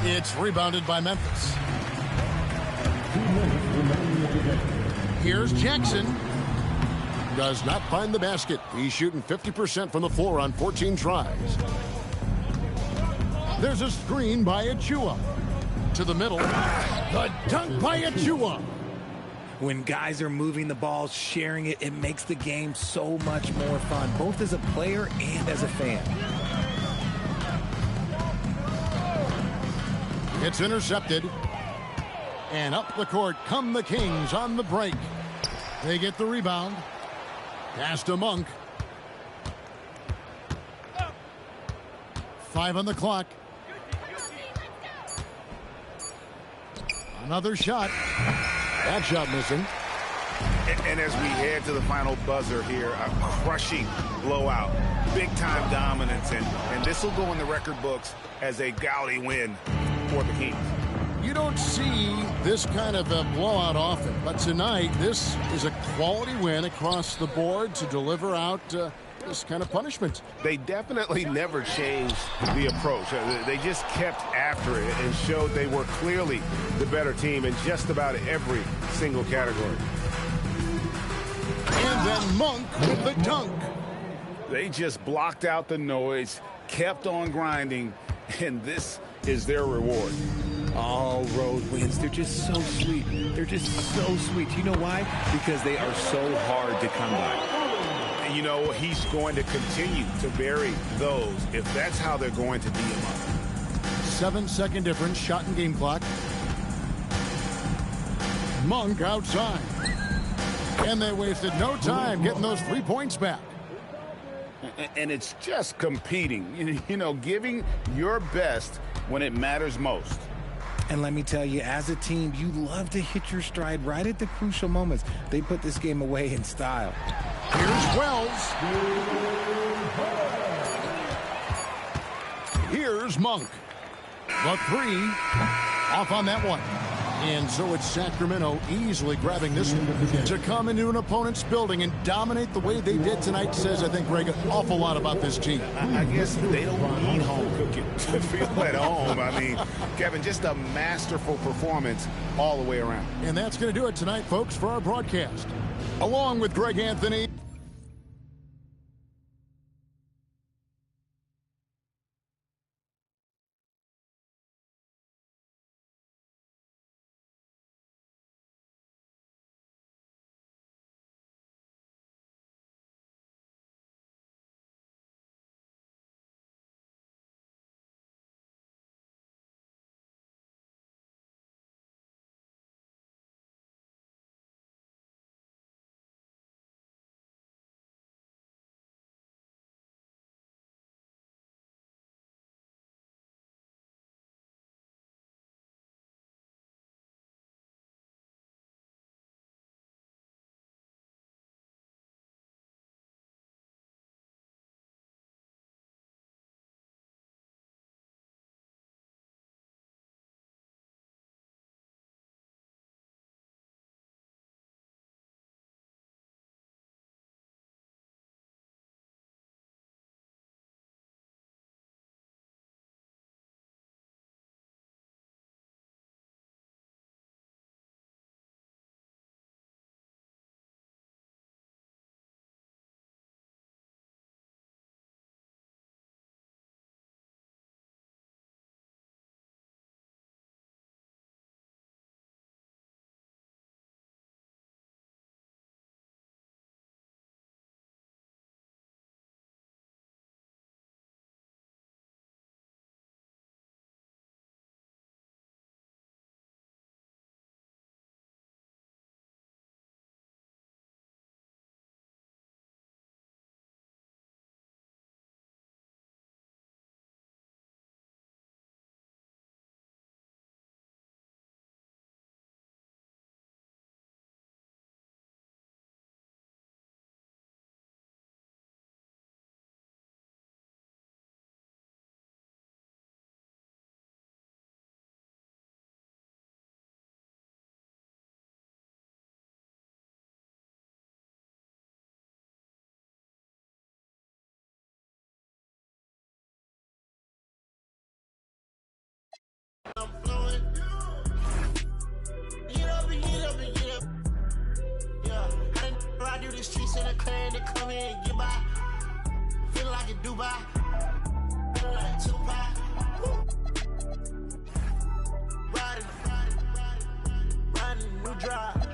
It's rebounded by Memphis. Here's Jackson. Does not find the basket. He's shooting 50% from the floor on 14 tries. There's a screen by Achua. To the middle. The dunk by Achua. When guys are moving the ball, sharing it, it makes the game so much more fun, both as a player and as a fan. It's intercepted. And up the court come the Kings on the break. They get the rebound. Pass to Monk. 5 on the clock. Another shot. That shot missing. And as we head to the final buzzer here, a crushing blowout, big-time dominance, and this will go in the record books as a gaudy win for the Kings. You don't see this kind of a blowout often, but tonight this is a quality win across the board to deliver out this kind of punishment. They definitely never changed the approach. They just kept after it and showed they were clearly the better team in just about every single category. And then Monk with the dunk. They just blocked out the noise, kept on grinding, and this is their reward. All road wins. They're just so sweet. They're just so sweet. You know why? Because they are so hard to come by. And you know, he's going to continue to bury those if that's how they're going to D him up. 7-second difference, shot and game clock. Monk outside. And they wasted no time getting those 3 points back. And it's just competing, you know, giving your best when it matters most. And let me tell you, as a team, you love to hit your stride right at the crucial moments. They put this game away in style. Here's Wells. Here's Monk. The 3 off on that one. And so it's Sacramento easily grabbing this one. To come into an opponent's building and dominate the way they did tonight says, I think, Greg, an awful lot about this team. I guess they don't need home cooking to feel at home. I mean, Kevin, just a masterful performance all the way around. And that's going to do it tonight, folks, for our broadcast. Along with Greg Anthony. I'm flowing. Get up and get up and get up. Yeah, I didn't ride through the streets in a clan to come in and get by. Feel like in Dubai. Feel like Tupac. Riding a new drive.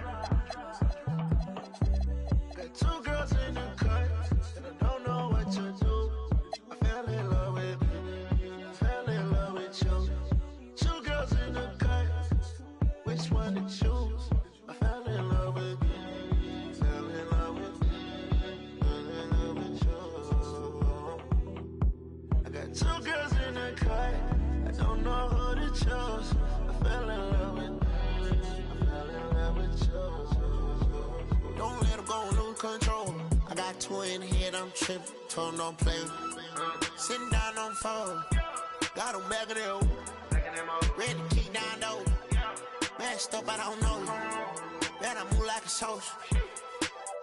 Got 2 girls in the cut, and I don't know what to do. I fell in love with you. Fell in love with you. 2 girls in the cut, which one to choose? I fell in love with you. two in the head, I'm tripping. Told him don't play with me. Sitting down on phone. Got him back of there. Ready to kick down though. Messed up, I don't know you. Bet I move like a soldier.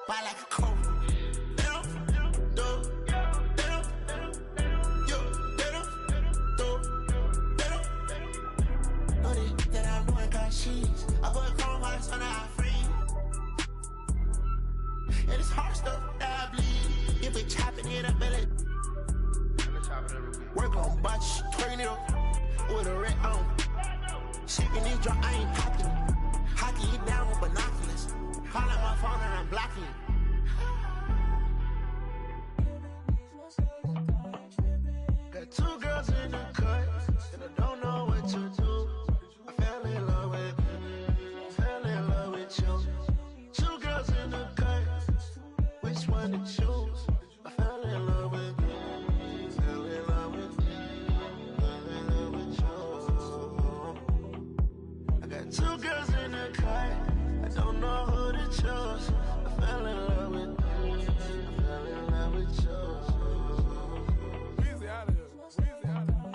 Fight like a coach. I put chrome hearts on our free. And it's hard stuff that I bleed. If we chopping it up, belly. Work on botch, turn it up with a red on. Shaking this drum, I ain't popping it. Hockey it down with binoculars. Call out my phone and I'm blocking it. Got two girls in the cut, and I don't know what to do. I fell in love with you. Two girls in the cut, which one to choose? I fell in love with you. Fell in love with you. Fell in love with you. I got two girls in the cut, I don't know who to choose. I fell in love with you. I fell in love with you. Easy out of here. Easy out of here.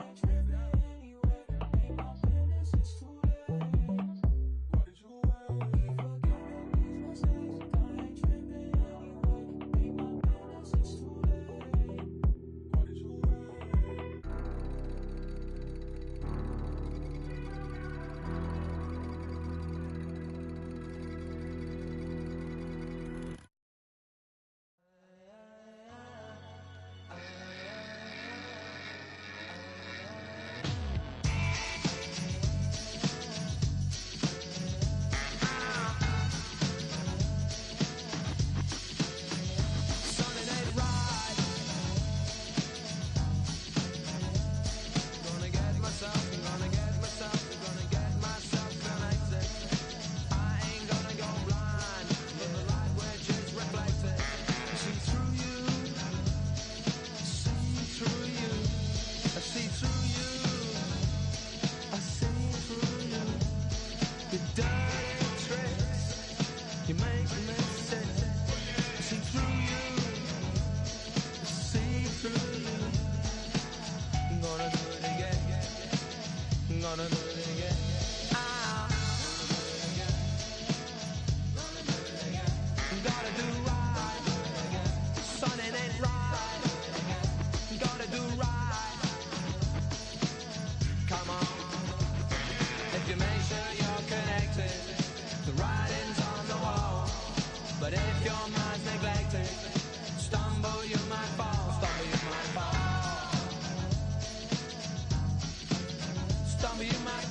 Stumble, you might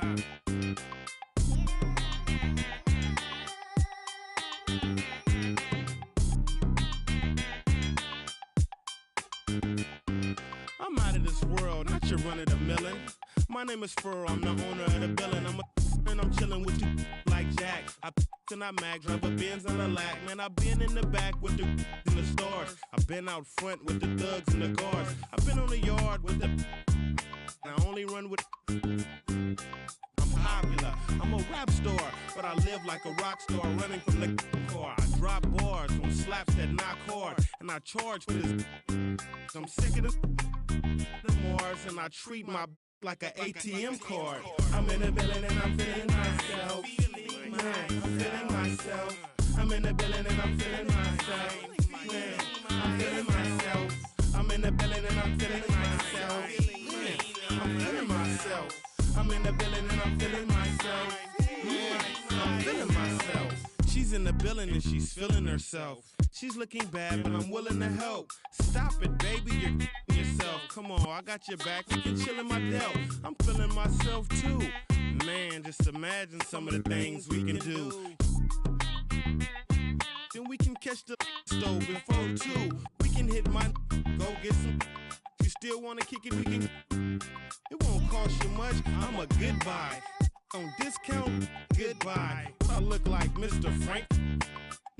I'm out of this world, not your run-of-the-millin'. My name is Furrow, I'm the owner of the building. And I'm chillin' with you like Jack. I and I mag, drive a Benz on a lack. Man, I been in the back with the in the stores. I been out front with the thugs and the guards. I been on the yard with the I only run with I'm popular, I'm a rap star, but I live like a rock star running from the car. I drop bars on slaps that knock hard, and I charge for this. I'm sick of the Mars, and I treat my like an ATM card. I'm in the building and I'm feeling myself. Man, I'm feeling myself. I'm in the building and I'm feeling myself. Man, I'm feeling myself. I'm in the building and I'm feeling myself. Man, I'm feeling myself. I'm in the building and I'm feeling myself. Man, I'm feeling myself. She's in the building and she's feeling herself. She's looking bad, but I'm willing to help. Stop it, baby, you're yourself. Come on, I got your back, we can chill in my delt. I'm feeling myself too. Man, just imagine some of the things we can do. Then we can catch the stove before 2. We can hit my go get some. You still wanna kick it, we can. It won't cost you much, I'm a good buy. On discount, goodbye. I look like Mr. Frank.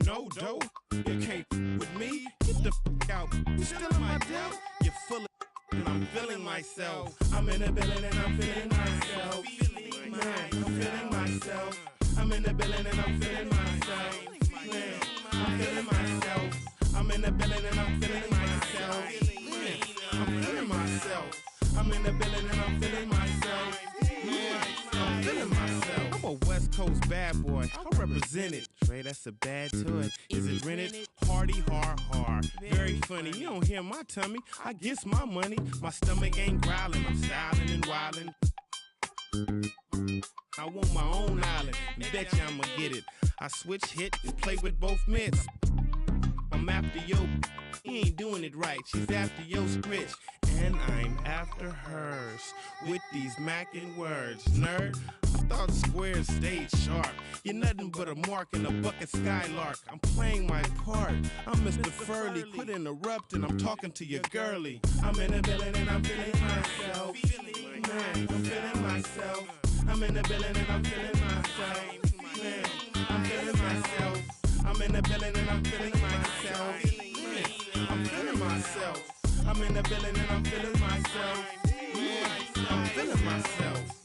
No dough, you can't with me. Get the out. You still in my delt? You're full of and I'm feeling myself. I'm in the building and I'm feeling myself. Man, I'm feeling myself. I'm in the building and I'm feeling myself. Man, I'm feeling myself. I'm in the building and I'm feeling myself. Man, I'm feeling myself. I'm in the building and I'm feeling myself. Man, I'm feeling myself. I'm a West Coast bad boy. I represent it. Trey, that's a bad toy. Is it rented? Hardy, har. Very funny. You don't hear my tummy. I guess my money. My stomach ain't growling. I'm styling and wilding. I want my own island. Bet you I'ma get it. I switch hit and play with both mitts. I'm after yo. He ain't doing it right. She's after yo scritch. And I'm after hers with these mackin' words. Nerd, I thought squares stayed sharp. You're nothing but a mark in a bucket skylark. I'm playing my part. I'm Mr. Furley. Quit interrupting. I'm talking to your girlie. I'm in the building and I'm feeling myself. Man, I'm feeling myself. I'm in the building and I'm feeling myself. Man, I'm feeling myself. I'm in the building and I'm feeling myself. Man, I'm feeling myself. I'm in the building and I'm feeling myself. Yeah, I'm feeling myself.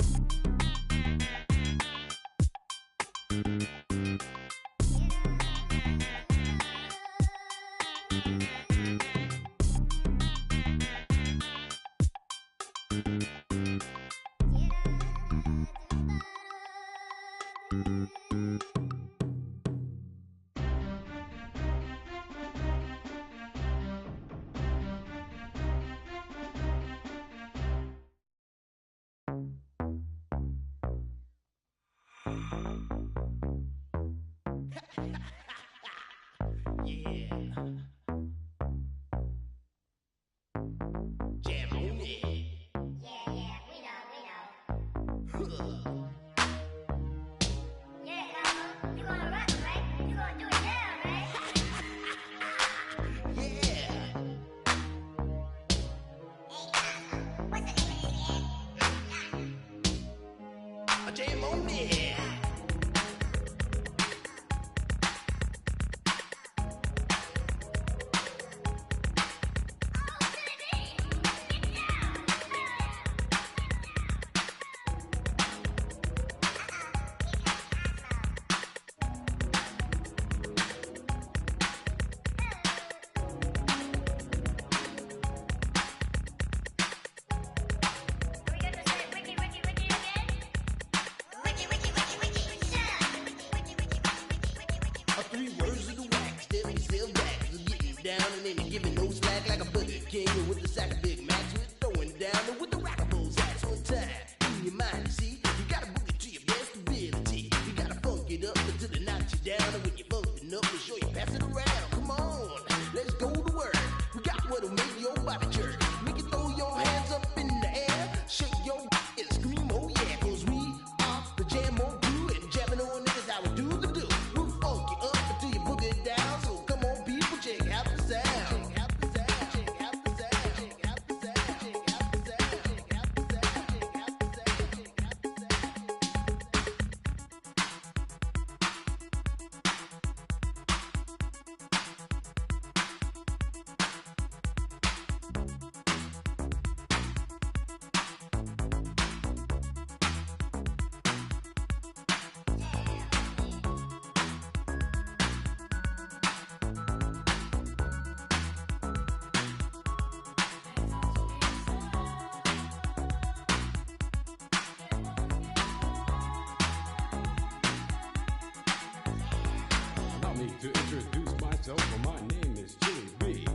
to introduce myself, but my name is Jimmy B.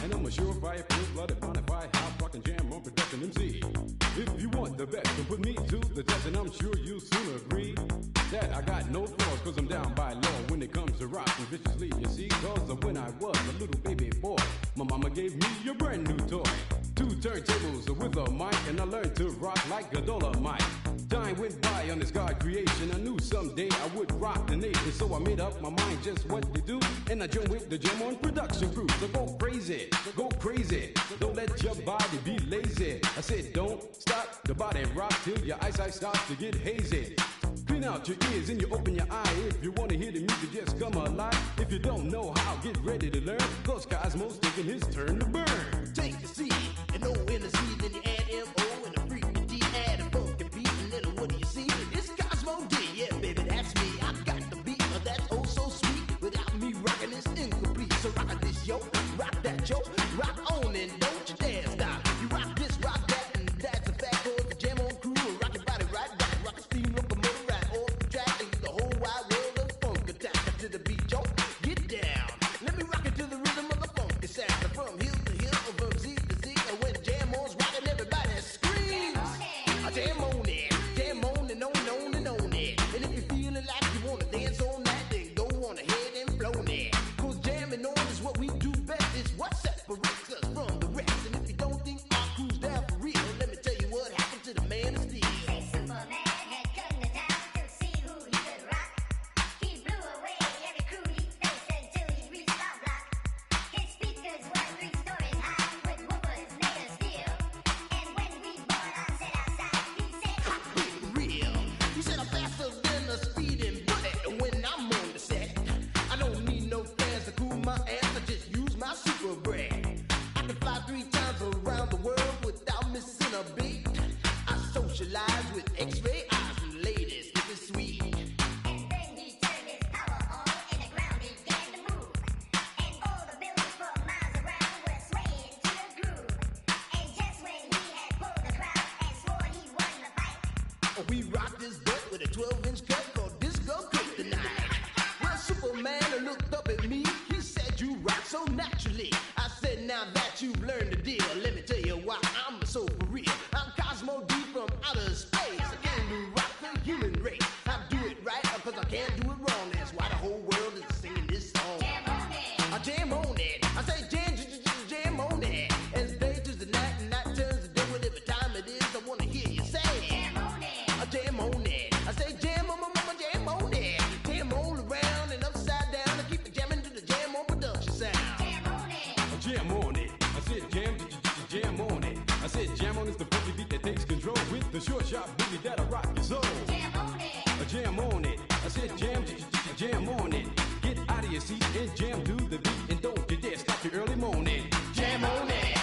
And I'm a surefire, full-blooded, bonafide, house rockin' jam on production MC. If you want the best, then put me to the test, and I'm sure you'll soon agree that I got no flaws, cause I'm down by law when it comes to rockin' viciously, you see. Cause of when I was a little baby boy, my mama gave me a brand new toy. 2 turntables with a mic, and I learned to rock like a Dolomite. Time went by on this God creation. I knew someday I would rock the nation, so I made up my mind just what to do, and I joined with the Jam On production crew. So go crazy, don't let your body be lazy. I said don't stop the body rock till your eyesight starts to get hazy. Clean out your ears and you open your eye. If you want to hear the music, just come alive. If you don't know how, get ready to learn, cause Cosmo's taking his turn to burn. Take the C and O in the C, then you add M-O and a freaking D, add a funky beat, and then what do you see? It's Cosmo D, yeah baby, that's me. I got the beat, that's oh so sweet. Without me rocking, it's incomplete. So rock this, yo, rock that, yo, rock on and don't you dare stop. You rock this, rock that, and that's a fact. Cause the Jam On crew will rock your body right back. Rock a steam locomotive right off the track, and the whole wide world of funk attack. To the beat, yo, get down. Let me rock it to the rhythm of the funky sound. From hill to hill, from Z to Z, and when Jam On's rocking, everybody screams. Jam on it, jam on and on and on it. And if you're feeling like you wanna dance all night, then go on ahead and blow it. Cause jamming on is what we do best. It's what separates us from the rest. And if you don't think our crew's down for real, let me tell you what happened to the man of steel. Superman had come to town to see who he could rock. He blew away every crew he faced until he reached our block. His speakers were 3 stories high with woofers made of steel. And when we brought on set outside, he said, Real. He said I'm faster than a speeding bullet when I'm on the set. I don't need no fans to cool my ass. I just use my super bread. I can fly 3 times around the world without missing a beat. I socialize with X-ray eyes and ladies. This is sweet. and then he turned his power on and the ground began to move. And all the buildings for miles around were swaying to the groove. And just when he had pulled the crowd and swore he won the fight, We rock this dirt with a 12-inch cut called Disco Kryptonite. Well, Superman looked up at me. He said, you rock so naturally. I said, now that you've learned the deal, let me tell you why I'm so for real. I'm Cosmo D from outer space. I came to rock the human race. I do it right because I can't do it wrong. That's why the whole world is singing this song. I jam on it. I say jam on it. As day turns to night and night turns to day, whatever time it is, I want to hear you say jam on it. I jam on it. I say jam on it. Jam all around and upside down. I keep jamming to the Jam On production sound. Jam on it. I said jam on it. I said jam on is the funky beat that takes control with the short sharp boogie that'll rock your soul. Jam on it. I said jam on it. Get out of your seat and jam to the beat, and don't you dare stop your early morning. Jam on it.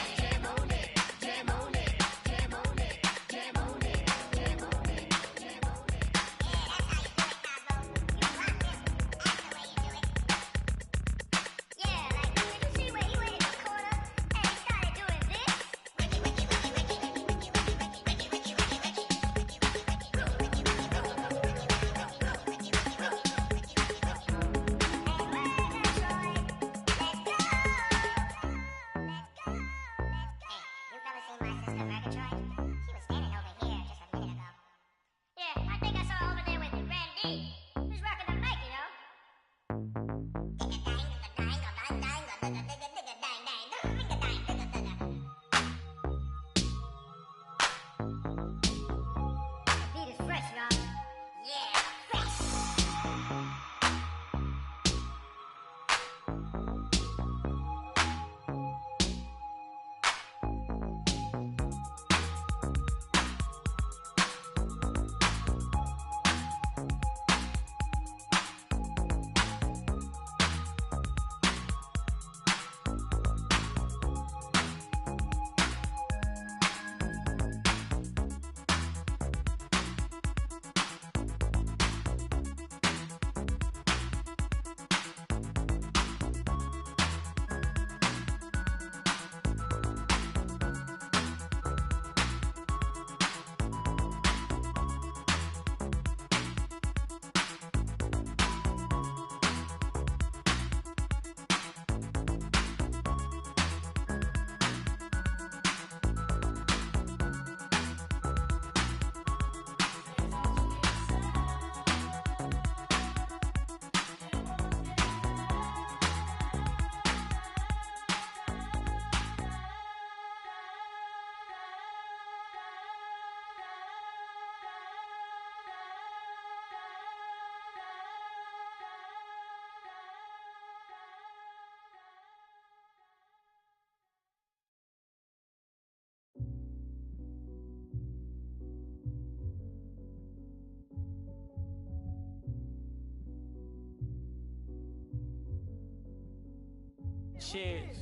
Cheers.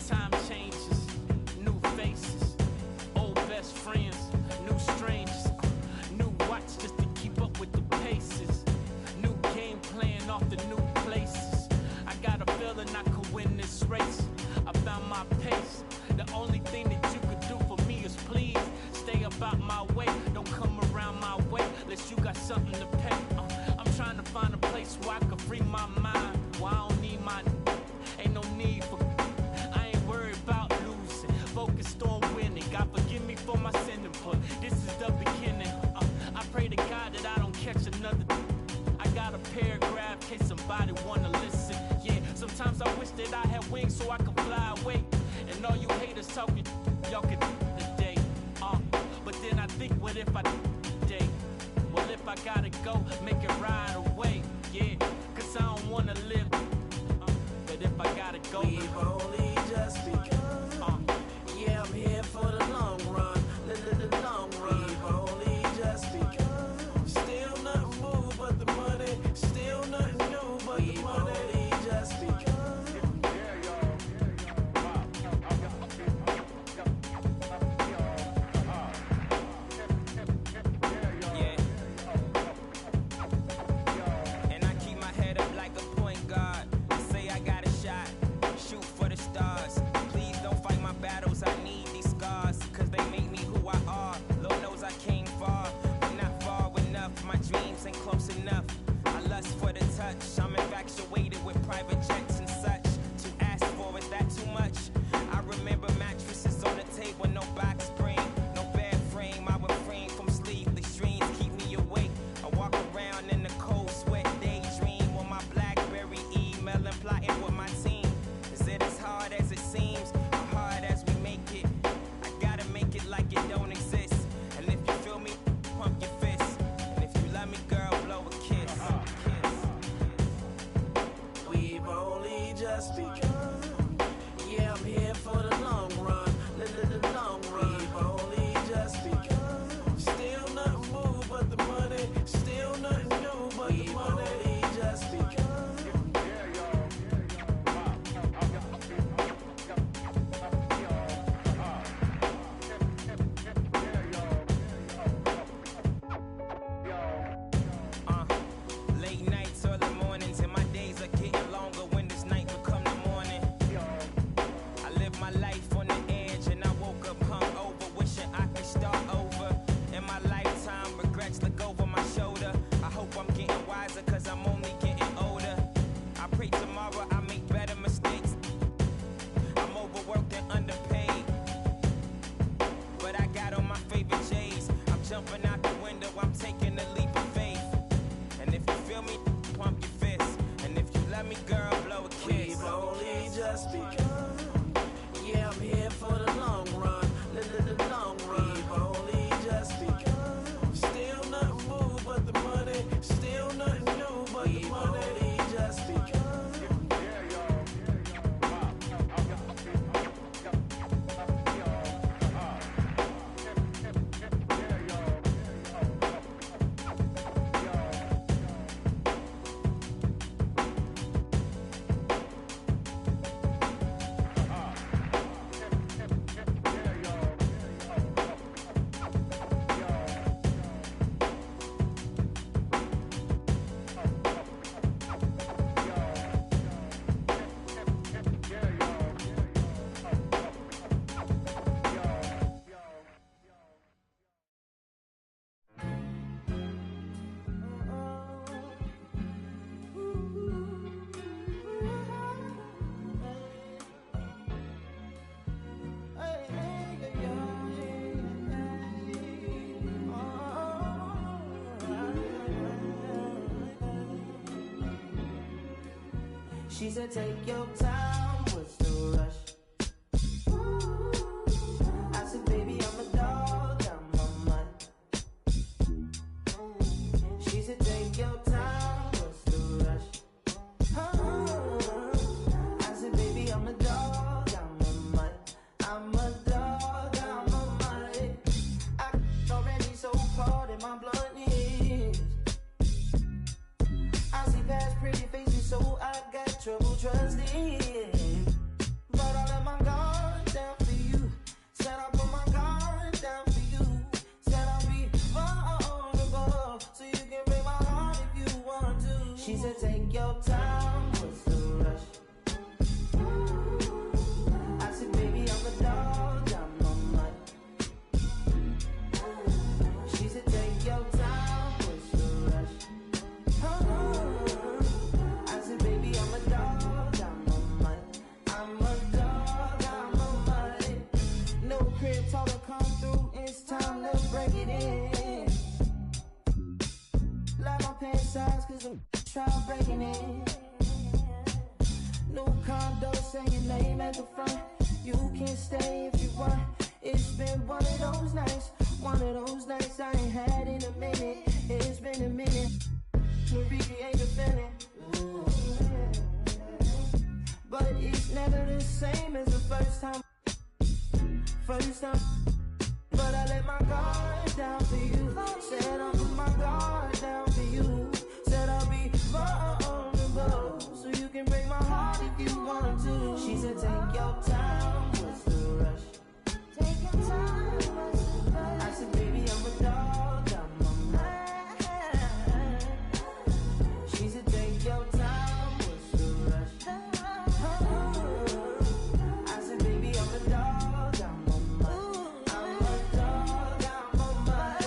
Time changes, new faces, old best friends, new strangers, new watch just to keep up with the paces, new game plan off the new places. I got a feeling I could win this race. I found my pace. The only thing that you could do for me is please stay about my way. Don't come around my way unless you got something to pay. I'm trying to find a place where I can free my mind. Well, I don't need my, ain't no need for, I ain't worried about losing. Focused on winning. God forgive me for my sin input. This is the beginning. I pray to God that I don't catch another. I got a paragraph in case somebody wanna listen. Yeah, sometimes I wish that I had wings so I could fly away. And all you haters talking, y'all could today. But then I think, what if I today? Well, if I gotta go, make it right away. Yeah, cause I don't wanna live. But if I gotta go, we've only just begun. Yeah, I'm here for the long run. The long run. We've only just begun. Still nothing moved but the money. Still nothing new but the money. We've only just begun. I'm infatuated with private jets and such. To ask for, is that too much? I remember mattresses on the table, no box spring, no bed frame. I refrain from sleepless dreams, keep me awake. I walk around in the cold sweat, daydream on my BlackBerry, emailing, plotting with my team. Is it as hard as it seems, or hard as we make it? I gotta make it like it don't exist. And if you feel me, pump your fist. And if you love me, girl, blow a kiss. We've only just begun. Yeah, I'm here for the long run. The long run. We've only just begun. Still nothing moved but the money. Still nothing new but the money. We've only just begun. Late nights, early mornings, and my days are getting longer when this night become the morning. I live my life on the edge, and I woke up hungover, wishing I could start over. In my lifetime, regrets look over my shoulder. I hope I'm getting wiser, cause I'm only getting older. I pray tomorrow I make better mistakes. I'm overworked and underpaid, but I got on my favorite J's. I'm jumping out the window, I'm taking a leap of faith. And if you feel me, pump your fist. And if you love me, girl, blow a kiss. We've only just begun. Yeah, I'm here for the long run. The long run. We've only just begun. Still nothing moved but the money. Still nothing new but the money. We've only just begun. She said, take your time, what's the rush? I said, baby, I'm a dog, I'm a mutt. She said, take your time, what's the rush? I said, baby, I'm a dog, I'm a mutt. I'm a dog, I'm a mutt. I already so part in my blunt is. I see past pretty faces, so I got trouble trusting. She said, take your time, what's the rush? I said, baby, I'm a dog, I'm on mud. She said, take your time, what's the rush? I said, baby, I'm a dog, I'm on mud. I'm a dog, I'm on mud. No crib talk to come through, it's time to break it in. Like my pants size, cause I'm trying breaking it. New condo, say your name at the front. You can stay if you want. It's been one of those nights I ain't had in a minute. It's been a minute. Mariki ain't defending. But it's never the same as the first time. But I let my guard down for you. Said I'll put my guard down for you. Said I'll be vulnerable, so you can break my heart if you want to. She said, take your time, what's the rush? Take your time, what's the rush? I said, baby, I'm a dog, I'm a man. She said, take your time, what's the rush? I said, baby, I'm a dog, I'm a man. I'm a dog, I'm a man.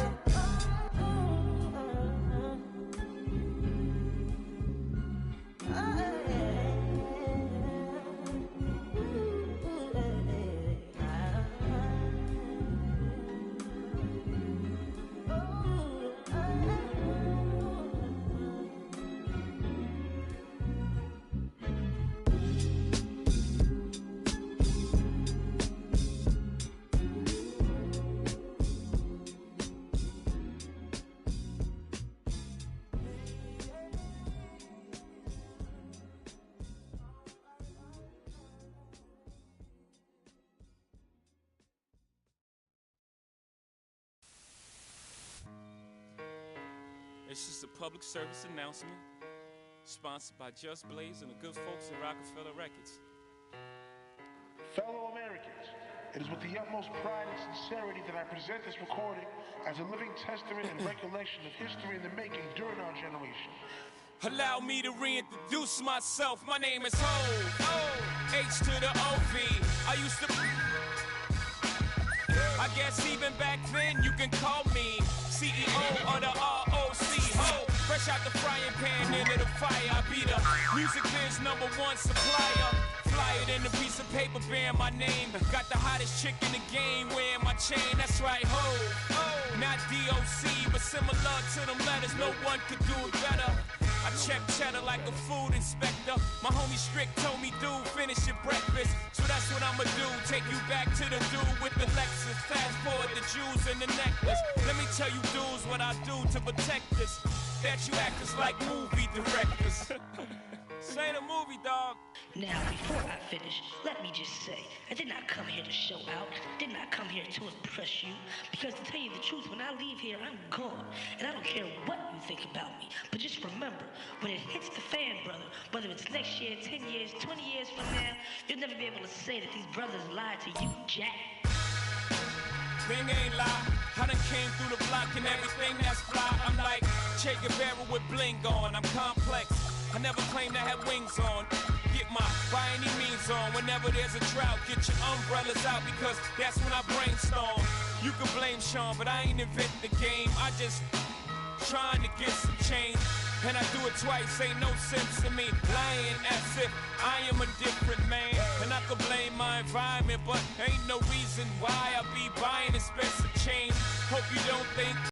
It's just a public service announcement sponsored by Just Blaze and the good folks at Rockefeller Records. Fellow Americans, it is with the utmost pride and sincerity that I present this recording as a living testament and recollection of history in the making during our generation. Allow me to reintroduce myself. My name is Ho, H to the O-V. I used to... I guess even back then you can call me CEO of the ROC. Ho, fresh out the frying pan into the fire. I be the music biz #1 supplier. Flyer than a piece of paper bearing my name. Got the hottest chick in the game wearing my chain. That's right, ho. Not DOC, but similar to them letters. No one could do it better. I check cheddar like a food inspector. My homie Strick told me, dude, finish your breakfast. So that's what I'ma do. Take you back to the dude with the Lexus. Fast forward the jewels and the necklace. Let me tell you, dudes, what I do to protect this. That you actors like movie directors. This ain't a movie, dog. Now, before I finish, let me just say, I did not come here to show out, did not come here to impress you, because to tell you the truth, when I leave here, I'm gone, and I don't care what you think about me, but just remember, when it hits the fan, brother, whether it's next year, 10 years, 20 years from now, you'll never be able to say that these brothers lied to you, Jack. Thing ain't lie, I done came through the block and everything that's fly. I'm like Che Guevara with bling on, I'm complex. I never claimed I had wings on. Get my by any means on. Whenever there's a drought, get your umbrellas out because that's when I brainstorm. You can blame Sean, but I ain't invent the game. I just trying to get some change. And I do it twice, ain't no sense to me. Lying as if I am a different man. And I could blame my environment, but ain't no reason why I be buying expensive change. Hope you don't think